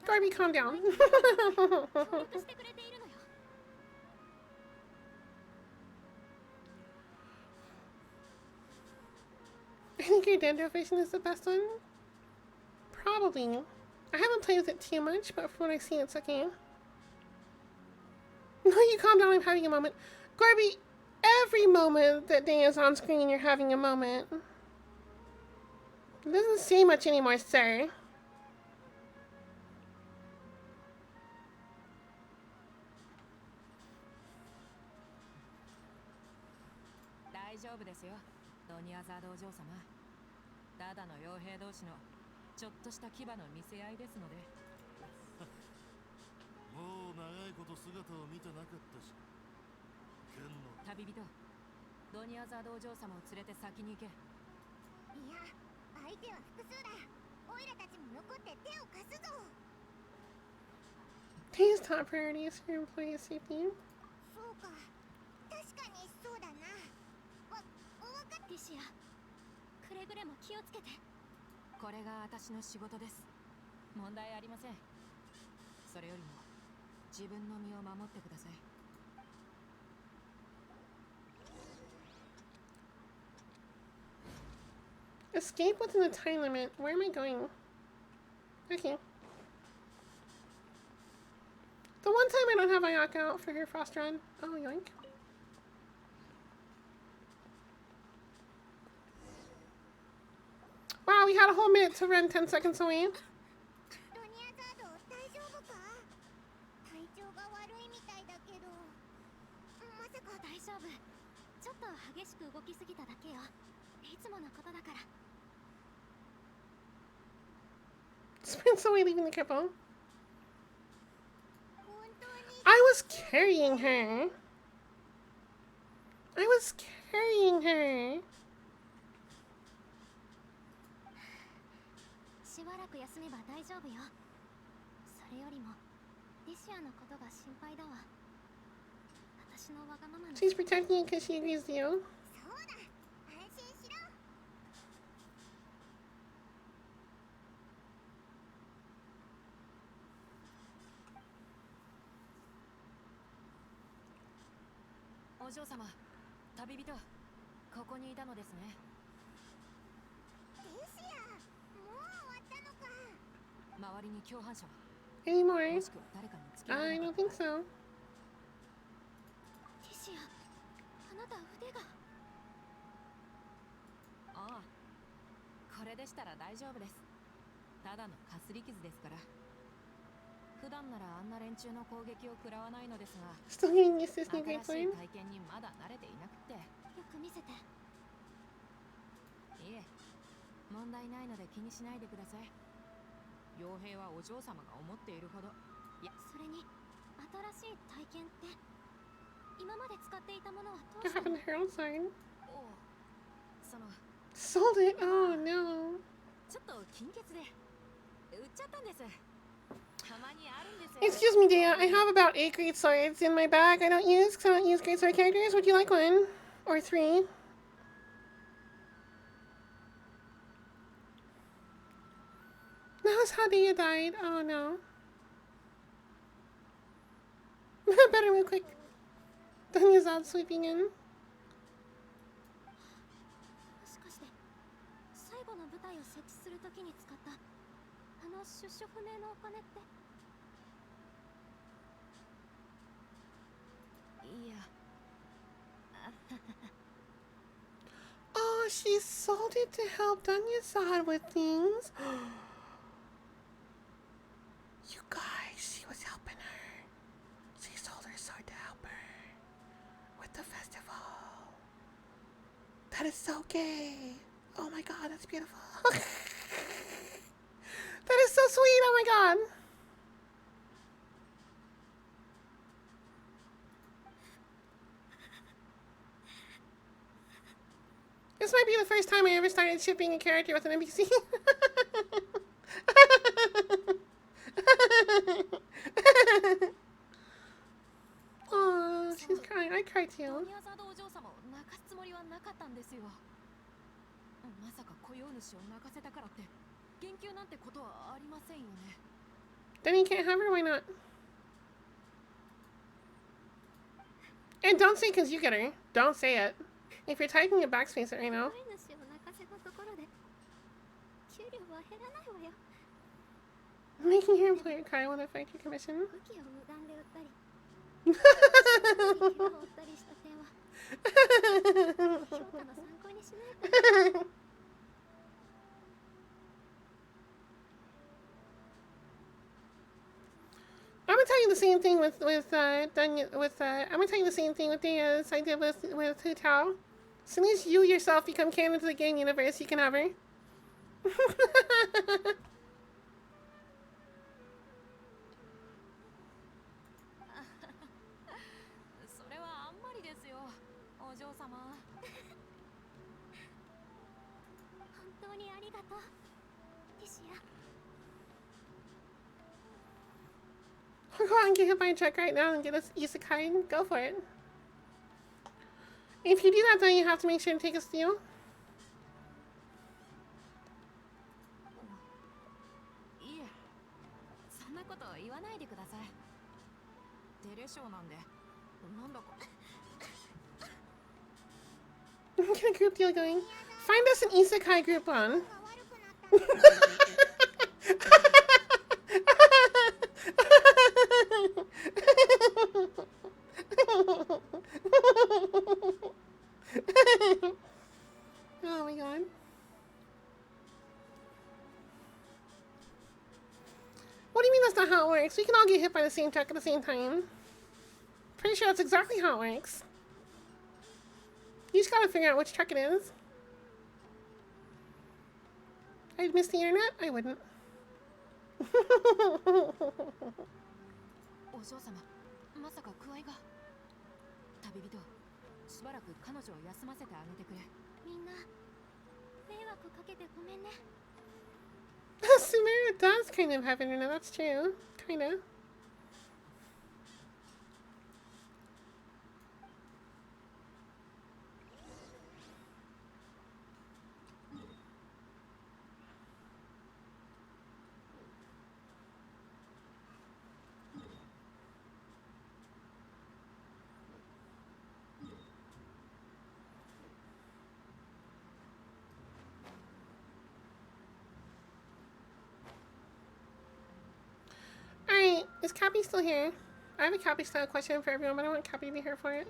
Garby, calm down. I think your Dendro version is the best one. Probably. I haven't played with it too much, but from what I've seen, it's okay. No, you calm down, I'm having a moment. Garby, every moment that Day is on screen, you're having a moment. It doesn't say much anymore, sir. Day's top priority is for employee safety. くれも気をつけて。これが私の仕事です。問題ありません。それよりも自分の身を守ってください。Escape within the time limit. Where am I going? Okay. The one time I don't have Ayaka out for her frost run. Oh, yoink. Wow, we had a whole minute to run 10 seconds away. ロニアザード大丈夫か？体調が悪いみたいだけど。まさか大丈夫。ちょっと激しく動きすぎただけよ。いつものことだから。Sprints away, leaving the cripple. I was carrying her. I was carrying her. しばらく休めば大丈夫よ。それよりもリシアのことが心配だわ。私のわがままな。 She's protecting you because she agrees with you. そうだ。安心しろ。お嬢様、旅人、ここにいたのですね。リシア、もう終わったのか。周りに共犯者は Anymore? もしくは誰かにつけら I れな don't かっ think so. リシア、あなた腕が。ああ、これでしたら大丈夫です。ただのかすり傷ですから。普段ならあんな連中の攻撃を食らわないのですが、 Still getting used to this 新 new しい grapevine. 体験にまだ慣れていなくて。よく見せて。いえ、問題ないので気にしないでください。傭兵はお嬢様が思っているほど。いや、それに新しい体験って今まで使っていたものはどう What したの？ happened to her own sign? おう、その Sold it? Oh no. ちょっと金欠で売っちゃったんです。たまにあるんですよ。 Excuse me, Dea. I have about 8 great swords in my bag I don't use because I don't use great sword characters. Would you like one? Or 3? That was how Dea died. Oh no. Better move quick. Danya's out sweeping in. もしかして最後の舞台を設置するときに使ったあの出所不明のお金って。いや。Oh, she sold it to help Danya-san with things. You guys, she was helping her. She sold her sword to help her with the festival. That is so gay. Oh my god, that's beautiful. That is so sweet. Oh my god. This might be the first time I ever started shipping a character with an NPC. Oh, she's crying. I cried ロ too. ニアザードお嬢様を泣かすつもりはなかったんですよ。まさか雇用主を泣かせたからって言及なんてことはありませんよね。 Then you can't have her. Why not? And don't say because you get her. Don't say it. If you're typing a backspace it right now. 飼い主を泣かせたところで給料は減らないわよ。 Making your employer cry won't affect your commission. 武器を無断で売ったり怪我を負ったりした点は評価の参考にしないと。 I'm gonna tell you the same thing with Danya, I'm gonna tell you the same thing with Dea as I did with Hu Tao. As soon as you yourself become canon to the game universe, you can have her. それはあんまりですよ、お嬢様。本当にありがとう、リシア。 Go out and get hit by a truck right now and get us isekai. Go for it. If you do that, then you have to make sure to take a steal. 称なんで、なんだか。Get a group deal going. Find us an isekai group on. 'Oh my god. What do you mean that's not how it works? We can all get hit by the same truck at the same time. Pretty sure that's exactly how it works. You just gotta figure out which truck it is. I'd miss the internet? I wouldn't. お嬢様、まさか具合が。旅人、しばらく彼女を休ませてあげてくれ。みんな迷惑かけてごめんね。Sumeru does kind of have internet, that's true. Kinda. Alright, is Cappy still here? I have a Cappy style question for everyone, but I want Cappy to be here for it.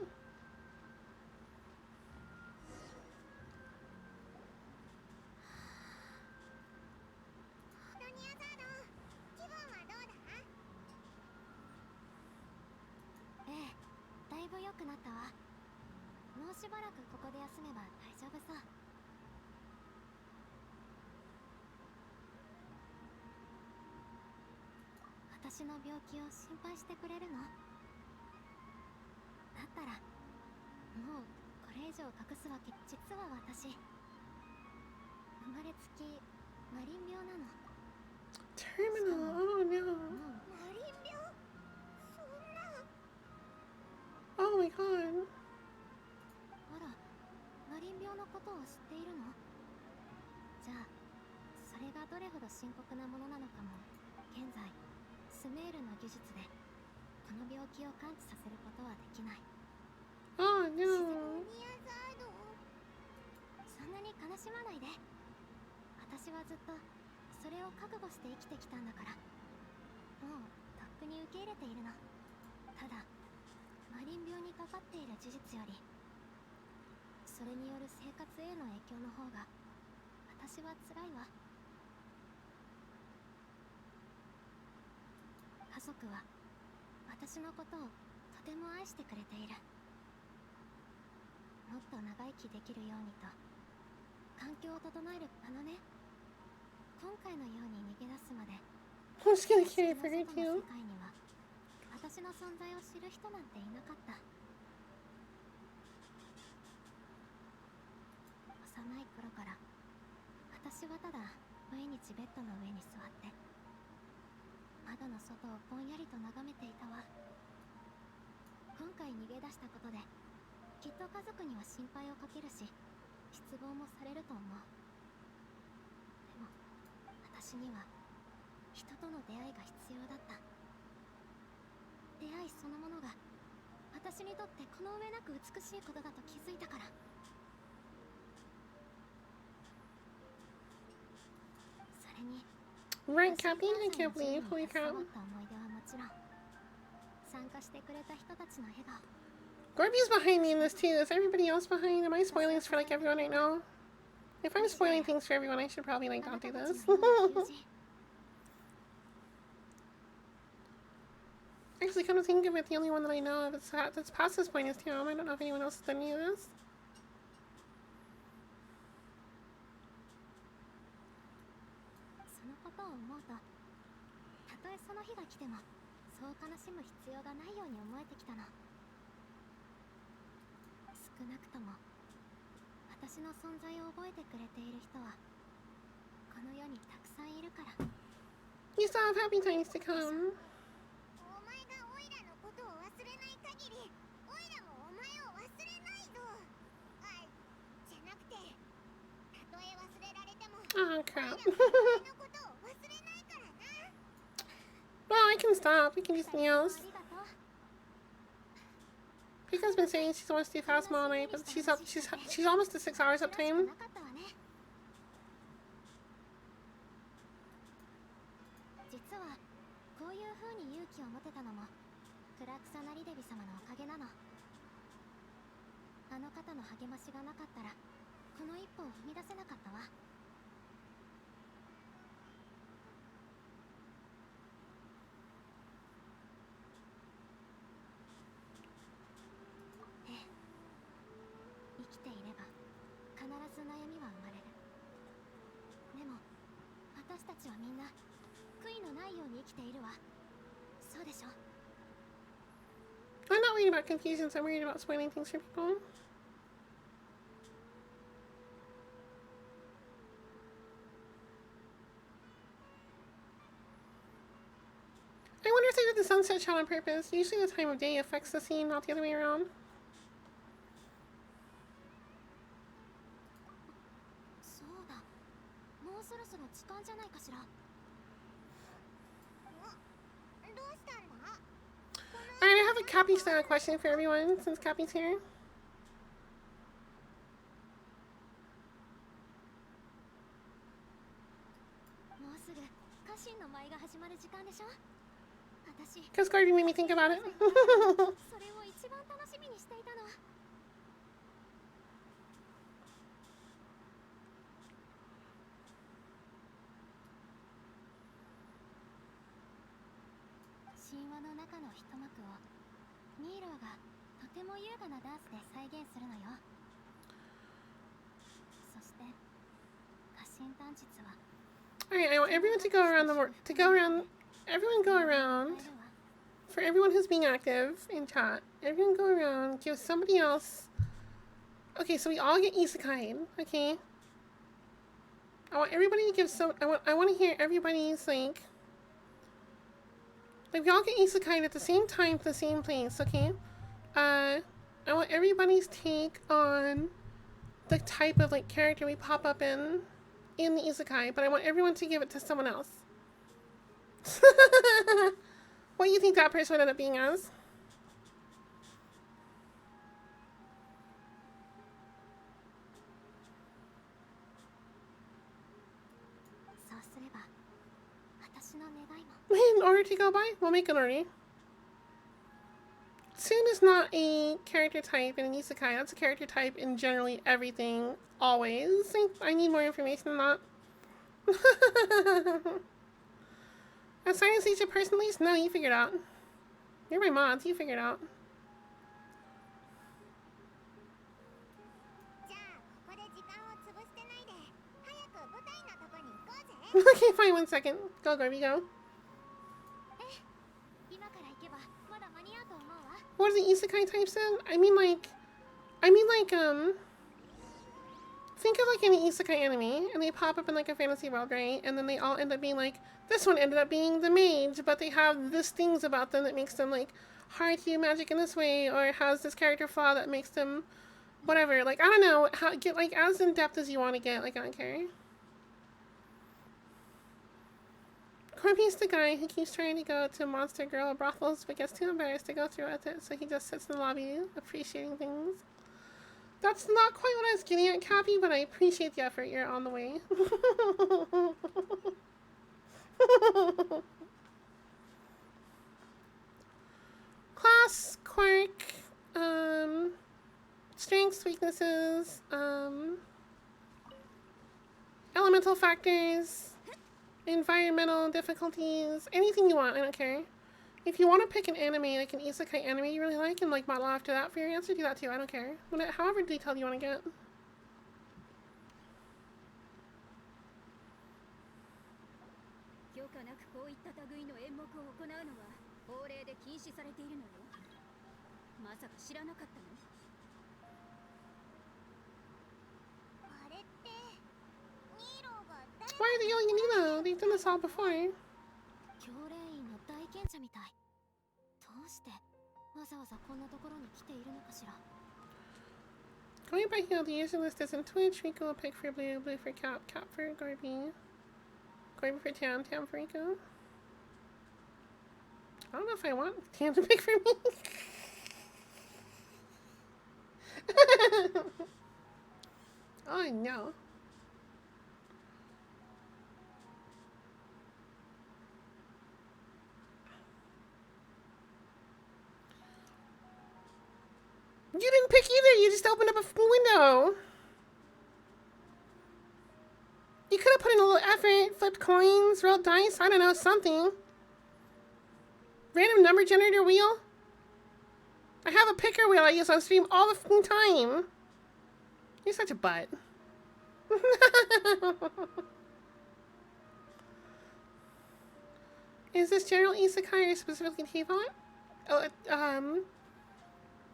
ええ、だいぶ良くなったわ。もうしばらくここで休めば大丈夫そう。私の病気を心配してくれるの？だったらもうこれ以上隠すわけ。実は私生まれつきマリン病なの。 Terminal, oh no. マリン病？そんな。 Oh my god. あら、マリン病のことを知っているの？じゃあそれがどれほど深刻なものなのかも現在スメールの技術でこの病気を完治させることはできない。 Oh no. そんなに悲しまないで。私はずっとそれを覚悟して生きてきたんだから。もうとっくに受け入れているの。ただマリン病にかかっている事実よりそれによる生活への影響の方が私は辛いわ。家族は私のことをとても愛してくれている。もっと長生きできるようにと環境を整える。ね、今回のように逃げ出すまで I'm just gonna 地 carry 球 for の her 外の too. 世界には私の存在を知る人なんていなかった。幼い頃から私はただ毎日ベッドの上に座って窓の外をぼんやりと眺めていたわ。今回逃げ出したことできっと家族には心配をかけるし失望もされると思う。でも私には人との出会いが必要だった。出会いそのものが私にとってこの上なく美しいことだと気づいたから。それに Right, Cappy? I can't believe. Holy cow. 思った思い出はもちろん参加してくれた人たちの笑顔。 Gorby's behind me in this too. Is everybody else behind? Am I spoiling this for like everyone right now? If I'm spoiling things for everyone, I should probably like not do this. Actually, come to think of it, the only one that I know of that's past this point is Tom. I don't know if anyone else has done any of this. そのことを思うと、たとえその日が来てもそう悲しむ必要がないように思えてきたの。少なくとも私の存在を覚えてくれている人はこの世にたくさんいるから。 You still have happy times to come. お前がオイラのことを忘れない限り、オイラもお前を忘れないぞ。じゃなくて、たとえ忘れられても、 Oh crap. お前のことを忘れないからな。 Well, I can stop. We can do something else. ありがとう。Riku's been saying she wants to do fast all night, but she's up. She's almost to 6 hours uptime. 実はこういう風に勇気を持てたのもクラクサナリデビ様のおかげなの。あの方の励ましがなかったらこの一歩を踏み出せなかったわ。ええ、生きていれば必ず悩みは生まれる。でも私たちはみんな悔いのないように生きているわ。そうでしょ。 I'm not worried about confusions, I'm worried about spoiling things for people. I wonder if they did the sunset shot on purpose. Usually the time of day affects the scene, not the other way around. そうだ。もうそろそろ時間じゃないかしら。どうしたんだ? Alright, I have a Cappy style question for everyone since Cappy's here. Because Garby made me think about it. それを一番楽しみにしていたの。神話の中の一幕をニーローがとても優雅なダンスで再現するのよ。そして家臣団実は Alright, I want everyone to go around everyone go around. For everyone who's being active in chat, everyone go around, give somebody else. Okay, so we all get isekai'd, okay? I want everybody to give I want to hear everybody's like we all get isekai'd at the same time to the same place, okay? I want everybody's take on the type of like character we pop up in the isekai, but I want everyone to give it to someone else. What do you think that person would end up being as? In order to go by, we'll make an order. Tsun is not a character type in an isekai. That's a character type in generally everything, always. I need more information than that. Assign a stage to person least? No, you figured out. You're my mods, you figured out. Okay, fine, 1 second. Go, Garby, go. What are the isekai types then? I mean like, think of like an isekai anime, and they pop up in like a fantasy world, right? And then they all end up being like, this one ended up being the mage, but they have this things about them that makes them like hard to do magic in this way, or has this character flaw that makes them whatever. Like, I don't know, get like as in depth as you want to get, like I don't care. Corby's the guy who keeps trying to go to monster girl brothels but gets too embarrassed to go through with it, so he just sits in the lobby appreciating things. That's not quite what I was getting at, Cappy, but I appreciate the effort. You're on the way. Class, quirk, strengths, weaknesses, elemental factors, environmental difficulties, anything you want, I don't care. If you want to pick an anime, like an isekai anime you really like, and like model after that for your answer, do that too, I don't care. However detailed you want to get. Why are they yelling at me though? They've done this all before. Going by heel, the user list is in Twitch. Riku will pick for blue, blue for Cap, Cap for Garby. Garby for Tam, Tam for Riku. I don't know if I want Tam to pick for me. Oh no. You didn't pick either. You just opened up a window. You could have put in a little effort, flipped coins, rolled dice. I don't know, something. Random number generator wheel. I have a picker wheel I use on stream all the fucking time. You're such a butt. Is this general isekai or specifically teapot? Oh,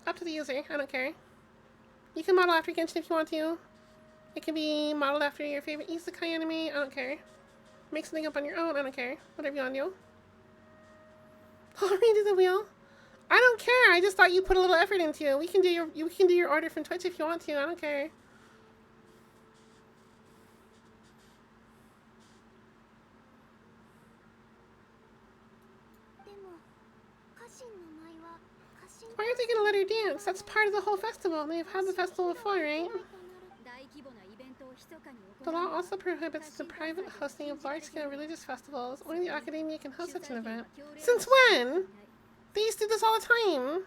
up to the user. I don't care. You can model after Genshin if you want to. It can be modeled after your favorite isekai anime. I don't care. Make something up on your own. I don't care. Whatever you want to do. I'll redo the wheel. I don't care. I just thought you put a little effort into it. You can do your order from Twitch if you want to. I don't care. Why aren't they gonna let her dance? That's part of the whole festival. They've had the festival before, right? The law also prohibits the private hosting of large-scale religious festivals. Only the academia can host such an event. Since when? They used to do this all the time.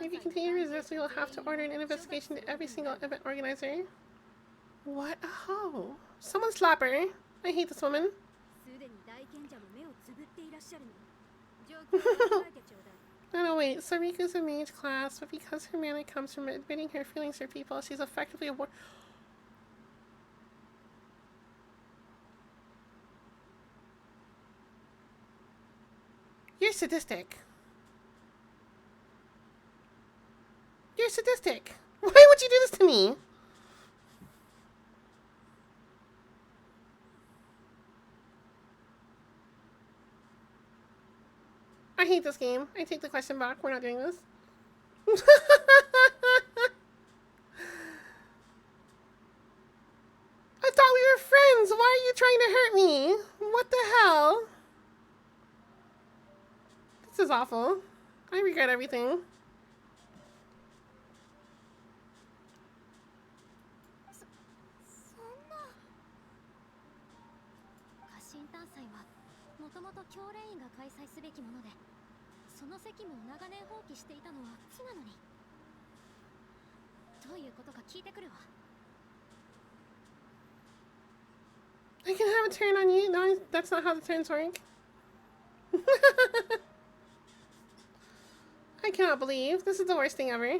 If you continue to resist, we will have to order an investigation to every single event organizer. What a hoe. Someone slap her. I hate this woman. No, wait. So Riku's a mage class, but because her mana comes from admitting her feelings for people, she's effectively a war. You're sadistic. You're sadistic. Why would you do this to me? I hate this game. I take the question back. We're not doing this. I thought we were friends. Why are you trying to hurt me? What the hell? This is awful. I regret everything. I can have a turn on you. No, that's not how the turns work. I cannot believe. This is the worst thing ever.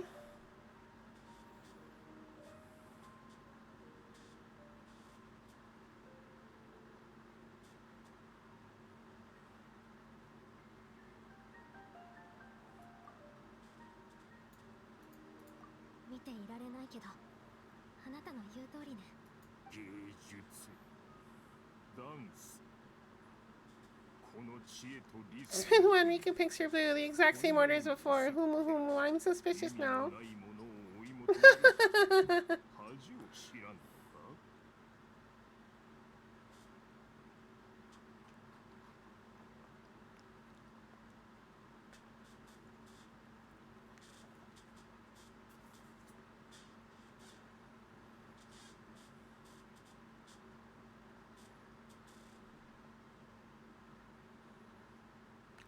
Spin one, Riku picks her blue. The exact same order as before. Humu, I'm suspicious now.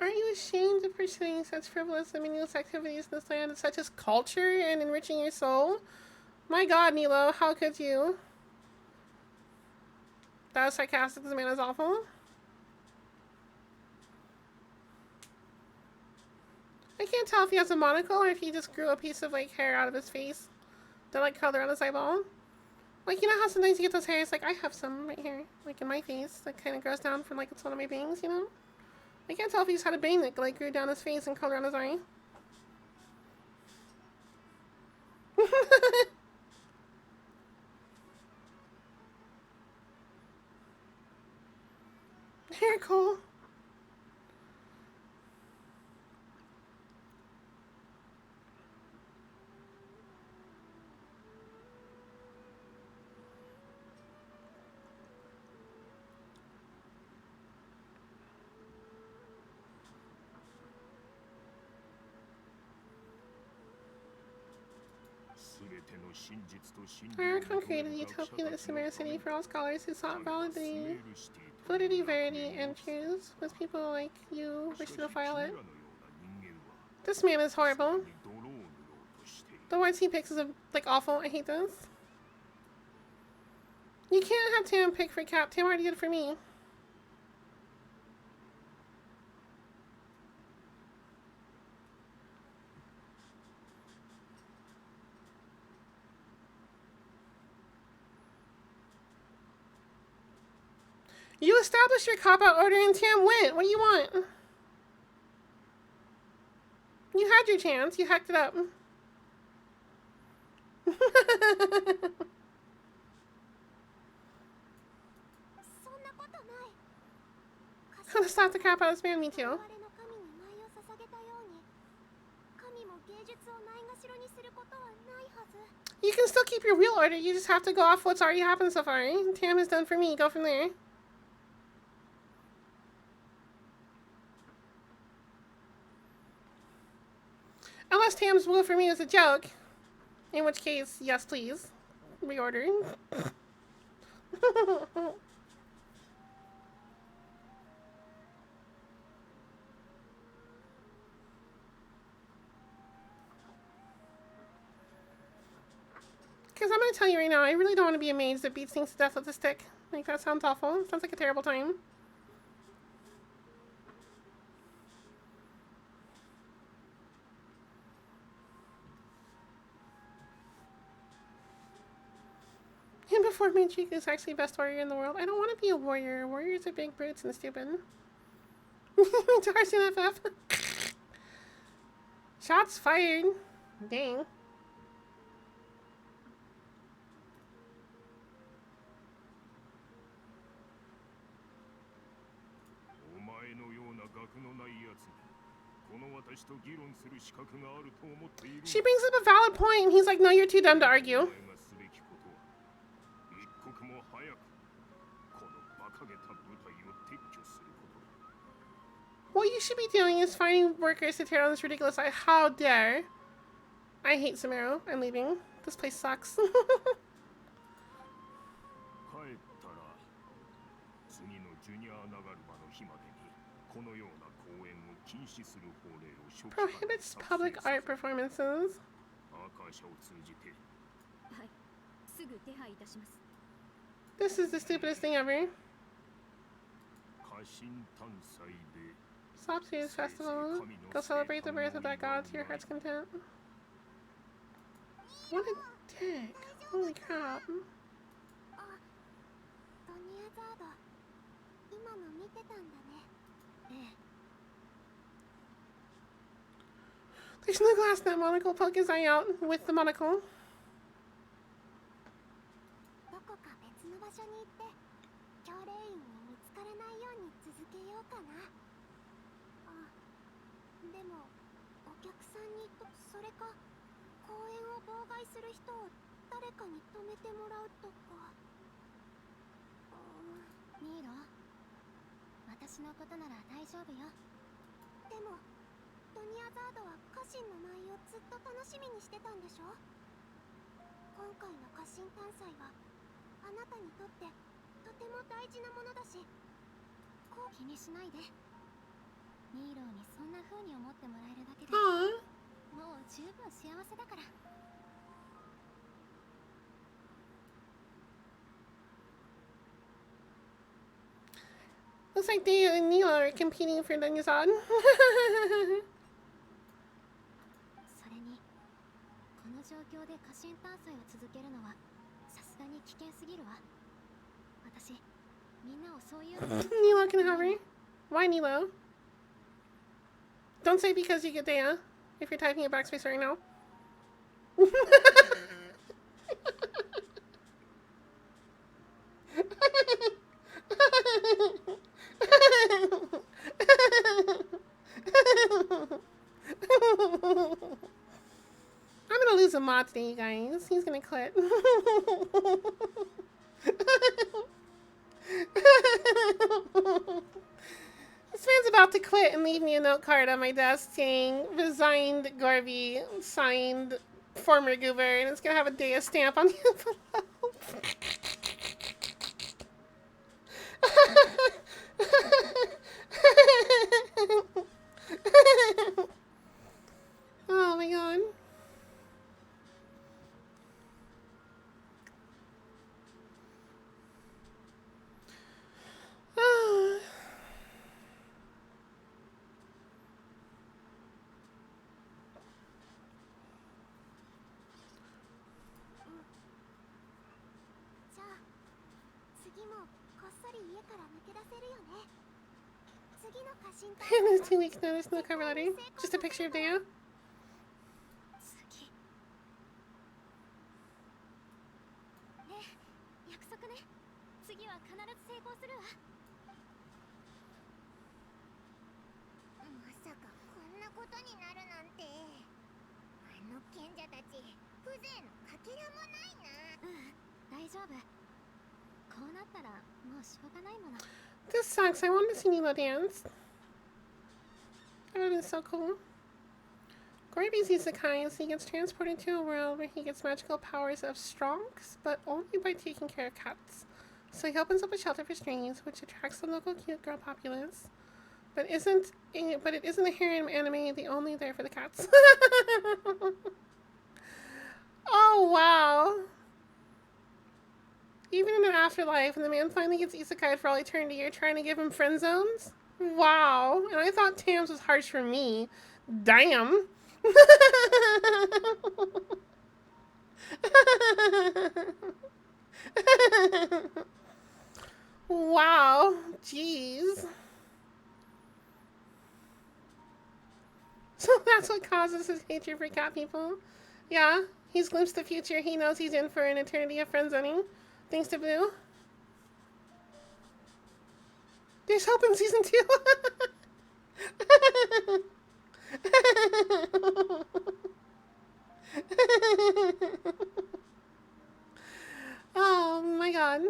Aren't you ashamed of pursuing such frivolous and meaningless activities in this land, such as culture and enriching your soul? My god, Nilo, how could you? That was sarcastic. This man is awful. I can't tell if he has a monocle or if he just grew a piece of like hair out of his face. They're like color on his eyeball. Like, you know how sometimes you get those hairs? Like, I have some right here, like in my face, that kind of grows down from like it's one of my bangs, you know? I can't tell if he just had a bang that like grew down his face and color on his eye. Very cool. Archon created a utopia that Sumeru City for all scholars who sought validity, verity, and truth. With people like you wish to defile it. This man is horrible. The words he picks is like awful. I hate this. You can't have Tam pick for Cap. Tam already did it for me. You established your cop-out order and Tam went. What do you want? You had your chance. You hacked it up. I'm gonna slap the crap out of this man. Me too. You can still keep your real order. You just have to go off what's already happened so far. Tam has done for me. Go from there. Unless Tam's will for me was a joke. In which case, yes please. Reorder. Because I'm going to tell you right now, I really don't want to be a mage that beats things to death with a stick. Like, that sounds awful. Sounds like a terrible time. And before Mage Riku is actually the best warrior in the world. I don't want to be a warrior. Warriors are big brutes and stupid. Darcy and FF. Shots fired. Dang. She brings up a valid point, and he's like, no, you're too dumb to argue. What you should be doing is finding workers to tear down this ridiculous site. How dare. I hate Sumeru. I'm leaving. This place sucks. Prohibits public art performances. This is the stupidest thing ever. Stop Serious Festival. Go celebrate the birth of that god to your heart's content. What a dick. Holy crap. There's no glass in that monocle. Poke his eye out with the monocle. Looks like they and Neela are competing for Dunyazad. Nilo can have her. Why Nilo? Don't say because you get Dea. If you're typing a backspace right now. I'm gonna lose a mod today, you guys. He's gonna quit. This man's about to quit and leave me a note card on my desk saying, resigned Garvey, signed former goober, and it's gonna have a Dea stamp on the envelope. Oh my god. Ah. And there's 2 weeks notice in the cover letter. Just a picture of Dea. 約束ね。次は必ず成功するわ。まさかこんなことになるなんて。あの賢者たち、風情のかけらもないな。大丈夫。こうなったらもうしょうがないもの。 This sucks. I wanted to see Nilo dance. That would have been so cool. Gorby's isekai, so he gets transported to a world where he gets magical powers of strongs, but only by taking care of cats. So he opens up a shelter for strays, which attracts the local cute girl populace. But it isn't a harem anime, the only there for the cats. Oh wow. Even in an afterlife, when the man finally gets isekai for all eternity, you're trying to give him friend zones? Wow. And I thought Tams was harsh for me. Damn. Wow. Jeez. So that's what causes his hatred for cat people? Yeah, he's glimpsed the future. He knows he's in for an eternity of friend-zoning. Thanks to Blue. There's hope in season 2. Oh my god.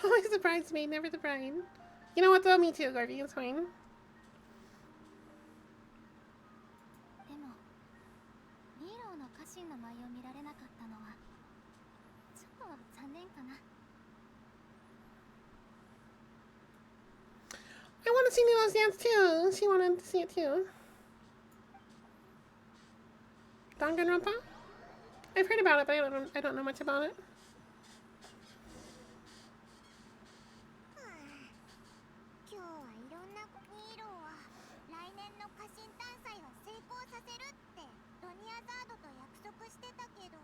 Always the bridesmaid, never the bride. You know what though? Me too, Garvey. It's fine. でもヒーローの家臣の舞を見られなかったのはちょっと残念かな。 I want to see Nilo's dance too. She wanted to see it too. Danganronpa? I've heard about it, but I don't know much about it. 今日はいろんなヒーローは来年の家臣探査を成功させるってドニアザードと約束してたけど、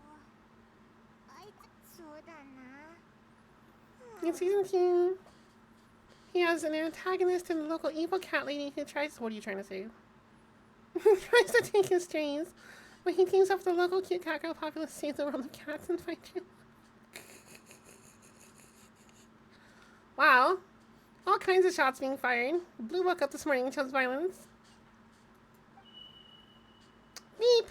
あいつそうだな。 In season 2, he has an antagonist and a local evil cat lady who tries. What are you trying to say? Tries to take his strays, but he teams up with the local cute cat girl populace, saves the world of cats, and fight you. Wow. All kinds of shots being fired. Blue woke up this morning and chose violence. Beep!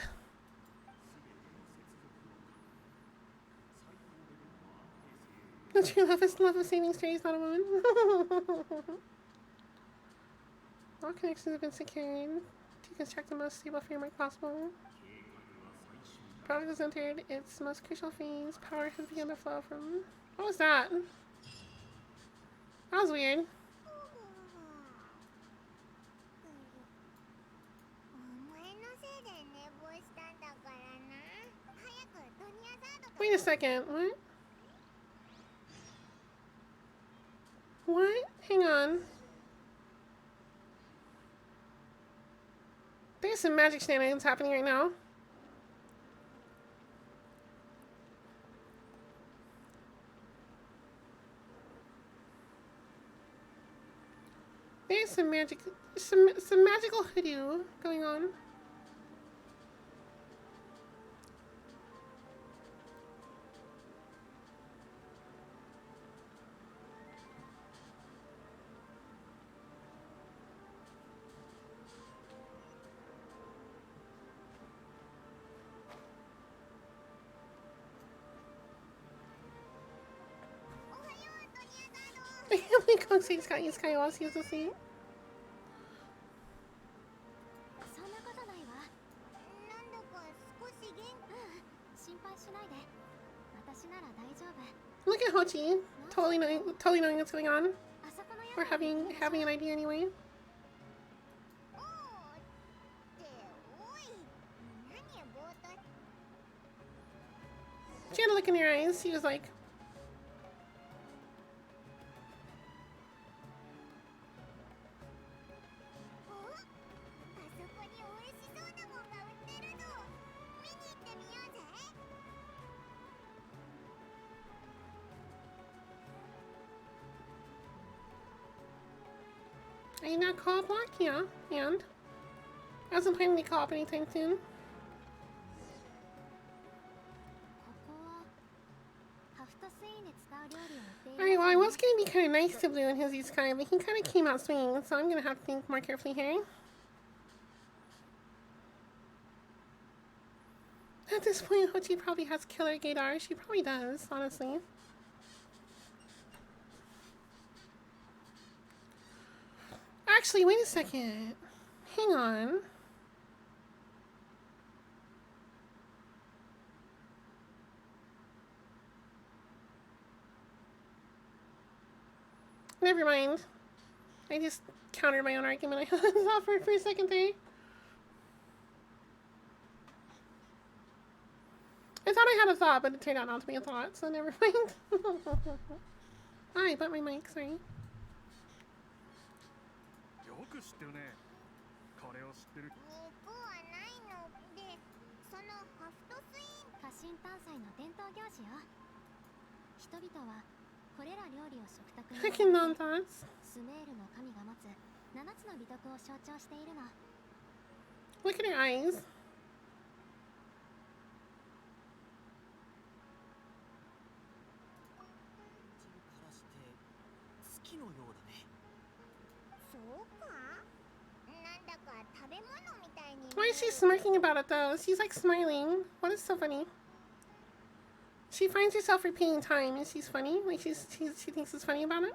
The true love is the love of saving strays, not a woman. All connections have been secured to construct the most stable framework possible. Product has entered its most crucial phase. Power has begun to flow from... What was that? That was weird. Wait a second. What? What? Hang on. There's some magic shenanigans happening right now. There's some magic, some magical hoodoo going on. I can't believe Kokusei just got Isekai while he was asleep. そんなことないわ。なんだか少し心配しないで。私なら大丈夫。 Look at Hochi, totally knowing what's going on, あそこの or having an idea anyway. おーっておい、何ぼーっと。 She had a look in your eyes. She was like, お、あそこに美味しそうなもんが売ってるの。見に行ってみようぜ。 "Are you not co-op lock? Yeah, and I wasn't planning to co-op anytime soon." ここはハフトスインで使う料理を売ってい Alright, る。 well, I was gonna be kind of nice to Blue in his Isekai, but he kind of came out swinging, so I'm gonna have to think more carefully here. At this point, Hochi probably has killer gaydar. She probably does, honestly. Actually, wait a second. Hang on. Never mind. I just countered my own argument. I thought for a second there. I thought I had a thought, but it turned out not to be a thought, so never mind. I but my mic, sorry. よく知ってるね。これを知ってる。肉はないので、そのハフトスイン家臣探査の伝統行事よ。人々はこれら料理を食卓に Freaking non-thoughts. スメールの神が持つ7つの美徳を象徴しているの。 Look at her eyes. からして好きのようだね。そうか？なんだか食べ物みたいに。 Why is she smirking about it though? She's like smiling. What is so funny? She finds herself repeating time and she's funny. Like she thinks it's funny about it.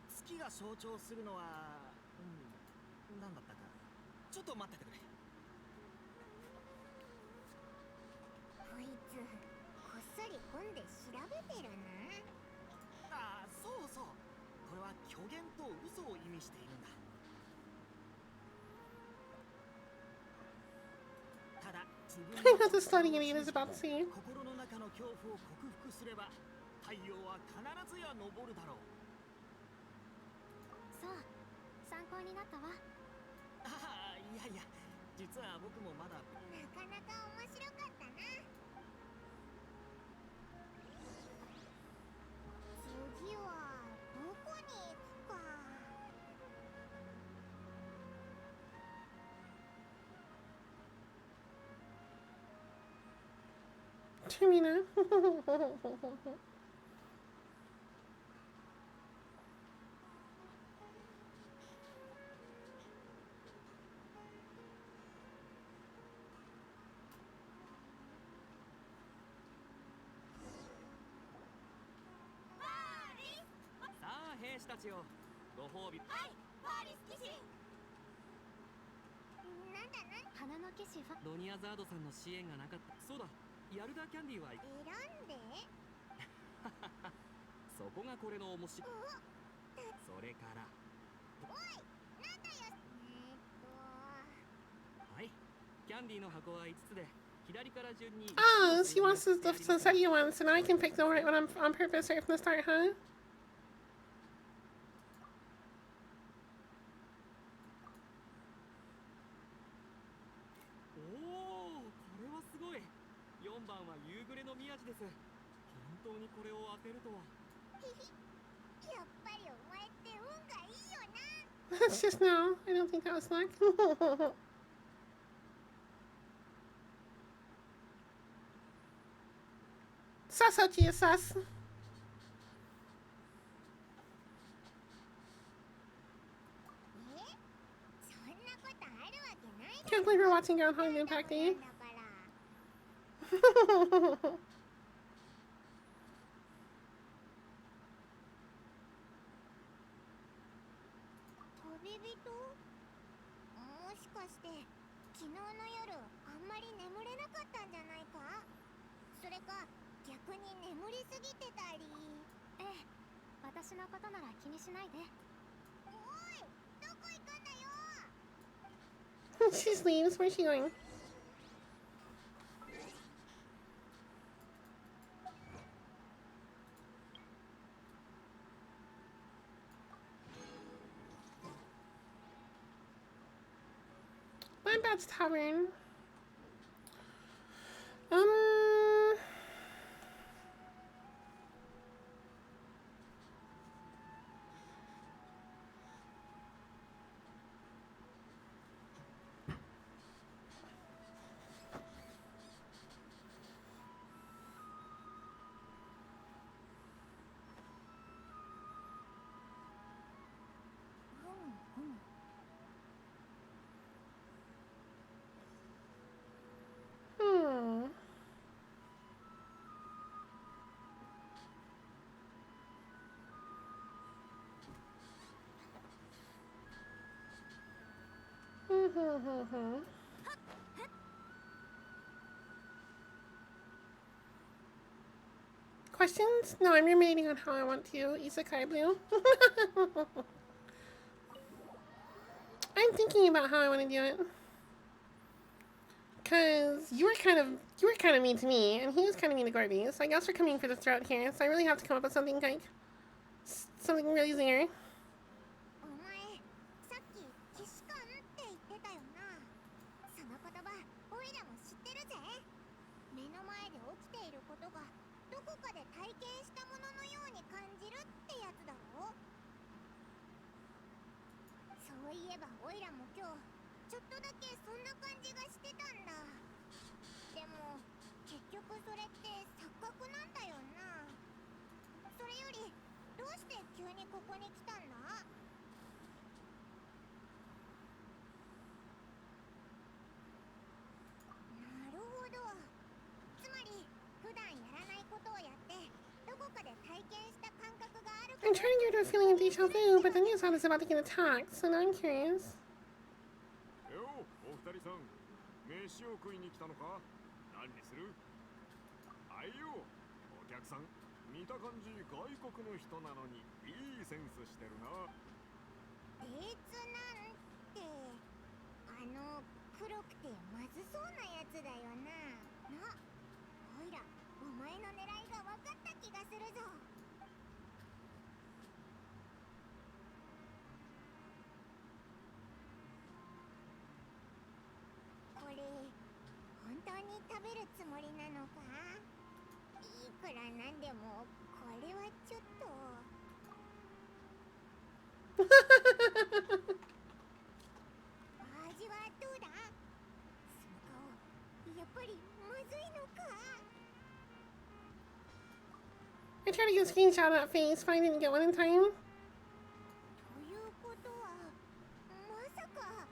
月が象徴するのは、なんだったか。ちょっと待っててくれ。こいつこっそり本で調べてるな。ああ、そうそう。これは虚言と嘘を意味しているんだ。ただ、自分 I know the studying idiot is about to see. 心の中の恐怖を克服すれば、太陽は必ずや昇るだろう。そう、参考になったわ。ああ、いやいや、実は僕もまだ。なかなか面白かったな。次はどこに行くか。 Tryina.「さあ兵士たちよ、ご褒美。」はい、パーリス騎士。なんだなん。花の騎士ファ。ロニアザードさんの支援がなかった。そうだ、ヤルダーキャンディーは選んで。そこがこれの面白い。それからおい、なんだよ。はい、キャンディーの箱は5つで、左から順に。 Oh, she wants to set you one, so now I can pick the right one on purpose right from the start, huh? おお、これはすごい。4番は夕暮れの宮地です。本当にこれを当てるとは。やっぱりお前って運がいいよな。 That's just now. I don't think that was luck. Sus, Hochi is sus. そんなことあるわけない。 Can't believe we're watching Groundhog Impact Day. だから。人？もしかして昨日の夜あんまり眠れなかったんじゃないか？それか逆に眠りすぎてたり。ええ、私のことなら気にしないで。おい、どこ行くんだよ。She leaves. Where's she going? My bad's tavern. Um. Hmm. Hmm. Questions? No, I'm ruminating on how I want to. Isekai Blue. I'm thinking about how I want to do it. Cause you were kind of mean to me, and he was kind of mean to Gordy. So I guess we're coming for the throat here. So I really have to come up with something like something really zinger. お前、さっき騎士官って言ってたよな。その言葉、オイラも知ってるぜ。目の前で起きていることがどこかで体験したもののように感じるってやつだろ。そういえばオイラも今日ちょっとだけそんな感じがしてたんだ。でも結局それって錯覚なんだよな。それよりどうして急にここに来たんだ？なるほど。つまり普段やらないことをやってどこかで体験した感覚があるか I'm ら。 trying to get her a feeling of deja vu, but then you saw this about to get attacked, so now I'm curious. よう、お二人さん、飯を食いに来たのか？何にする？あいよ、お客さん、見た感じ外国の人なのにいいセンスしてるな。別なんて黒くてまずそうなやつだよな。おいらお前の狙いが分かった気がするぞ。これ本当に食べるつもりなのか？いくらなんでもこれはちょっと。味はどうだ？その顔やっぱりまずいのか？ I tried to get a screenshot of that face, but I didn't get one in time. ということはまさか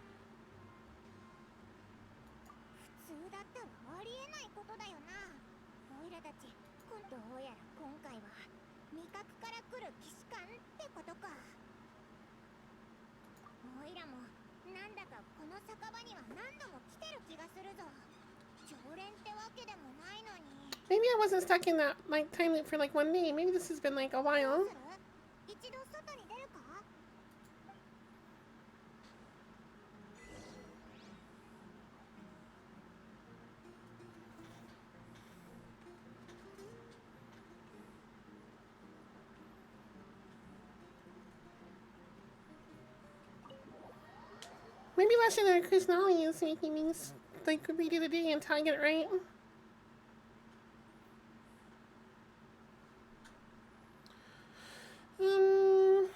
普通だったらありえないことだよな。オイラたちどうやら今回は味覚から来る騎士官ってことか。オイラもなんだかこの酒場には何度も来てる気がするぞ。常連ってわけでもないのに。 Maybe I wasn't stuck in that like time loop for like one day. Maybe this has been like a while. どうする？一度外に出るか？ Maybe last year the Kusanali is making me like redo the day until I get it right. Um.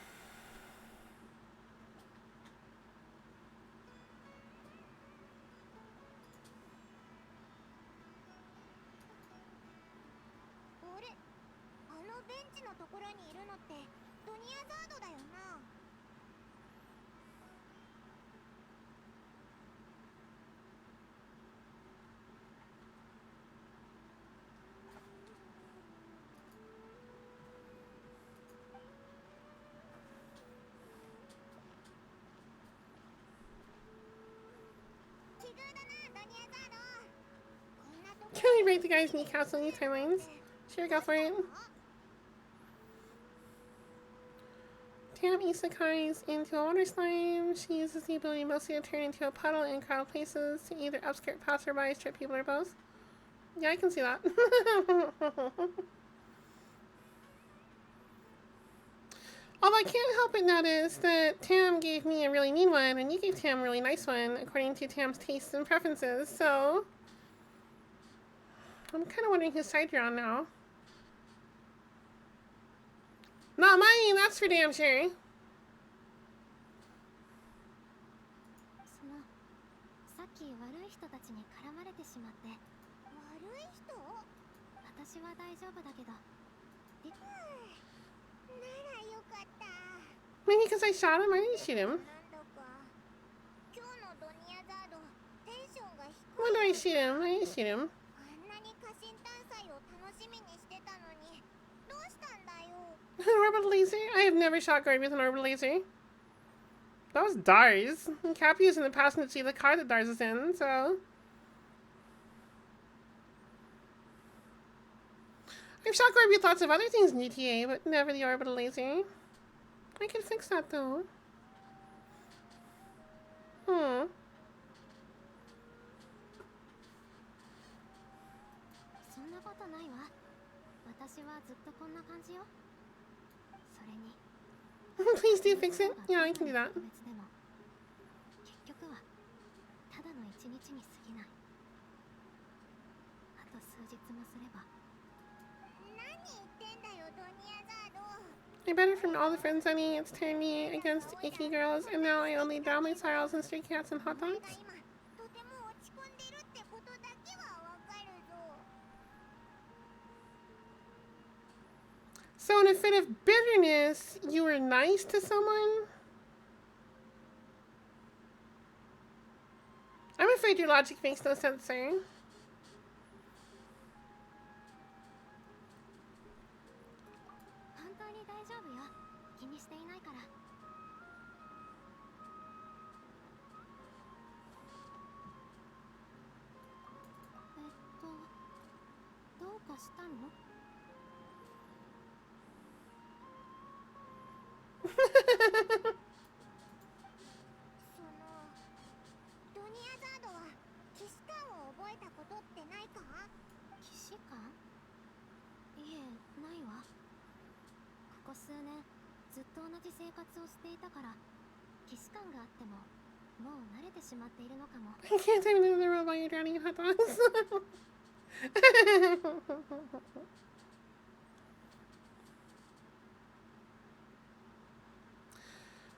あれ？あのベンチのところにいるのってドニアザードだよな。break the guy's kneecaps on these timelines. Sure, go for it. Tam isekais into a water slime. She uses the ability mostly to turn into a puddle in crowded places to either upskirt passerbys, trip people, or both. Yeah, I can see that. Although I can't help but notice that Tam gave me a really mean one, and you gave Tam a really nice one, according to Tam's tastes and preferences, so... I'm kind of wondering whose side you're on now. Not mine, that's for damn sure. そのさっき悪い人たちに絡まれてしまって。悪い人？私は大丈夫だけど。で、ならよかった。 Maybe because I shot him? I didn't shoot him. なんだか今日のドニアザードテンションが低い。 When do I shoot him? I didn't shoot him. あんなに家臣探査を楽しみにしてたのにどうしたんだよ。 An orbital laser? I have never shot Gorby with an orbital laser. That was Dars. Cappy is in the passenger seat of the car that Dars is in, so... I've shot Gorby with lots of other things in GTA, but never the orbital laser. I can fix that, though. Hmm. そんなことないわ。私はずっとこんな感じよ。それに Please do fix it. Yeah, I can do that. 特別でも結局はただの一日に過ぎない。あと数日もすれば。何言ってんだよドニアザード。 I better from all the friends I need. It's turned me against icky girls, and now I only drown my sorrows in stray cats and hot お前 dogs. が今とても落ち込んでるってことだけはわかるぞ。 So in a fit of bitterness, you were nice to someone? I'm afraid your logic makes no sense, sir. 本当に大丈夫よ。気にしていないから。どうかしたの？そのドニアザードは騎士官を覚えたことってないか？騎士官？いえ、ないわ。ここ数年ずっと同じ生活をしていたから騎士官があってももう慣れてしまっているのかも。 I can't time another row while you're drowning in hot dogs.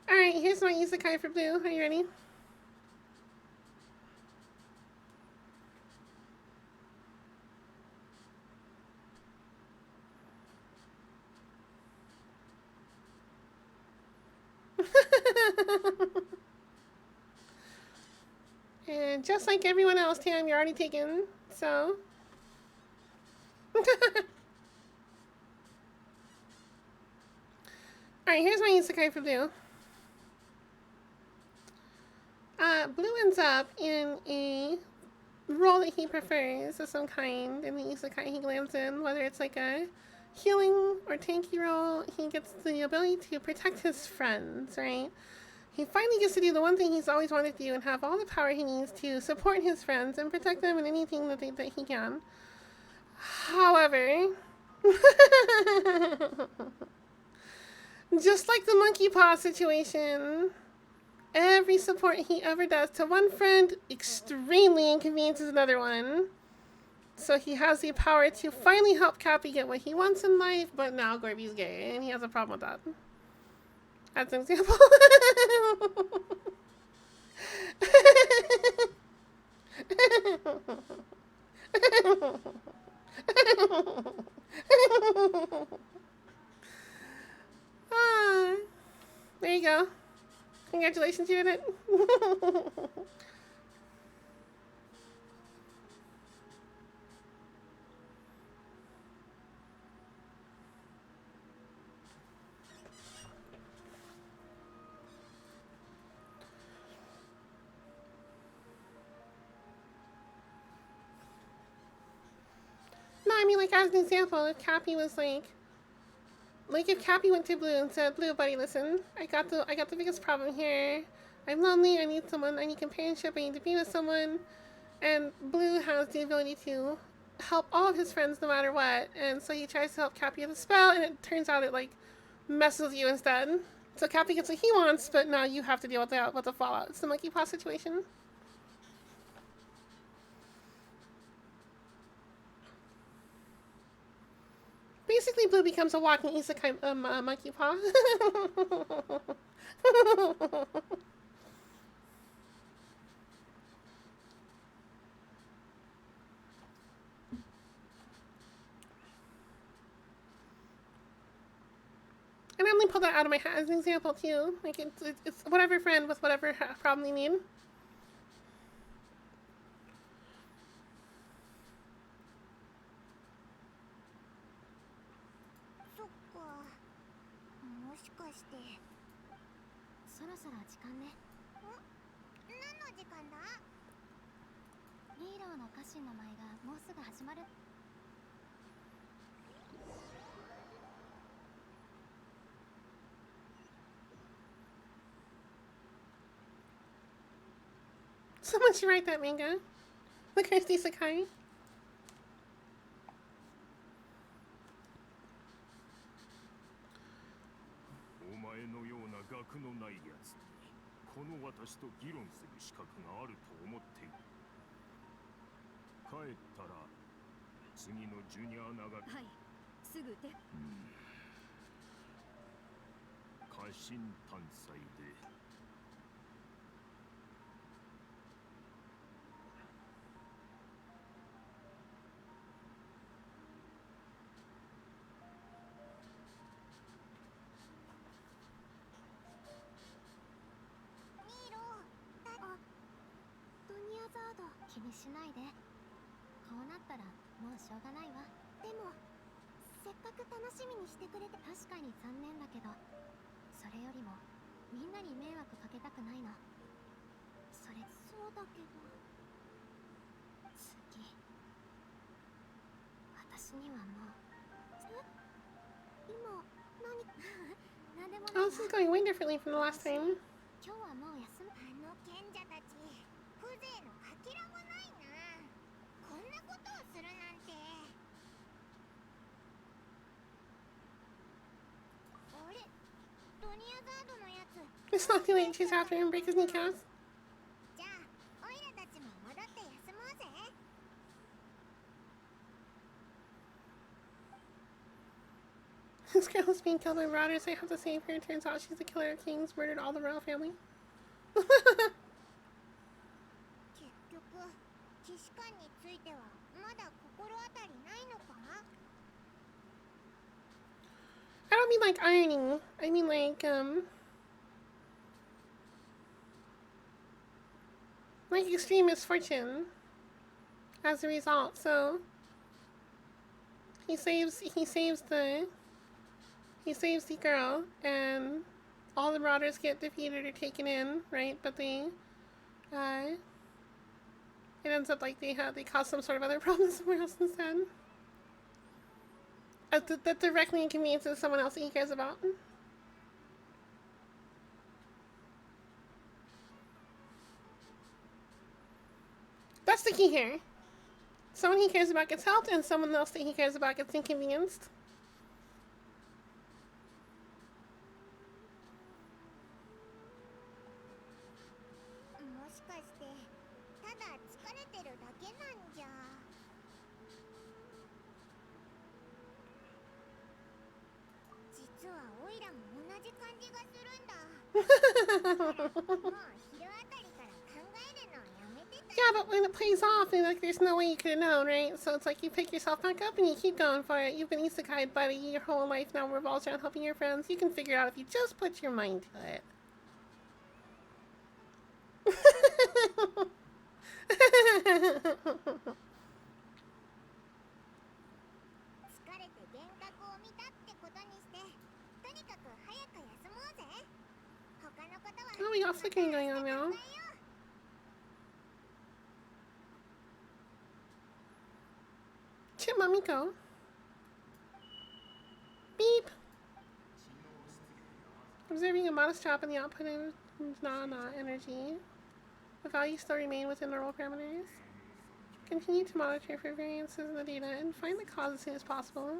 Alright, here's my isekai for blue. Are you ready? And just like everyone else, Tam, you're already taken, so... Alright, here's my isekai for Blue. Blue ends up in a role that he prefers of some kind in the isekai he lands in, whether it's like a healing or tanky role. He gets the ability to protect his friends, right? He finally gets to do the one thing he's always wanted to do and have all the power he needs to support his friends and protect them in anything that he can. However, just like the monkey paw situation, every support he ever does to one friend extremely inconveniences another one. So he has the power to finally help Cappy get what he wants in life, but now Gorby's gay, and he has a problem with that. That's an example. There you go. Congratulations, you did it. mean, like, as an example, if Cappy was like if Cappy went to Blue and said, "Blue, buddy, listen, I got the biggest problem here. I'm lonely. I need someone. I need companionship. I need to be with someone." And Blue has the ability to help all of his friends no matter what, and so he tries to help Cappy with a spell, and it turns out it like messes with you instead. So Cappy gets what he wants, but now you have to deal with the fallout. It's the monkey paw situation. Basically, Blue becomes a walking isekai monkey paw. And I only pulled that out of my hat as an example too. Like it's whatever friend with whatever problem they need. そっか。もしかして。そろそろ時間ね。何の時間だ？ヒーローの家臣の舞がもうすぐ始まる。Someone should write that manga. The Cursed Isekai. お前のような学のないやつにこの私と議論する資格があると思っている。帰ったら次のジュニア長はい、すぐで。家臣探査で気にしないで。こうなったらもうしょうがないわ。でもせっかく楽しみにしてくれて。確かに残念だけど、それよりもみんなに迷惑かけたくないの。そうだけど。次、私にはもう。今何でもない Oh, わ。 this is going way differently from the last time. 今日はもう休む。賢者たち風情のかけらもないな。こんなことをするなんて。あれ、ドニアザードのやつ。 It's not too late to chase after him and break his kneecaps. じゃあオイラたちも戻って休もうぜ。 This girl is being killed by marauders. I have to save her. Turns out she's the killer of kings, murdered all the royal family. 結局騎士官についてはまだ心当たりないのか？ I don't mean like ironing. I mean like extreme misfortune as a result. So he saves the girl, and all the marauders get defeated or taken in, right? But it ends up like they cause some sort of other problem somewhere else instead. That directly inconveniences someone else that he cares about. That's the key here. Someone he cares about gets helped, and someone else that he cares about gets inconvenienced. もしかしてただ疲れてるだけなんじゃ。実はオイラも同じ感じがするんだ。もう昼あたりから考えるのをやめてた。 Yeah, but when it plays off, then, like, there's no way you could have known, right? So it's like you pick yourself back up and you keep going for it. You've been isekai, buddy. Your whole life now revolves around helping your friends. You can figure it out if you just put your mind to it. 疲れて幻覚を見たってことにしてとにかく早く休もうぜ。他のことは Oh, we got flickering going on now. Chip Mommy go. Beep. Observing a modest drop in the output of energy. The values still remain within normal parameters. Continue to monitor for variances in the data and find the cause as soon as possible.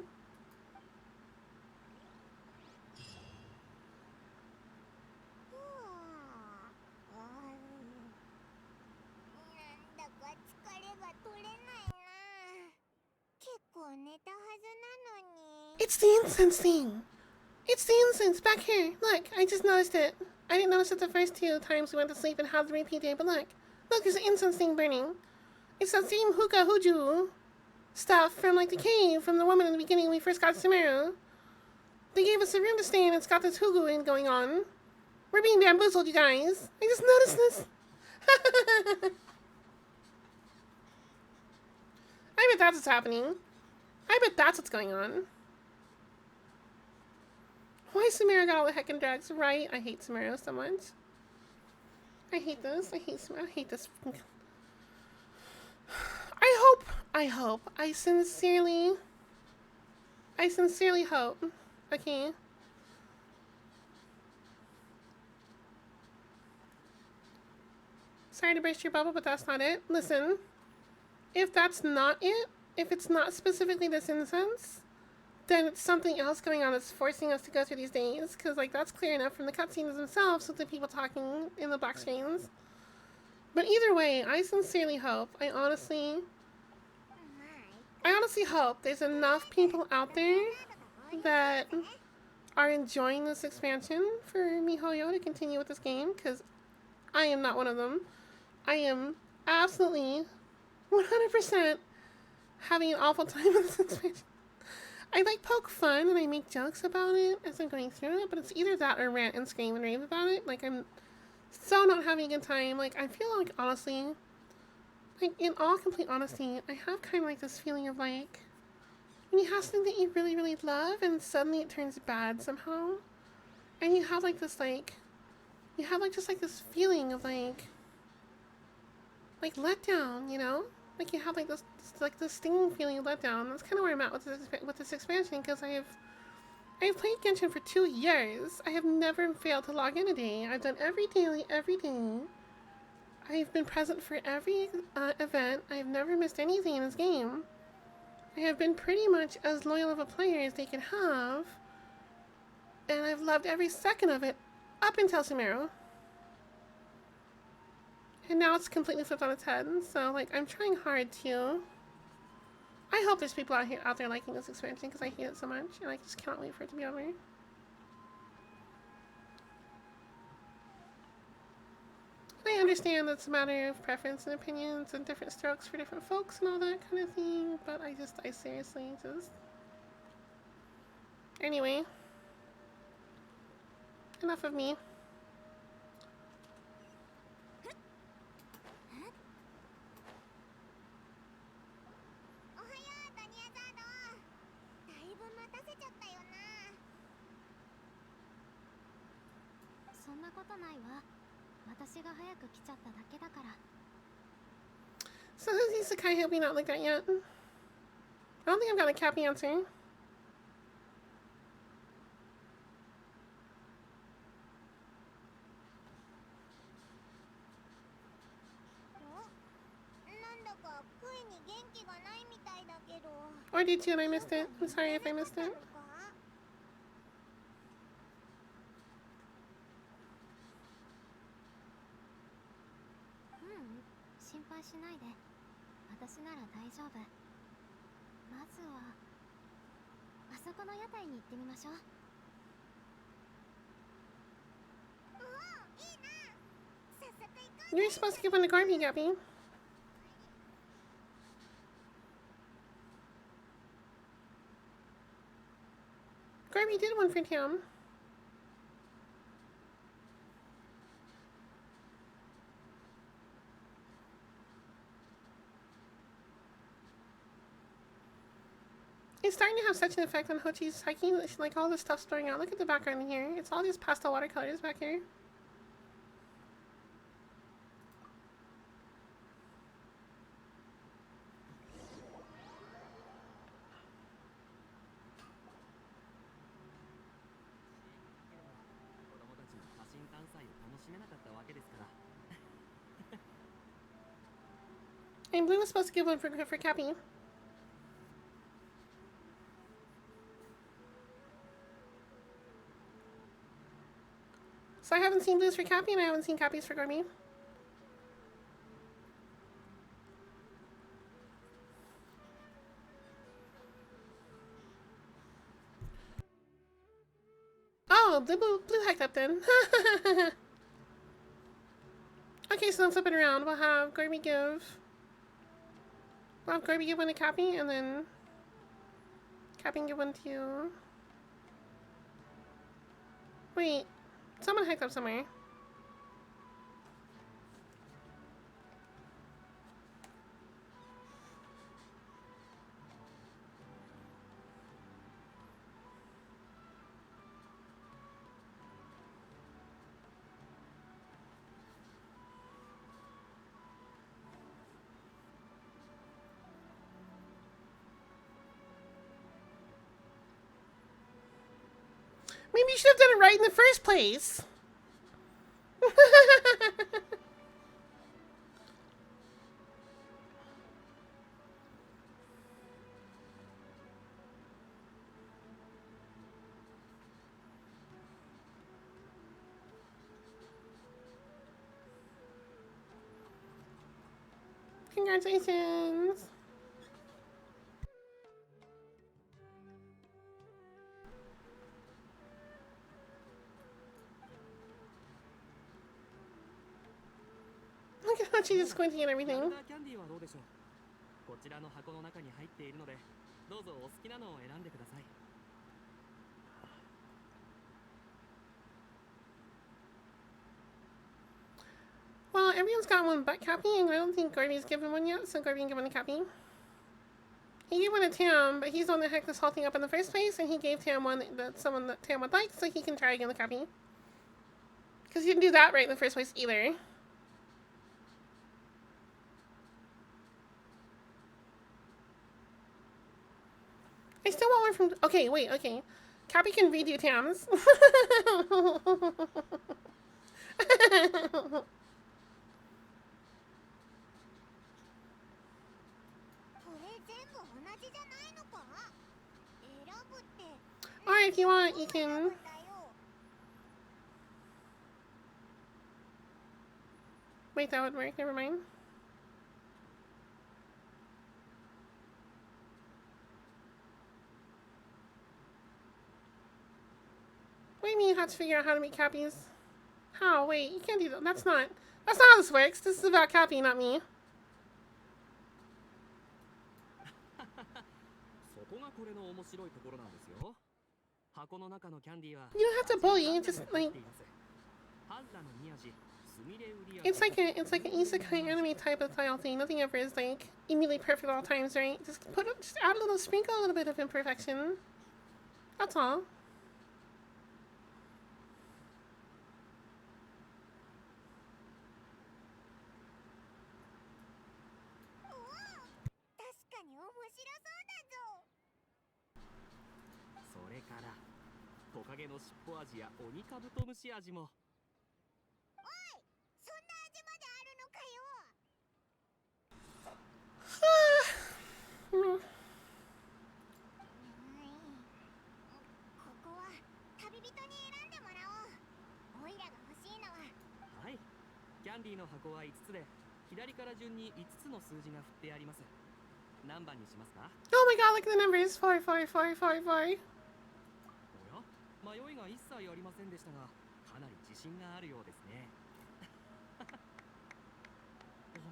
It's the incense thing! It's the incense! Back here! Look, I just noticed it. I didn't notice it the first 2 times we went to sleep and had the repeat day, but look. Look, there's an incense thing burning. It's that same hookah hooju stuff from like the cave from the woman in the beginning when we first got Sumeru. They gave us a room to stay in. It's got this hookah going on. We're being bamboozled, you guys. I just noticed this. I bet that's what's happening. I bet that's what's going on. Why Sumeru got all the heckin' drugs, right? I hate Sumeru so much. I hate this. I hate Sumeru. I hate this. I sincerely hope. Okay. Sorry to burst your bubble, but that's not it. Listen, if that's not it, if it's not specifically this incense, then it's something else going on that's forcing us to go through these days. Because, like, that's clear enough from the cutscenes themselves with the people talking in the black screens. But either way, I sincerely hope, I honestly hope there's enough people out there that are enjoying this expansion for MiHoYo to continue with this game, because I am not one of them. I am absolutely 100% having an awful time with this expansion. I like poke fun and I make jokes about it as I'm going through it, but it's either that or rant and scream and rave about it. Like, I'm so not having a good time. Like, I feel like, honestly, like, in all complete honesty, I have kind of like this feeling of like, when you have something that you really, really love and suddenly it turns bad somehow, and you have like this, like, you have like just like this feeling of like letdown, you know? Like, you have like this stinging feeling of letdown. That's kind of where I'm at with this expansion, because I've played Genshin for 2 years. I have never failed to log in a day. I've done every daily, every day. I've been present for every event. I've never missed anything in this game. I have been pretty much as loyal of a player as they can have. And I've loved every second of it up until Sumeru. And now it's completely flipped on its head. So, like, I'm trying hard to... I hope there's people out there liking this expansion, because I hate it so much, and I just cannot wait for it to be over. I understand that it's a matter of preference and opinions and different strokes for different folks and all that kind of thing, but I seriously just... Anyway. Enough of me. So who's the Isekai have we not looked at yet? I don't think I've got a cap answer. Or did you and I missed it? I'm sorry if I missed it. You're supposed to give one to Garby, Gabby. Garby did one for Tam. It's starting to have such an effect on Hochi's hiking. Like, all this stuff's throwing out. Look at the background here. It's all these pastel watercolors back here. めなかったわけですから。 And Blue was supposed to give one for Cappy. So I haven't seen Blues for Cappy, and I haven't seen Cappy's for Gorby. Oh, Blue hacked up then. Okay, so then flip it around. We'll have Gorby give. We'll have Gorby give one to Cappy, and then Cappy can give one to. Wait, someone hacked up somewhere. Maybe you should have done it right in the first place. Congratulations. Look at how she's squinting and ラ everything. ルダーキャンディーはどうでしょう。こちらの箱の中に入っているので、どうぞお好きなのを選んでください。 Well, everyone's got one but Cappy, and I don't think Gorby's given one yet, so Gorby can give one to Cappy. He gave one to Tam, but he's the one that hacked this whole thing up in the first place, and he gave Tam one that someone that Tam would like, so he can try again with Cappy. Because he didn't do that right in the first place either. I still want one from... Okay, wait, okay. Cappy can redo Tam's. これ全部同じじゃないのか？選ぶって Or if you want, you can... だよ。 Wait, that would work. Never mind. What do you mean you have to figure out how to make Cappies? How? Wait, you can't do that. That's not how this works. This is about Cappy, not me. そこがこれの面白いところなんですよ。箱の中のキャンディーは You don't have to bully. It's just like ハンラの宮地、スミレウリア it's like an isekai anime type of style thing. Nothing ever is like immediately perfect at all times, right? Just add a little sprinkle, a little bit of imperfection. That's all. 確かに面白そうだぞ。それからトカゲの尻尾味やオニカブトムシ味も。 そんな味まであるのかよ。 Hmm. ここは旅人に選んでもらおう。オイラが欲しいのは。はい。キャンディーの箱は5つで、左から順に5つの数字が振ってあります。何番にしますか？ Oh my god, look at the numbers. 4, 4, 4, 4, 4. おや？迷いが一切ありませんでしたが、かなり自信があるようですね。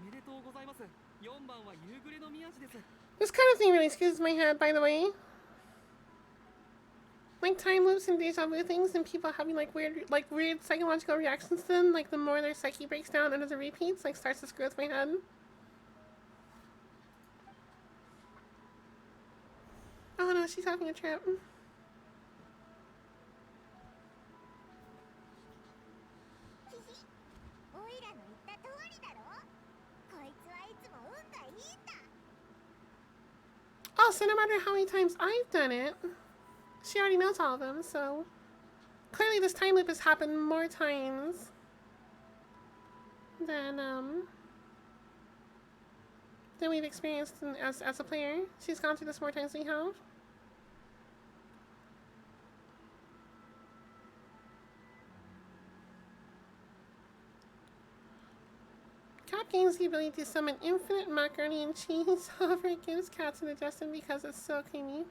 おめでとうございます。4番は夕暮れの宮地です。 This kind of thing really skews my head, by the way. Like time loops and deja vu things, and people having like weird psychological reactions to them. Like the more their psyche breaks down under the repeats, like starts to screw with my head. Oh no, she's having a trip. オイラの言った通りだろ。こいつはいつも運がいいんだ。 Oh, so no matter how many times I've done it, she already knows all of them, so clearly this time loop has happened more times than we've experienced as a player. She's gone through this more times than we have. Cap gains the ability to summon infinite macaroni and cheese. However, it gives cats indigestion because it's so creamy.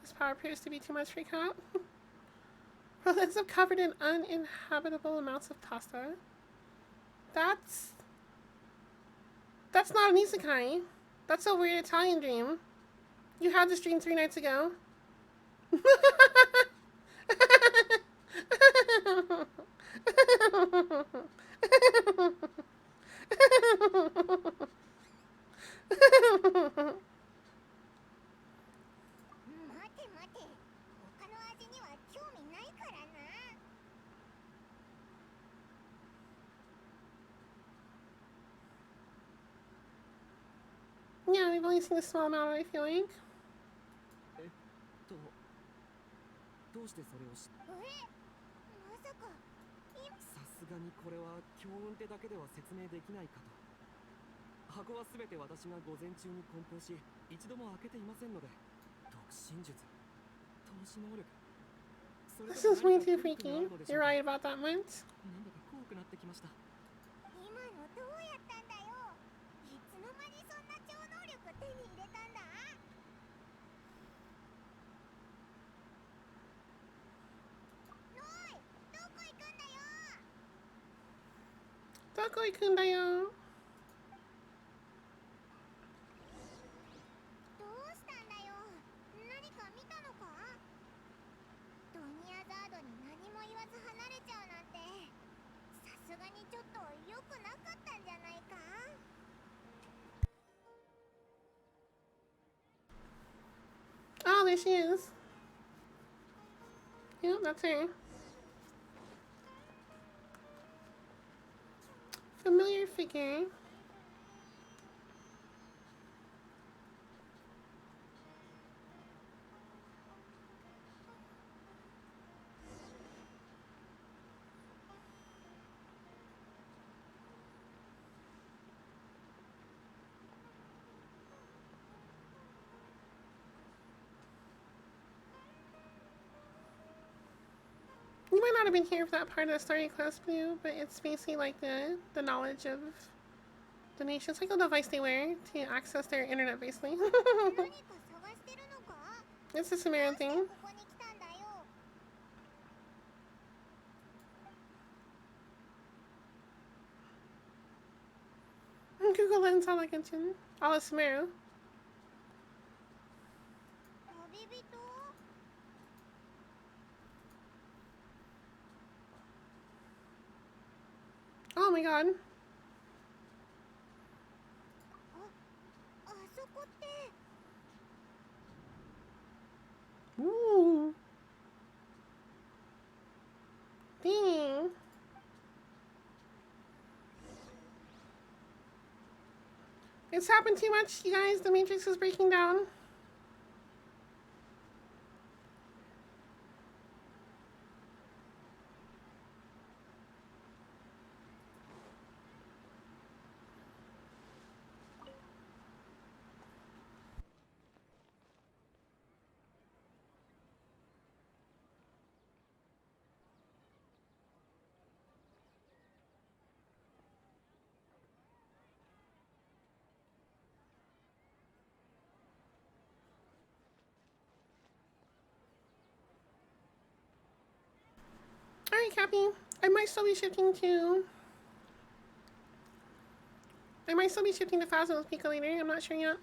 This power appears to be too much for Cap. Well, ends up covered in uninhabitable amounts of pasta. That's not an isekai. That's a weird Italian dream. You had this dream 3 nights ago. Yeah, we've only seen a small amount, I feel like. どうしてそれを知っまさかさすがにこれは強運ってだけでは説明できないかと。箱は全て私が午前中に梱包し、一度も開けていませんので。特進術、投資能力。This is way too freaky. You're right about that much. なんだか怖くなってきました。今のどうやったんだよ。いつの間にそんな超能力手に入れたんだ。どこ行くんだよ。どうしたんだよ。何か見たのか。ドニアザードに何も言わず離れちゃうなんて、さすがにちょっと良くなかったんじゃないか。Oh, there she is. Yep, that's her. Familiar figure. You might not have been here for that part of the story, Class Blue, but it's basically like the knowledge of the nation. It's like a device they wear to access their internet, basically. 何か探してるのか。 It's a Sumeru どうして thing. ここに来たんだよ。 Google Lens all like Genshin. All of Sumeru. 旅人。 Oh my god. あそこって。 Ooh. Dang. It's happened too much, you guys. The Matrix is breaking down. Alright, Cappy. I might still be shifting to Phasma's Pico later. I'm not sure yet.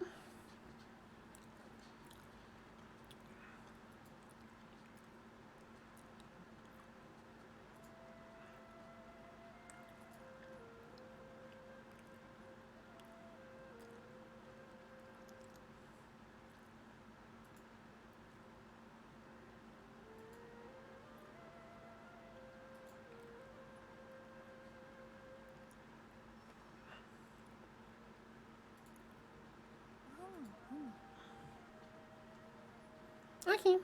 Okay.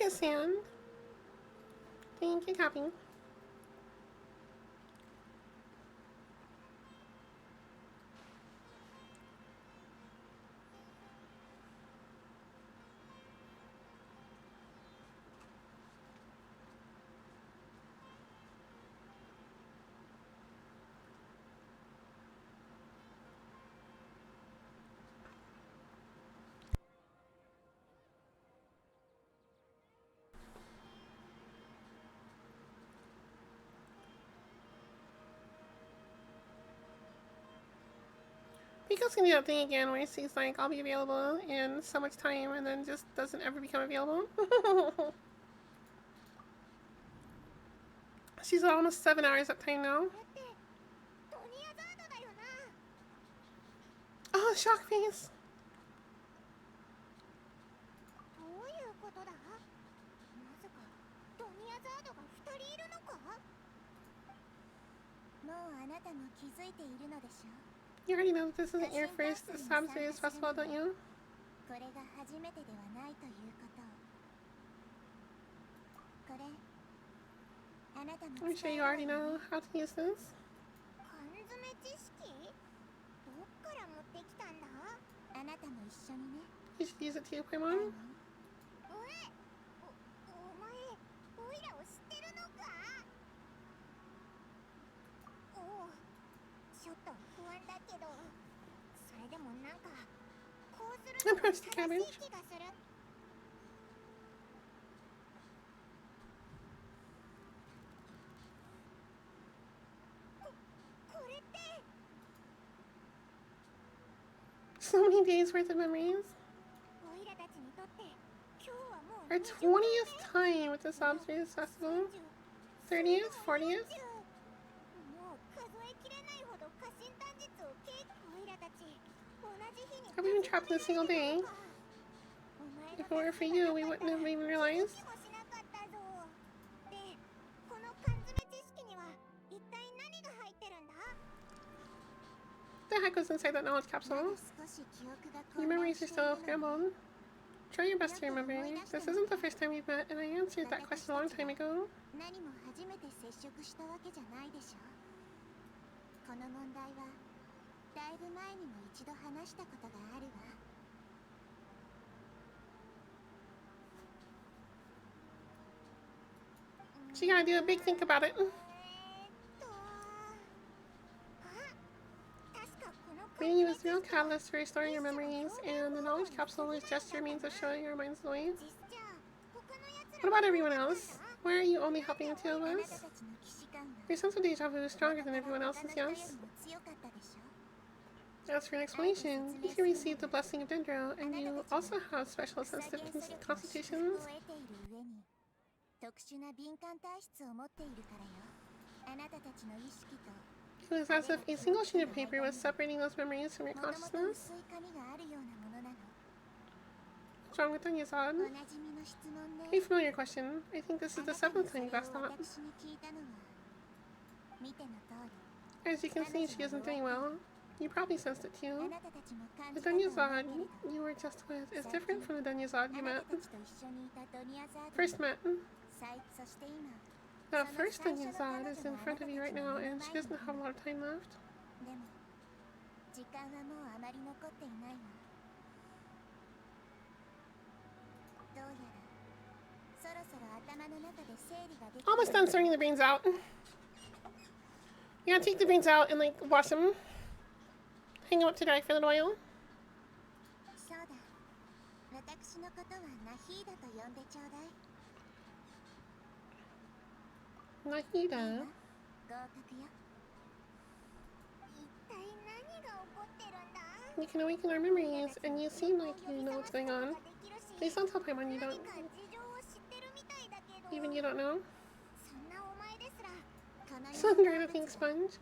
you, Sam. Thank you, copy. Rico's gonna do that thing again where he says like, I'll be available in so much time and then just doesn't ever become available. She's at almost 7 hours at time now. これってトニアザードだよな。 Oh, shock face. どういうことだ？まさかトニアザードが2人いるのか？もうあなたも気づいているのでしょう。 You already know that this isn't your first Sabzer's festival, don't you? これが初めてではないということを。これあなたも I'm sure you already know how to use this. 缶詰知識？どっから持ってきたんだ？あなたも一緒にね。 You should use it too, お Paimon. 前オイラを知ってるのか？おお、ちょっと不安だけど、それでもなんかこうするのが正しい気がする。これって So many days worth of memories. オイラたちにとって今日はもう Our 20th time with the Sabzer's festival. 30th? 40th? もう数えきれないほど家臣短日をオイラたち同じ日に Have we been trapped in a single day? お前 If it were for you, we wouldn't have even realized. もしなかったぞ。で、この缶詰知識には一体何が入ってるんだ？ What the heck was inside that knowledge capsule? 少し記憶が Your 混乱 memories し are てい still るの。 scrambled. Try your best to remember. This isn't the first time we've met, and I answered that question a long time ago. 何も初めて接触したわけじゃないでしょ。この問題はだいぶ前にも一度話したことがあるわ。 So you gotta do a big think about it. 確かこの Reading you was the real catalyst for restoring your memories, and the knowledge capsule was just your means of showing your minds the way. 実じゃ他の奴 What ら about everyone else? Why are you only helping the two of あなた us? たちの騎士官が Your sense of deja vu is stronger than everyone 他 else's, の人より yes? も強かったでしょ。 As for an explanation, if you received the blessing of Dendro, and you also have special sensitive constitutions, 得ている上に特殊な敏感体質を持っているからよ。あなたたちの意識と it was as if a single sheet of paper was separating those memories from your もともと consciousness. 薄い紙があるようなものなの。 What's wrong with Danyazad? おなじみの質問ね。 A familiar question. I think this is the seventh time you've asked that. 私に聞いたのは見ての通り。 As you can see, she isn't doing well. You probably sensed it あ too. なたたちも感 The じたと思うけ Danyazad れど。 you were just with is different from the Danyazad あ you な met. たたちと一緒にいたドニアザード First met. そして今 The first Danyazad is in front of you right now, and she doesn't have a lot of time left. でも時間はもうあまり残っていないわ。どうやらそろそろ頭の中で整理ができ Almost done sorting the brains out. You gotta take the brains out and like wash them. Hang them up to dry for a little while. そうだ。私のことはナヒーダと呼んでちょうだい。 Nahida. 合格よ。一体何が起こってるんだ？ You can awaken our memories, and you seem like you know what's going on. Please don't tell Paimon you 何 don't. か事情を知ってるみたいだけど。 Even you don't know. そんなお前ですらこの Some 世 kind の of pink 動物は sponge.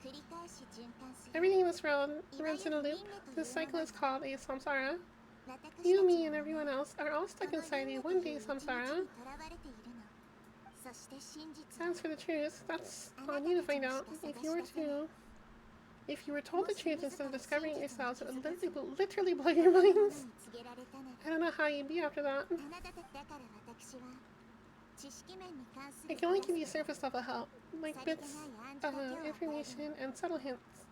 繰り返し循環する。 Everything in this world runs in a loop. This cycle is called a samsara. You, me, and everyone else are all stuck inside a one-day samsara. As for the truth, that's on you to find out. If you were told the truth instead of discovering it yourselves, it would literally blow your minds. I don't know how you'd be after that. I can only give you surface level help, like bits of information and subtle hints.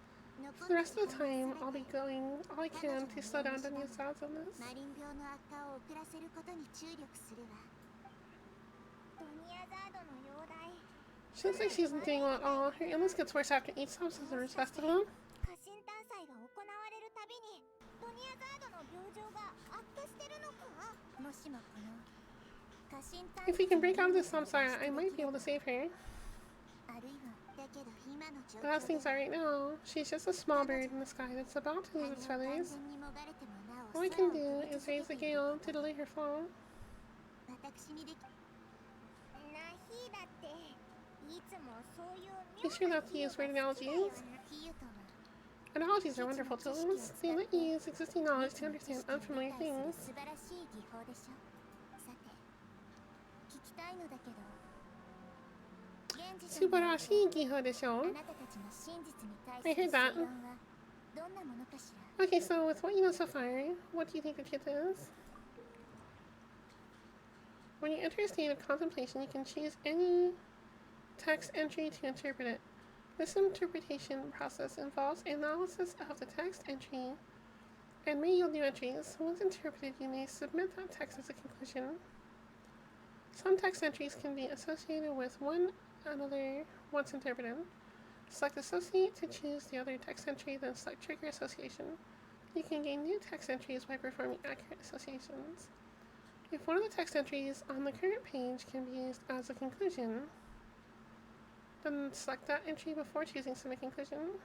For the rest of the time, I'll be going all I can to slow down Dunya's illness. She looks like she isn't doing well at all. Her illness gets worse after each Subsistence Festival. If we can break out of this samsara, I might be able to save her. But as things are right now, she's just a small bird in the sky that's about to lose its feathers. All I can do is raise the gale to delay her fall. Be sure not to use weird analogies. Analogies are wonderful tools. They let you use existing knowledge to understand unfamiliar things. Subarashi Giho desho. I heard that. Okay, so with what you know so far, what do you think the truth is? When you enter a state of contemplation, you can choose any text entry to interpret it. This interpretation process involves analysis of the text entry and may yield new entries. Once interpreted, you may submit that text as a conclusion. Some text entries can be associated with one another once interpreted. Select Associate to choose the other text entry, then select Trigger Association. You can gain new text entries by performing accurate associations. If one of the text entries on the current page can be used as a conclusion, then select that entry before choosing Submit Conclusion.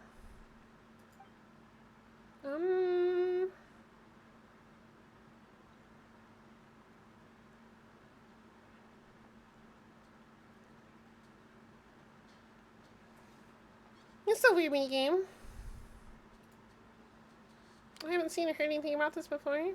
It's a weird mini game. I haven't seen or heard anything about this before.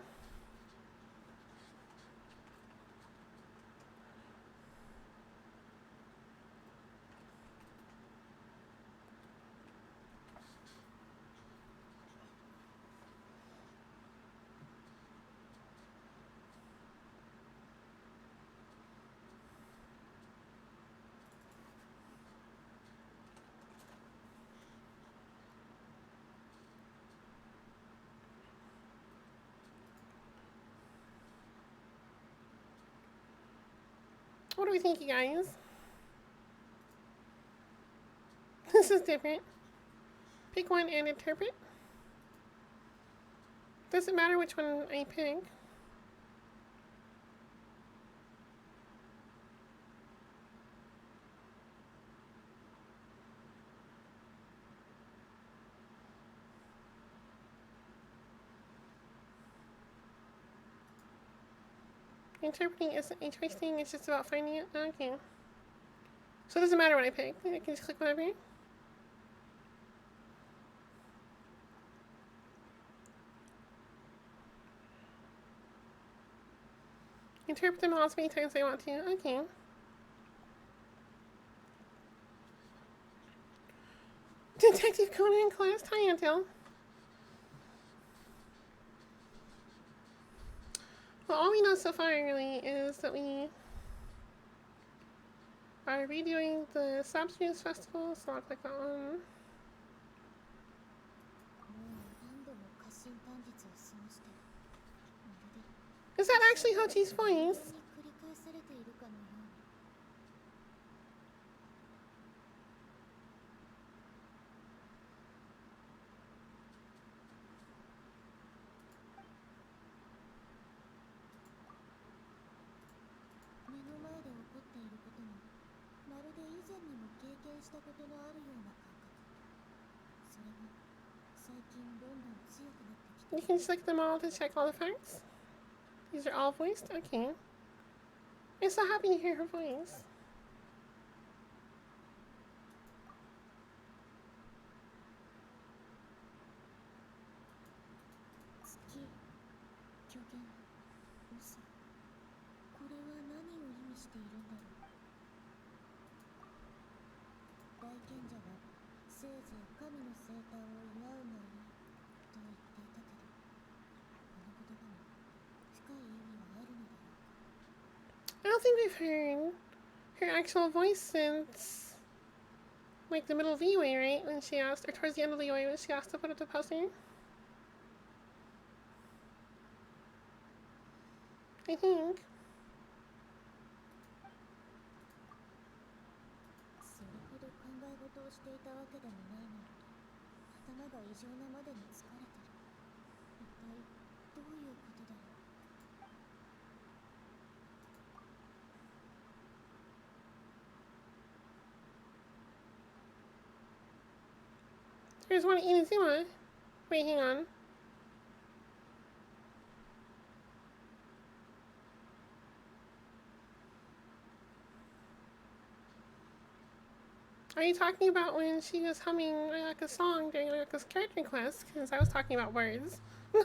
What do we think, you guys? This is different. Pick one and interpret. Doesn't matter which one I pick. Interpreting isn't a choice thing, it's just about finding it. Okay. So it doesn't matter what I pick. I can just click whatever. Interpret them all as many times as I want to. Okay. Detective Conan class tie until. Well, all we know so far really is that we are redoing the Substance Festival, so I'll click that one. Is that actually Hachi's voice? You can select them all to check all the facts. These are all voiced? Okay. I'm so happy to hear her voice. I don't think we've heard her actual voice since like the middle of the UA, right? When she asked, or towards the end of the UA when she asked to put up the poster. I think. それほど考え事をしていたわけでもないのに頭が異常なまでに疲れてる。一体どういうことだろう。 There's one at Inazuma. Wait, hang on. Are you talking about when she was humming Ayaka's song during Ayaka's character quest? Because I was talking about words. I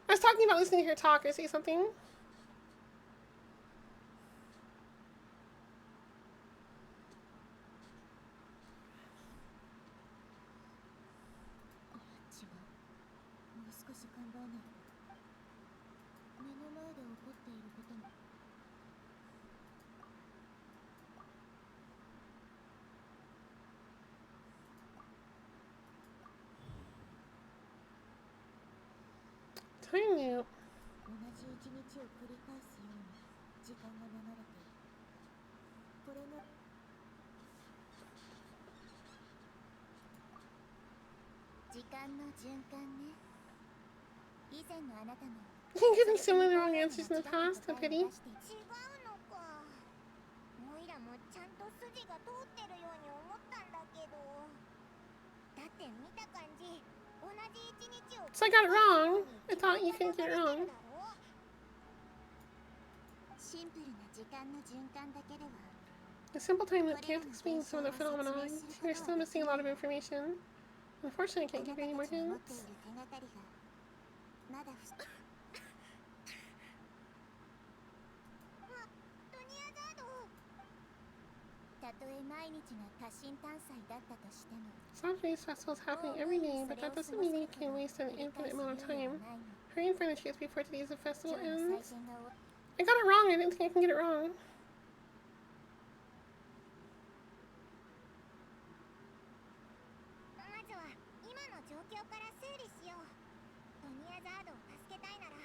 was talking about listening to her talk or say something. Time loop. 同じ一日を繰り返すように時間が流れている。これが時間の循環ね。以前のあなたの Giving similar wrong answers in the past. A pity. 違うのか。オイラもちゃんと筋が通ってるように思ったんだけど。だって見た感じ。 So I got it wrong. I thought you couldn't get it wrong. A simple time loop can't explain some of the phenomena. You're still missing a lot of information. Unfortunately, I can't give you any more hints. たとえ毎日が多神探査だったとしても Saturday's festival is happening every day, but that doesn't mean you can waste an infinite amount of time. Hurry and find the chance before today's festival ends. I got it wrong. I didn't think I can get it wrong. まずは今の状況から整理しよう。ドニアザードを助けたいなら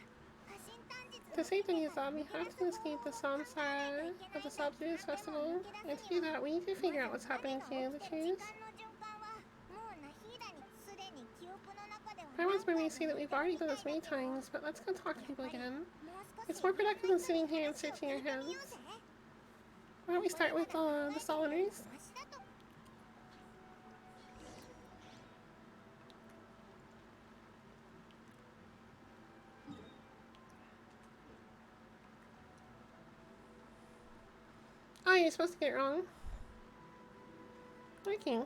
To save Deniazad, we have to escape the samsara of the Saturday's festival. And to do that, we need to figure out what's happening to the trees. I once when we say that we've already done this many times, but let's go talk to people again. It's more productive than sitting here and searching our heads. Why don't we start with the Soloners? Oh, you're supposed to get it wrong. Okay.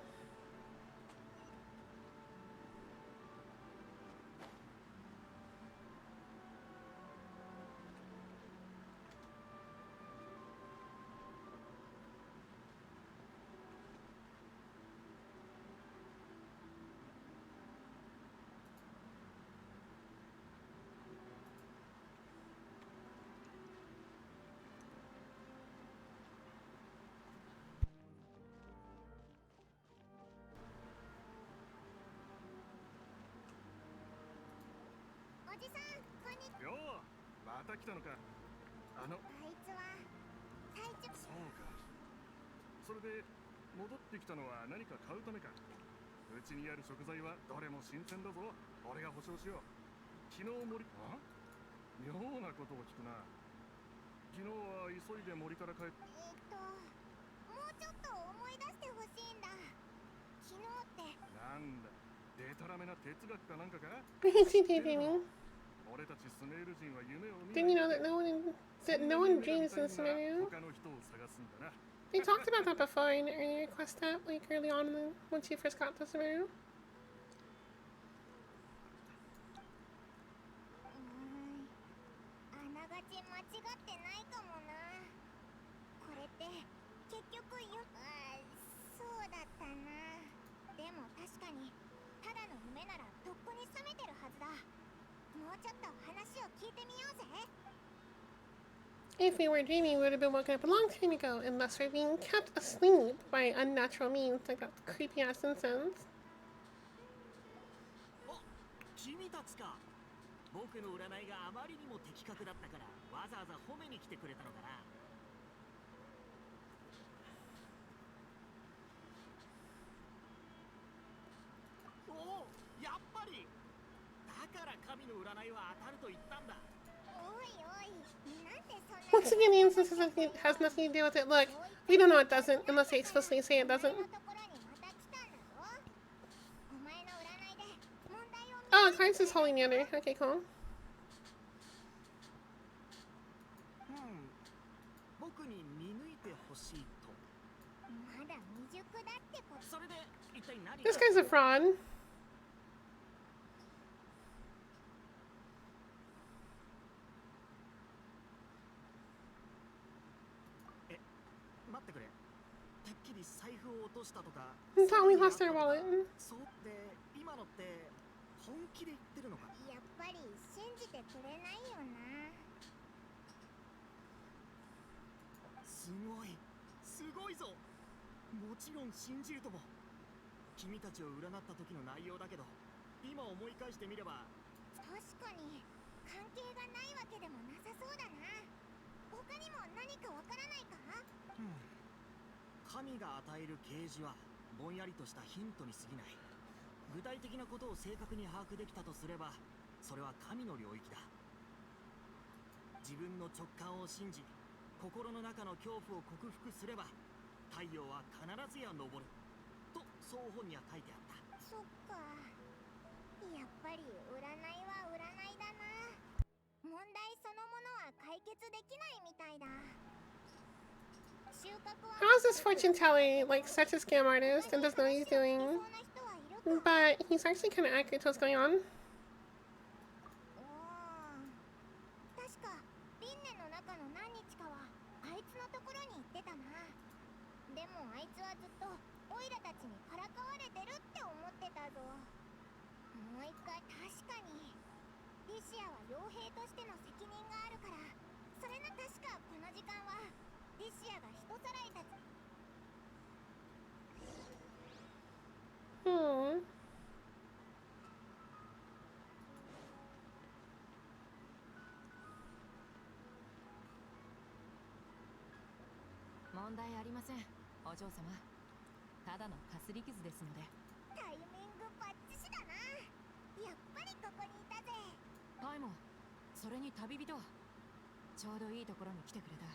Didn't you know that no one dreams in Sumeru? They talked about that before in an earlier quest step, like early on once you first got to Sumeru. If we were dreaming, we would have been woken up a long time ago, unless we're being kept asleep by unnatural means, like that creepy ass incense. お、君たちか。僕の占いがあまりにも的確だったからわざわざ褒めに来てくれたのかな。おお、やっぱり。だから神の占いは当たると言ったんだ。おいおい、なんでそんな Once again, the instance has nothing to do with it. Look, we don't know it doesn't, unless they explicitly say it doesn't. のところにまた来たんだぞ。お前の占いで問題を見 Oh, it cards is holy manner. Okay, cool. 僕に見抜いてほしいと。まだ未熟だってこと。それで一体何 This guy's a fraud. 待ってくれ。てっきり財布を落としたとか。 We thought we lost our wallet. そうって今のって本気で言ってるのか。やっぱり信じてくれないよな。すごい、すごいぞ。もちろん信じるとも。君たちを占った時の内容だけど、今思い返してみれば。確かに関係がないわけでもなさそうだな。他にも何かわからないか？神が与える啓示はぼんやりとしたヒントに過ぎない。具体的なことを正確に把握できたとすれば、それは神の領域だ。自分の直感を信じ、心の中の恐怖を克服すれば、太陽は必ずや昇るとそう本には書いてあった。そっか。やっぱり占いは占いだな。問題そのものは解決できないみたいだ。 How is this fortune teller like such a scam artist and doesn't know what he's doing? But he's actually kind of accurate to what's going on. 確か輪廻の中の何日かはあいつのところに行ってたな。でもあいつはずっとオイラたちにからかわれてるって思ってたぞ。もう一回確かにリシアは傭兵としての責任があるから、それな確かこの時間はリシアが人さらいたち。問題ありません、お嬢様。ただのかすり傷ですので。タイミングバッチシだな。やっぱりここにいたぜ。タイもそれに旅人、ちょうどいいところに来てくれた。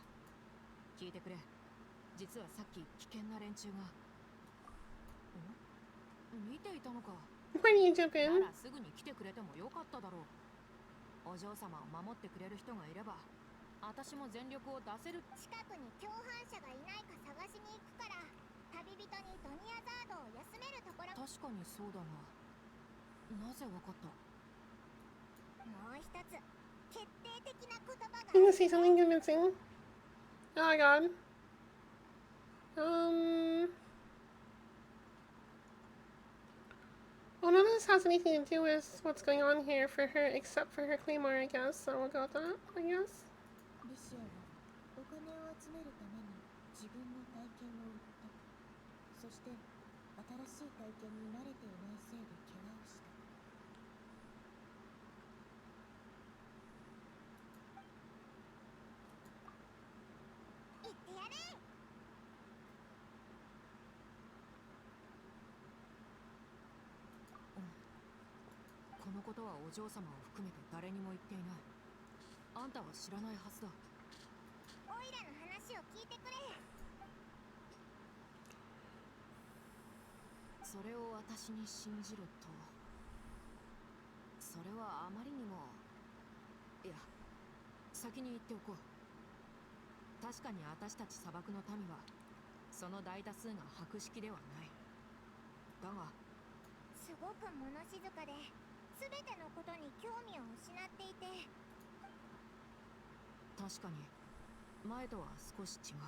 聞いてくれ。実はさっき危険な連中が。見ていたのか。 Why do you jump な in? らすぐに来てくれてもよかっただろう。お嬢様を守ってくれる人がいれば、私も全力を出せる。近くに共犯者がいないか探しに行くから、旅人にドニアザードを休めるところ。確かにそうだな。なぜわかった？もう一つ決定的な言葉が。 I'm gonna say something convincing. Oh my god. Well, none of this has anything to do with what's going on here for her, except for her claymore, I guess. So we'll go with that, I guess. リシアはお金を集めるために自分の体験を売った。そして新しい体験に慣れていないせいで怪我をした。言ってやれ。このことはお嬢様を含めて誰にも言っていない。あんたは知らないはずだ。オイラの話を聞いてくれ。それを私に信じろと。それはあまりにも。いや、先に言っておこう。確かに私たち砂漠の民はその大多数が博識ではない。だがすごく物静かで全てのことに興味を失っていて。確かに前とは少し違う。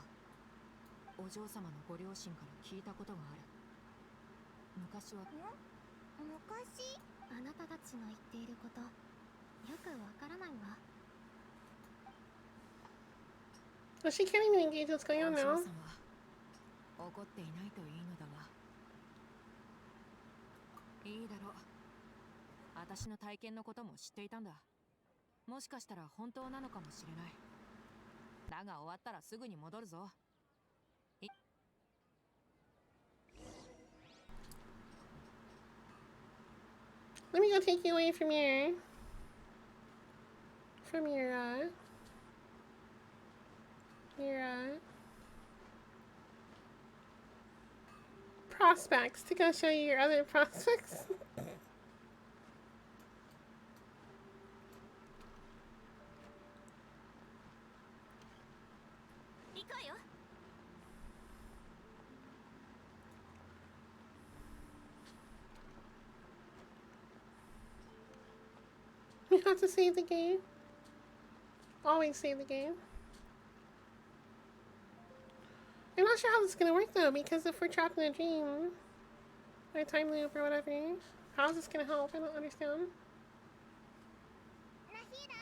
お嬢様のご両親から聞いたことがある。昔は。昔？あなたたちの言っていることよくわからないわ。Well, she can't even engage what's going on お嬢 now. 様怒っていないといいのだが。いいだろう。私の体験のことも知っていたんだ。もしかしたら本当なのかもしれない。だが終わったらすぐに戻るぞ。Let me go take you away from your prospects to go show you your other prospects. 行くわよ。 We have to save the game. Always save the game. I'm not sure how this is gonna work though, because if we're trapped in a dream or a time loop or whatever, how is this gonna help? I don't understand. ナヒーダ、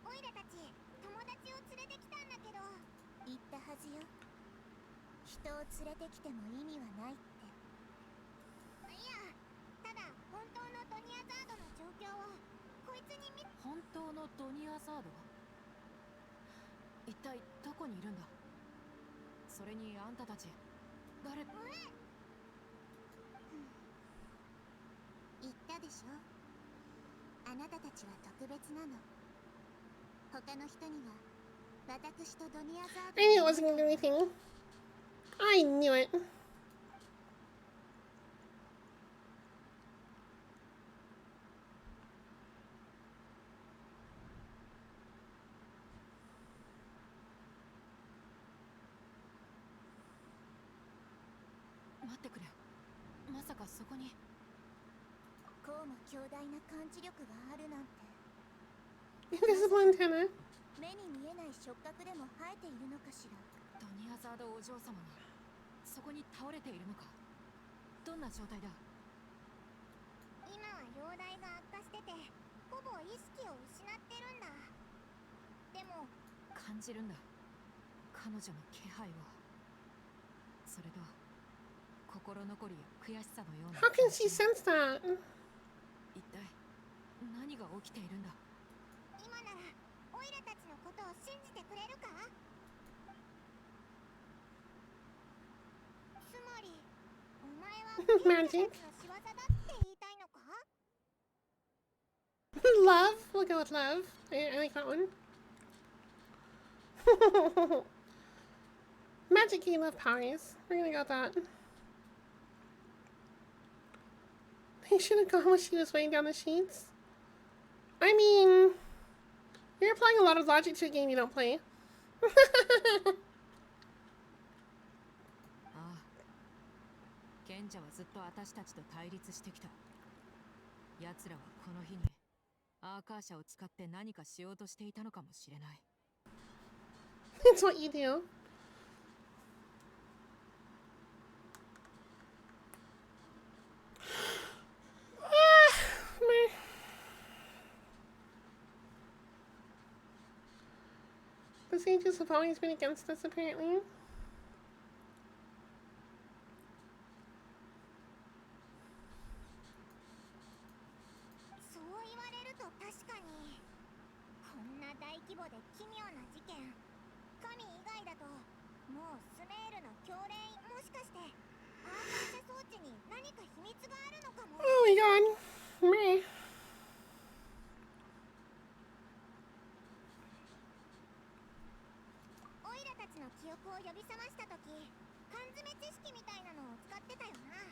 オイラたち友達を連れてきたんだけど。言ったはずよ。人を連れてきても意味はないって。いや、ただ本当のドニアザードの状況をこいつに見。本当のドニアザード？一体どこにいるんだ？それにあんたたち誰？言ったでしょ。あなたたちは特別なの。他の人には私とドニアザード。 I knew it wasn't gonna do anything. I knew it. 待ってくれ。まさかそこに。こうも強大な感知力があるなんて。 Invisible antenna. 目に見えない触覚でも生えているのかしら。ドニアザードお嬢様がそこに倒れているのか。どんな状態だ？今は容体が悪化してて、ほぼ意識を失ってるんだ。でも感じるんだ、彼女の気配を。それと心残りや悔しさのような。 How can she sense that? 一体何が起きているんだ？今ならオイラたちのことを信じてくれるか？つまりお前はケンジたちの仕業だって言いたいのか？ Love? We'll go with love. I like that one. Magic key love powers. We're gonna go with that. He should have gone when she was weighing down the sheets. I mean, you're applying a lot of logic to a game you don't play. ああ、賢者はずっと私たちと対立してきた。奴らはこの日にアーカー社を使って何かしようとしていたのかもしれない。It's what you do. The sages have always been against us, apparently. そう言われると確かに。こんな大規模で奇妙な事件、神以外だともうスメールの教令、もしかしてアーカーシャ装置に何か秘密があるのかも。 Oh my god. Meh. オイラたちの記憶を呼び覚ましたとき、缶詰知識みたいなのを使ってたよな。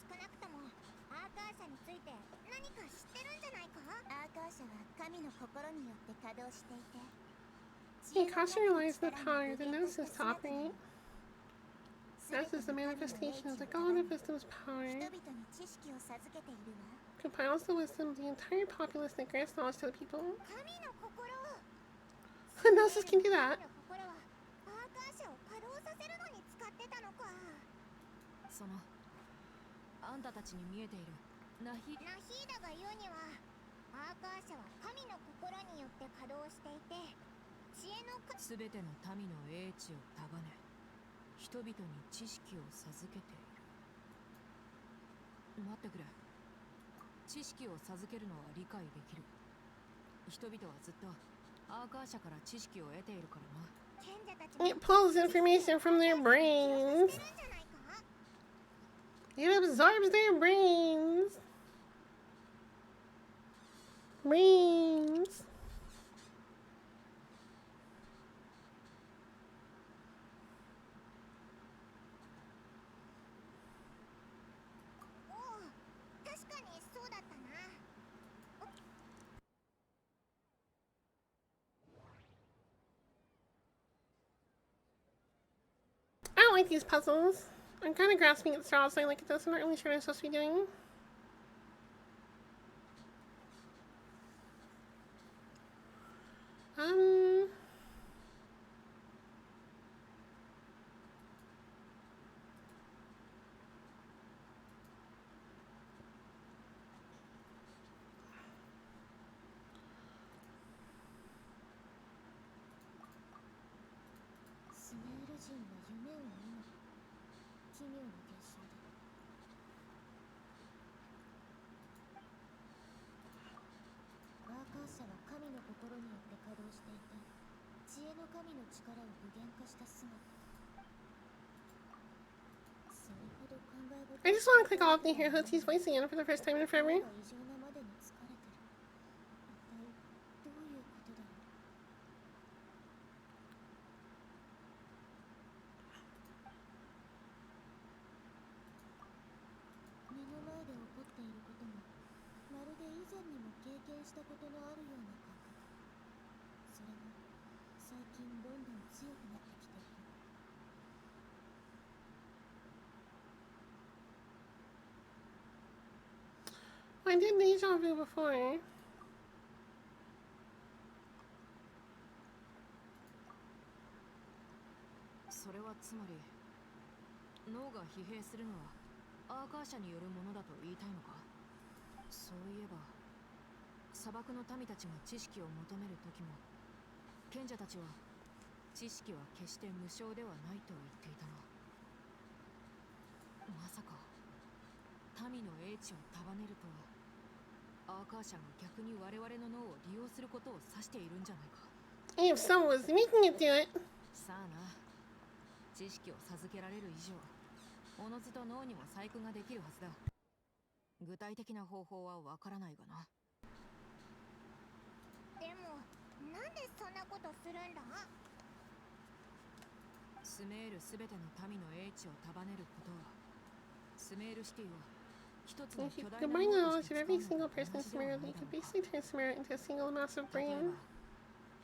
少なくともアーカー社について何か知ってるんじゃないか？アーカー社は神の心によって稼働していて、 He caution relies on the power of the gnosis to operate. Gnosis is the manifestation of the god of wisdom's 人 power. 々に知識を授けているわ。 Compiles the wisdom of the entire populace that grants knowledge to the people. 神の心。 Gnosis can do that. 神の心はアーカー社を稼働させるのに使ってたのか。そのあんたたちに見えているナヒナヒーダが言うには、アーカー社は神の心によって稼働していて、知恵のすべての民の英知を束ね、人々に知識を授けている。待ってくれ。知識を授けるのは理解できる。人々はずっとアーカー社から知識を得ているからな。賢者たち It pulls information from their brains. してるんじゃないか。 It absorbs their brains. Brains. おお、確かにそうだったな。 I don't like these puzzles. I'm kind of grasping at straws saying like this. I'm not really sure what I'm supposed to be doing. Um... Sumeru 人は夢を見ない。奇妙な現象だ。アーカー社は神の心によって稼働していて、知恵の神の力を具現化した姿だ。それほど考え事 I just want to click off and hear Hotie's voice again for the first time in forever. が異常なまでに疲れてる。一体どういうことだろう。目の前で起こっていることも、まるで以前にも経験したことのあるような感覚。それが最近どんどん強くなってきている。 I did deja vu before. それはつまり、脳が疲弊するのはアーカー社によるものだと言いたいのか。そういえば、砂漠の民たちが知識を求める時も、賢者たちは知識は決して無償ではないと言っていたな。まさか民の英知を束ねるとは、アーカー社が逆に我々の脳を利用することを指しているんじゃないか。 If someone was making it do it. さあな。知識を授けられる以上、おのずと脳にも細工ができるはずだ。具体的な方法はわからないがな。でも、なんでそんなことするんだ。スメールすべての民の英知を束ねることは、スメールシティを一つの If you 巨大な combine the 脳と knowledge して of 使う every の single と person 同 in じでは Sumeru, ない you だ could ろうか。 basically turn Sumeru into a single massive 例え brain. ば、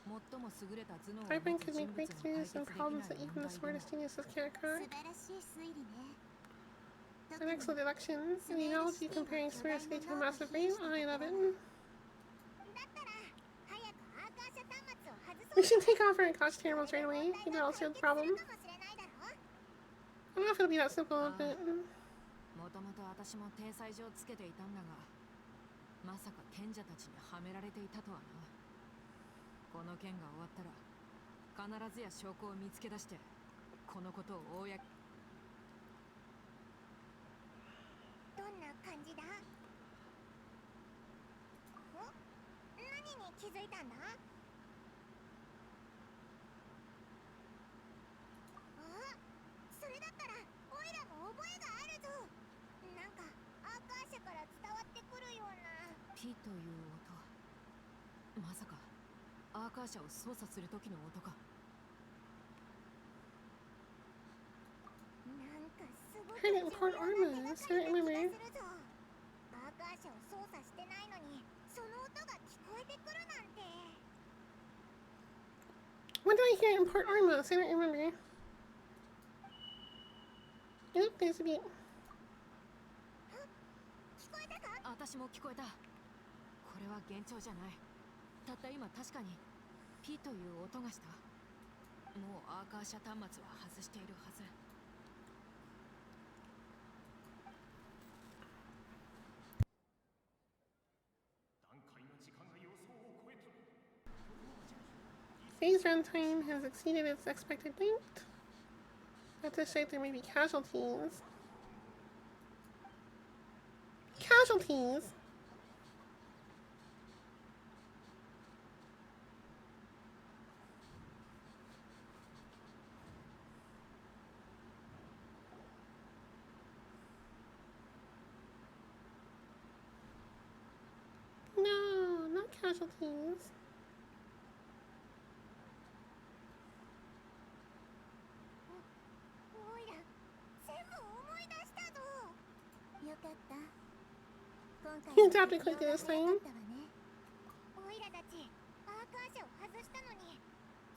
最も優れた頭脳を Everyone 持つ could 人 make 物が解 breakthroughs 決で and きない problems that 問 even the 題でも、 smartest geniuses can't 素 crack. 晴らしい推理ね。 An excellent deduction. The analogy comparing Sumeru's city to a massive brain. I love it. だったら、早くアーカー社端末を外そう。 We should take off our costume terminals それ right で away. 問 Maybe 題が that'll 解 solve 決 the する problem. かもしれないだろ。 I don't know if it'll be that simple, but もともと私も体裁上つけていたんだが、まさか賢者たちにはめられていたとはな。この件が終わったら、必ずや証拠を見つけ出して、このことを公に。どんな感じだ。お、何に気づいたんだ。あ、それだったらオイラも覚えがあるぞ。なんかアーカー社から伝わってくるような。ピという音。まさかアーカー社を操作する時の音か。なんかすごく heard it in Port 重要な Arma. 手 So が I かりな気 remember. がするぞ。アーカー社を操作してないのに、その音が聞こえてくるなんて。 When did I hear it in Port Arma? So I don't remember. Oop, there's a beat. 聞こえたか。私も聞こえた。これは幻聴じゃない。たった今確かにピという音がした。もうアーカー社端末は外しているはず。段階の時間が予想を超えた。Phase runtime has exceeded its expected length. At this rate, there may be casualties. Casualties? No, not casualties. おいら全部思い出したぞ。よかった。今回 You adapted quickly this time. おいらたちアーカーシャを外したのに、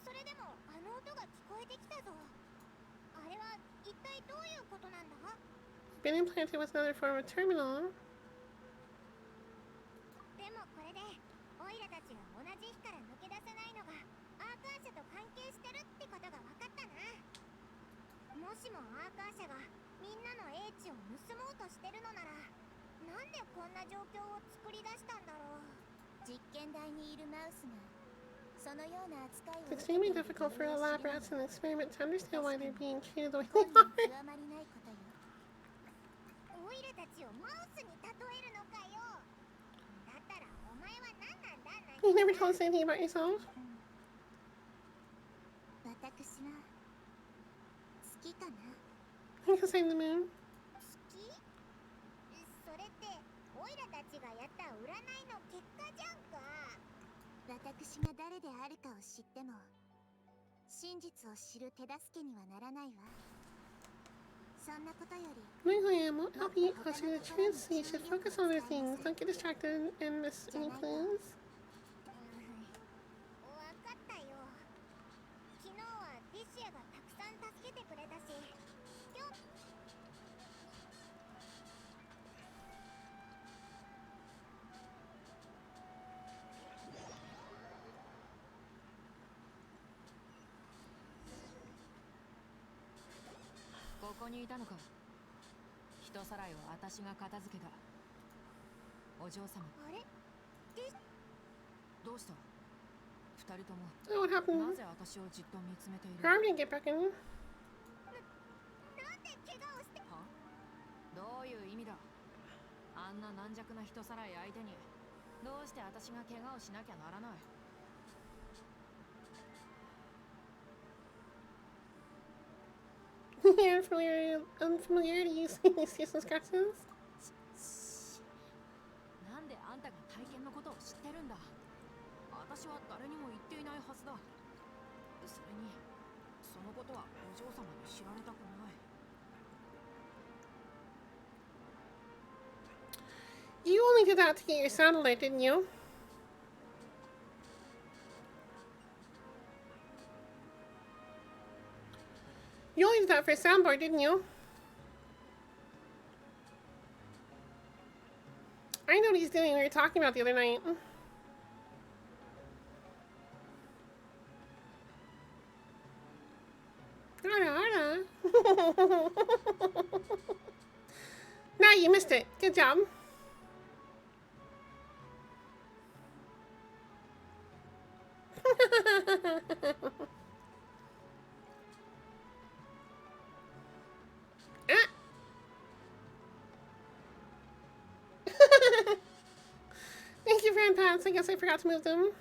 それでもあの音が聞こえてきたぞ。あれは一体どういうことなんだ？ Been implanted with another form of terminal. でもこれでオイラたちが同じ日から抜け出せないのがアーカー社と関係してるってことが分かったな。もしもアーカー社がみんなの英知を盗もうとしてるのなら、なんでこんな状況を作り出したんだろう。実験台にいるマウスがそのような扱いを It's extremely difficult for the lab rats in the experiment to understand why they're being treated the way 本 they 人 are. 極まりないことよ。オイラたちをマウスに例えるのかよ。だったらお前は何なんだ。 You never told us anything about yourself. 私は好きかな。 You can save the moon. 好き？それってオイラたちがやった占いの結果じゃんか。私が誰であるかを知っても真実を知る手助けにはならないわ。そんなことより Maybe I won't help you get closer to the truth, so you should focus on other things. Don't get distracted and miss any clues. わかったよ。昨日はディシアがたくさん助けてくれたし、今日ここにいたのか。人さらいは私が片付けた。お嬢様。あれ？どうした？二人とも Oh, what な happened? ぜ私をじっと見つめている？ Her arm didn't get broken. なんで怪我をして。は？どういう意味だ？あんな軟弱な人さらい相手にどうして私が怪我をしなきゃならない？ Unfamiliarity using these useless crosses. なんであんたが体験のことを知ってるんだ？私は誰にも言っていないはずだ。それにそのことはお嬢様に知られたくない。 You only did that to get your sound alert, didn't you? You only did that for a soundboard, didn't you? I know what he's doing. We were talking about the other night. Nah, you missed it. Good job. Ah. Thank you, friend Pats. I guess I forgot to move them.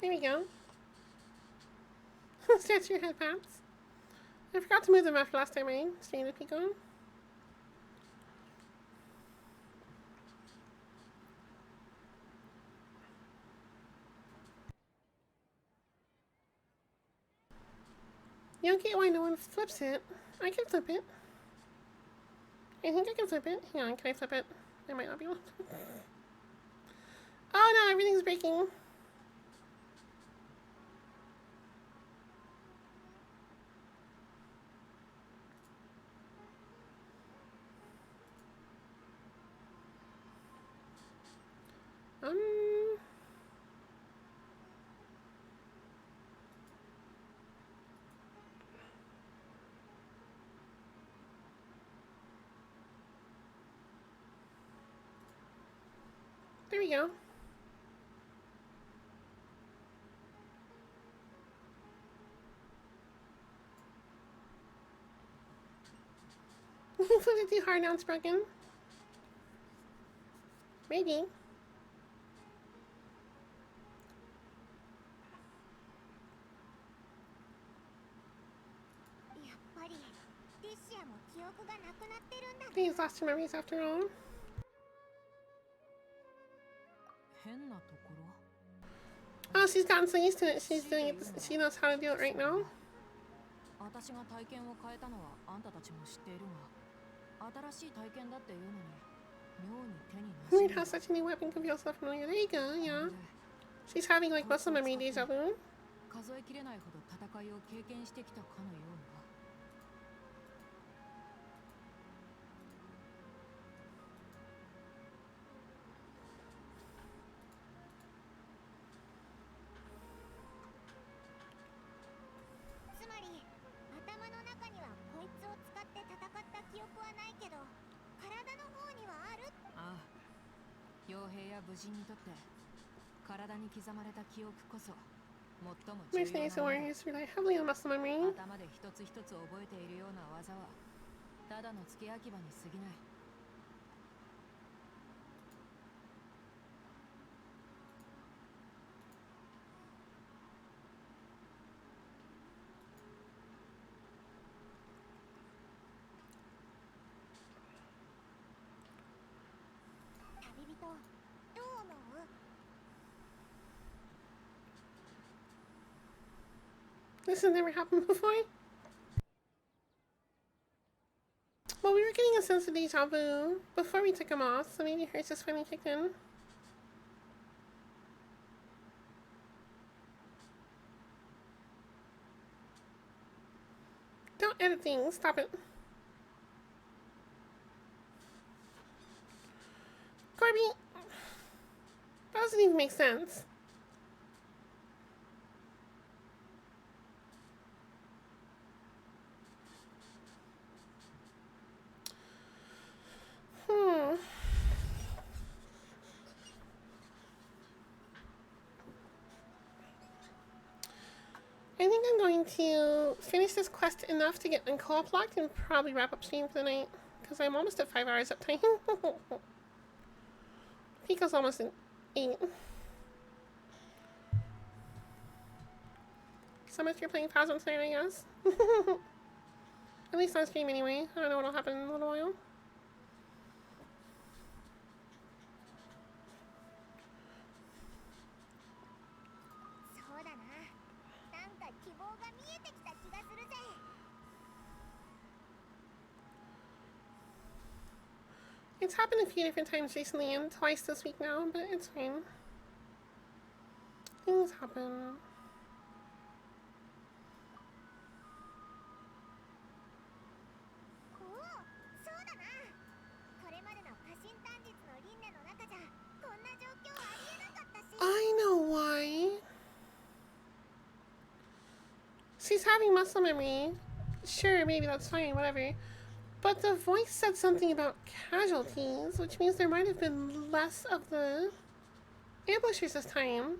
There we go. Stretch your head, Pats. I forgot to move them after last time I stayed with Pico. You don't get why no one flips it. I can flip it. I think I can flip it. Hang on, can I flip it? I might not be able to. Oh no, everything's breaking. Um, There we go. Was it too hard now it's broken? Maybe. He's lost her memories after all. 変なところ Oh, she's gotten so used to it. She's doing it. She knows how to do it right now. 私が体験を変えたのはあんたたちも知っているが、新しい体験だっていうのに妙に手にな Weird じ how such a new weapon can feel so familiar. There you go, yeah. She's having like muscle memory deja vu. 数えきれないほど戦いを経験してきたかのような。つまり頭の中にはこいつを使って戦った記憶はないけど体の方にはある。ああ、傭兵や武人にとって体に刻まれた記憶こそ最も重 Mercenaries 要 and なもの。 warriors rely heavily on muscle memory. 頭で一つ一つ覚えているような技はただの付け焼き場に過ぎない。旅人、どう思う？ This has never happened before. Well, we were getting a sense of deja vu before we took him off, so maybe hers just finally kicked in. Don't edit things. Stop it. Corby! That doesn't even make sense. I think I'm going to finish this quest enough to get in co-op locked and probably wrap up stream for the night. Because I'm almost at 5 hours uptime. Pico's almost at 8. So much you're playing Phasm tonight, I guess. At least on stream anyway. I don't know what'll happen in a little while. It's happened a few different times recently and twice this week now, but it's fine. Things happen. I know why. She's having muscle memory. Sure, maybe that's fine, whatever. But the voice said something about casualties, which means there might have been less of the ambushers this time.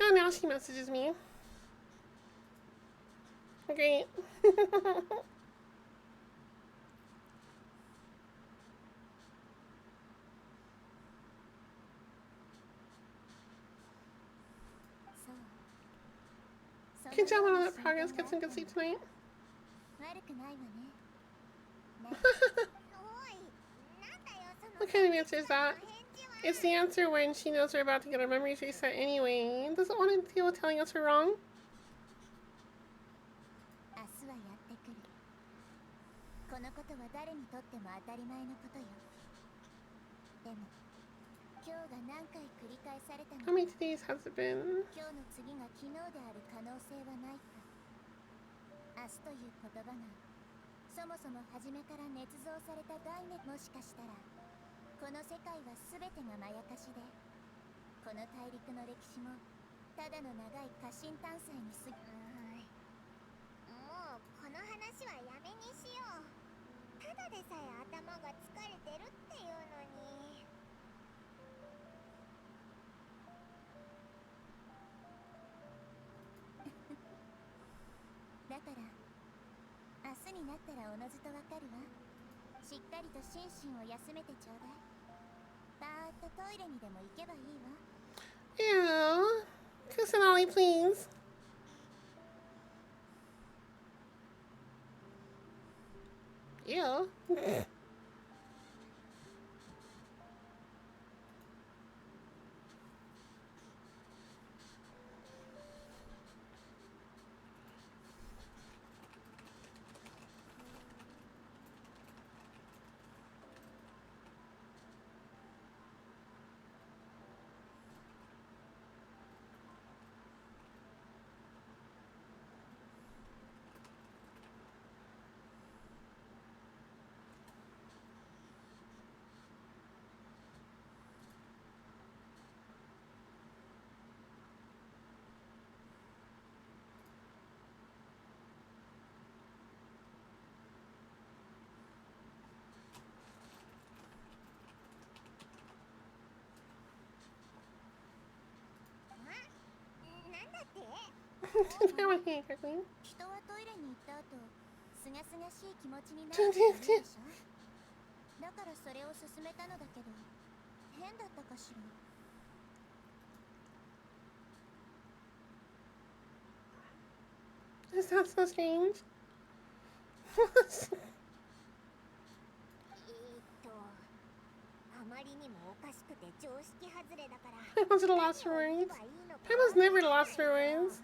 And now she messages me. Great. そう Good job on all that progress. Get some good sleep tonight. 悪くないわね。ねおい、なんだよその What kind of answer is that? It's the answer when she knows we're about to get our memories reset anyway. And doesn't want to deal with telling us we're wrong. 明日はやってくる。このことは誰にとっても当たり前のことよ。でも今日が何回繰り返されたの How many days has it been? 今日の次が昨日である可能性はないか。明日という言葉がそもそも初めから捏造された概念。もしかしたらこの世界は全てがまやかしで、この大陸の歴史もただの長い過信探査に過ぎ。もうこの話はやめにしよう。ただでさえ頭が疲れてるっていうのに。だから明日になったらおのずとわかるわ。しっかりと心身を休めてちょうだい。バーッとトイレにでも行けばいいわ。 Ew. Kusanali, please. Ew. I want to quickly. 人はトイレに行った後、すがすがしい気持ちになるって言うでしょ。だからそれを勧めたのだけど、変だったかしら。Is that so strange? あまりにもおかしくて常識外れだから。 I was at a loss for words. I was never at a loss for words.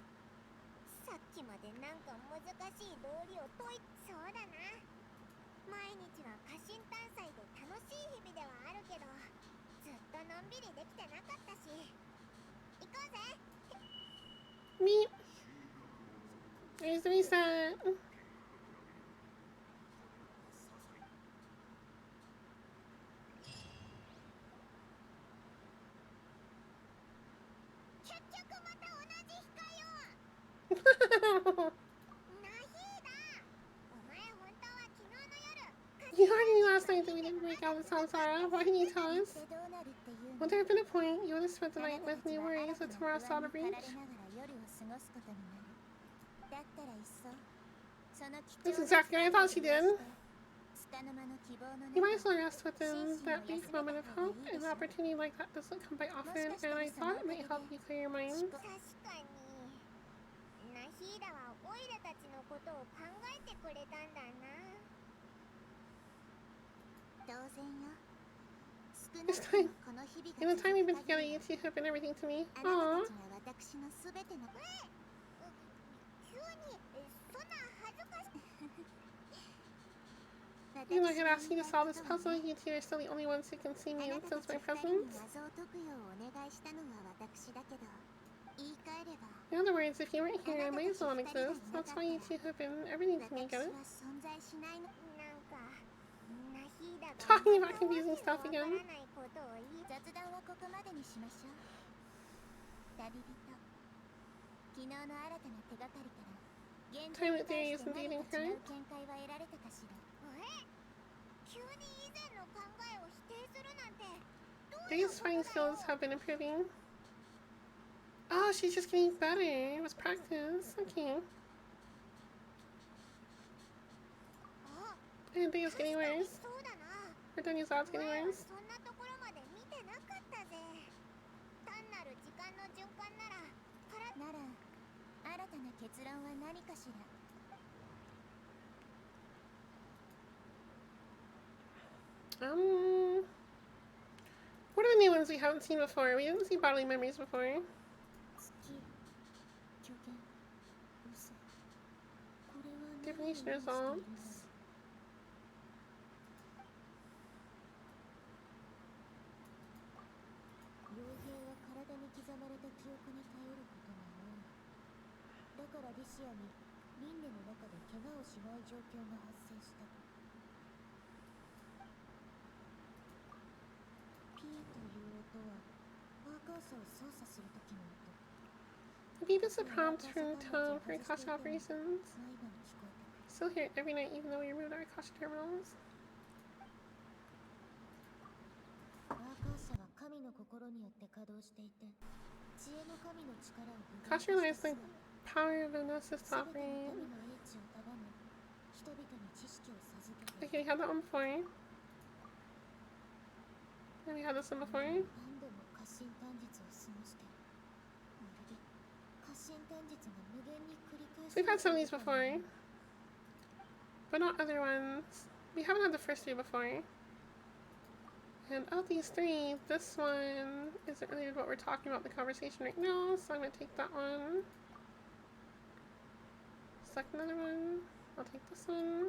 さっきまでなんか難しい道理を解い。そうだな。毎日は過信探査で楽しい日々ではあるけど、ずっとのんびりできてなかったし。行こうぜ。 Me. There's the reset. 結局また同じ日かよ。 You already knew last night that we didn't break out with Samsara. Why didn't you tell us? Would there have been a point? You would have spent the night with me worries with tomorrow's Soda Breach. That's exactly what I thought she did. You might as well rest within that brief moment of hope. An opportunity like that doesn't come by often, and I thought it might help you clear your mind. ナヒーダはオイラたちのことを考えてくれたんだな。当然よ。少な This くと time, もこの日々 in が the time we've been 続く together, 限り you two have been everything to me. あなた Aww. たちが私のすべての。急にそんな恥ずかしい。 Even though I had asked you to solve this puzzle, you two are still the only ones who can see me あ and なたた sense ち my 二人に presence. 謎を解くようお願いしたのは私だけど、言い換えれば In other words, if you weren't here, I might as well not exist. That's why you two have been everything to me, 私 get は it? 存在しないの。なんかナヒーダが Talking about confusing stuff わ again. からないことを言い。雑談はここまでにしましょう。旅人、昨日の新たな手がかりから現状に対して何か違う見解は得られたかしら。急に以前の考えを否定するなんて。 Dave's fighting skills have been improving. Oh, she's just getting better. It was practice. Okay. I didn't think it was getting worse. そうだな。 I don't use odds getting 前は worse. そんなところまで見てなかったぜ。単なる時間の循環ならなら新たな結論は何かしら。 What are the new ones we haven't seen before? We didn't see bodily memories before. 月、虚言、嘘。これは何を Divination 意味しているんだろう。 results. 傭兵は体に刻まれた記憶に頼ることが多い。だからリシアに輪廻の中で怪我をしない状況が発生した。ピーという音はアーカーサを操作するときの音。 Maybe this is a prompt from Tone for cost off reasons. 毎晩聞こえてくる。 Still hear it every night even though we removed our cost terminals. アーカーサは神の心によって稼働していて、知恵の神の力を具 Cost 現化 realized した the power of the Gnosis すべての offering. 神の英知を束ね、人々に知識を授けて Okay, we had that one before. And we had this one before. 何度も過信短術を過ごしている。まるで過信短術が無限に繰り返 So we've had some of these されてい before, るかのよう but not other ones. We haven't had the first three before. And of these three, this one isn't related to what we're talking about in the conversation right now, so I'm going to take that one. Select another one. I'll take this one.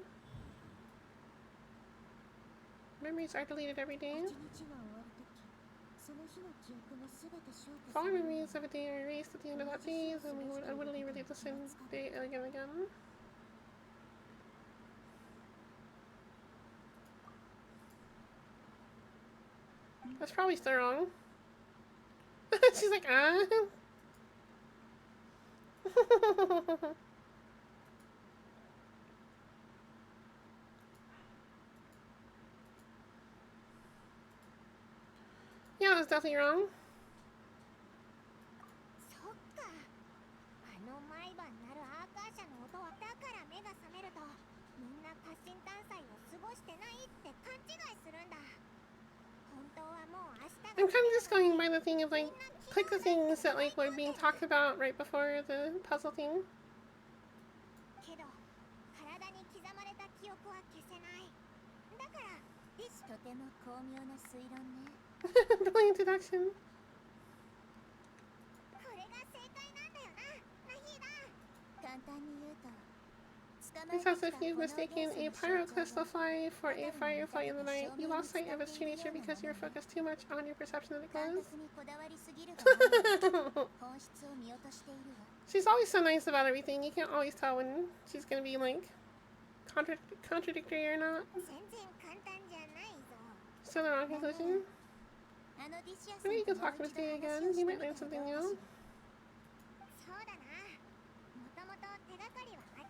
Memories are deleted every day. 一日が終わるとき、その日の記憶がすべて消去 If さ all れる。 memories of a day are erased at the end of that day, then we would unwittingly relive the same day again and again. That's probably still wrong. She's like, ah. Yeah, that's definitely wrong. そっか。毎晩鳴るアーカーシャの音はだから目が覚めるとみんな過信探査を過ごしてないって勘違いするんだ。本当はもう明日が I'm kind of just going by the thing of like, click the things that like were being talked about right before the puzzle thing. けど体に刻まれた記憶は消せない。だからとても巧妙な推論ね。Billing introduction. これが正解なんだよな、ナヒーダ。簡単に言うと It's as if you've mistaken a pyrocrystal fly for a firefly in the night. You lost sight of its true nature because you were focused too much on your perception of the 感 glows. 覚にこだわりすぎるが本質を見落としているわ。 She's always so nice about everything. You can't always tell when she's gonna be like contradictory or not. 全然簡単じゃないぞ。 Still the wrong conclusion. あのディシアさん Maybe you と could も talk う to 一度 Misty 話を again. し You て might み learn たら something どう new. かしら。そうだな。もともと手がかりはある。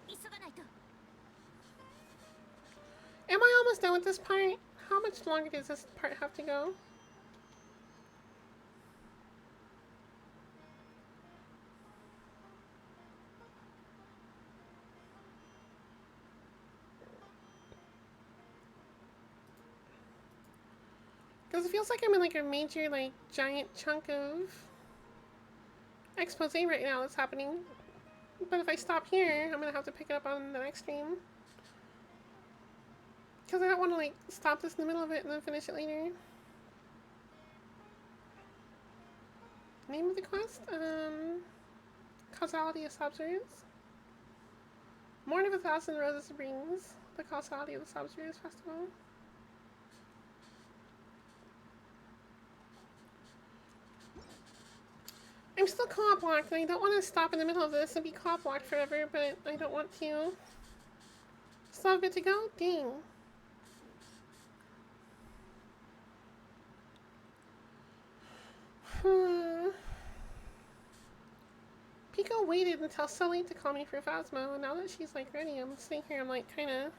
急がないと。 Am I almost done with this part? How much longer does this part have to go? Because it feels like I'm in like a major, like, giant chunk of expose right now that's happening. But if I stop here, I'm gonna have to pick it up on the next stream. Because I don't want to, like, stop this in the middle of it and then finish it later. Name of the quest? Causality of Substance. Morn of 1,000 Roses brings the causality of the Substance Festival. I'm still co-op locked, and I don't want to stop in the middle of this and be co-op locked forever, but I don't want to. Still have a bit to go? Dang. Pico waited until so late to call me for Phasmo, and now that she's like ready, I'm sitting here, I'm like kinda...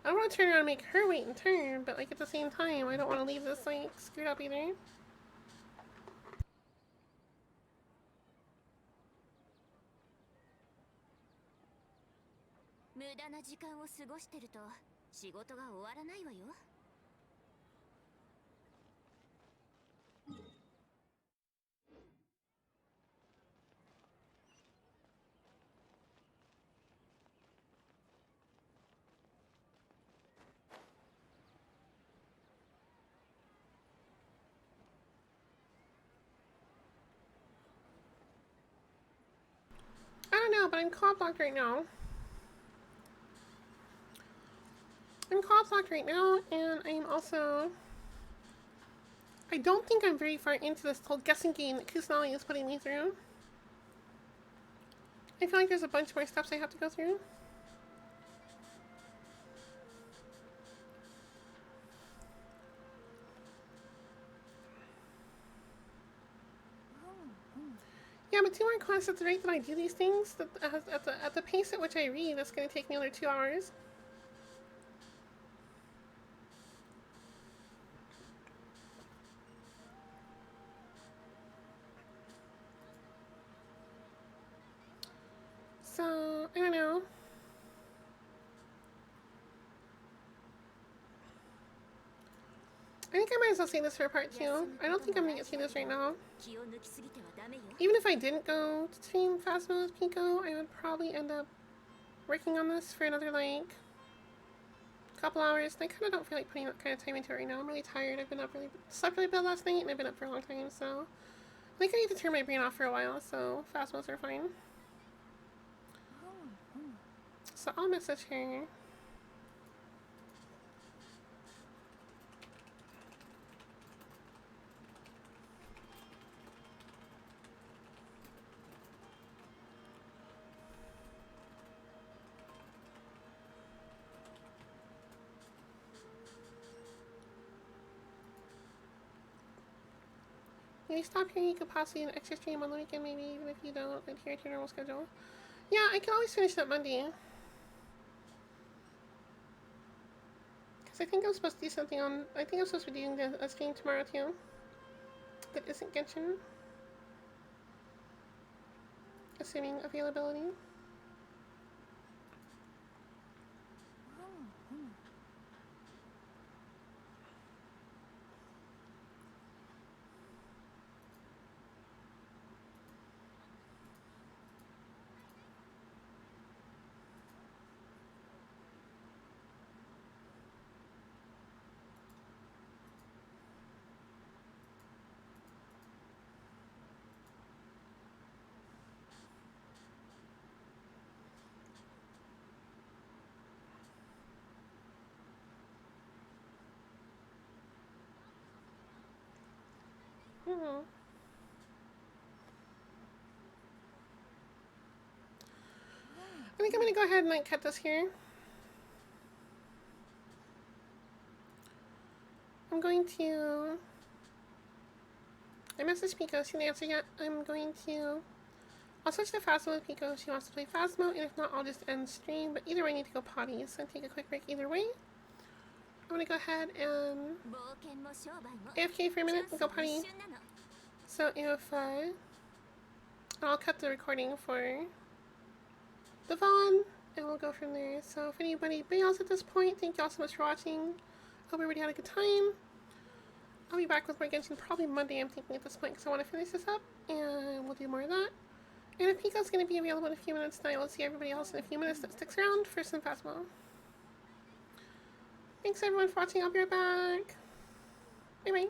I don't want to turn around and make her wait in turn, but like at the same time, I don't want to leave this like screwed up either. 無駄な時間を過ごしてると仕事が終わらないわよ。I don't know, but I'm co-op locked right now. I'm co-op locked right now, and I'm also... I don't think I'm very far into this whole guessing game that Kusanali is putting me through. I feel like there's a bunch more steps I have to go through. Yeah, but 2 more quests at the rate that I do these things, that at the pace at which I read, that's going to take me another 2 hours. So, I don't know. I think I might as well say this for part 2. I don't think I'm going to get through this right now. Even if I didn't go to stream Phasmo with Pico, I would probably end up working on this for another, like, couple hours. And I kind of don't feel like putting that kind of time into it right now. I'm really tired. I've been up slept really bad last night, and I've been up for a long time, so... I think I need to turn my brain off for a while, so Phasmos are fine. So I'll message her. Maybe stop here, you could possibly an extra stream on the weekend, maybe, even if you don't adhere to your normal schedule. Yeah, I can always finish that Monday. Because I think I'm supposed to do something on... I think I'm supposed to be doing a stream tomorrow, too. That isn't Genshin. Assuming availability. I think I'm gonna go ahead and like cut this here. I'm going to... I messaged Pico, she didn't answer yet. I'm going to... I'll switch to Phasmo with Pico if she wants to play Phasmo, and if not, I'll just end stream. But either way, I need to go potty, so take a quick break either way. I'm gonna go ahead and AFK for a minute and go potty. So if I'll cut the recording for the Vaughn, and we'll go from there. So if anybody bails at this point, thank y'all so much for watching. Hope everybody had a good time. I'll be back with more Genshin probably Monday, I'm thinking at this point, because I want to finish this up, and we'll do more of that. And if Pico's going to be available in a few minutes, then I will see everybody else in a few minutes that sticks around for some Phasmo. Thanks everyone for watching, I'll be right back. Bye bye.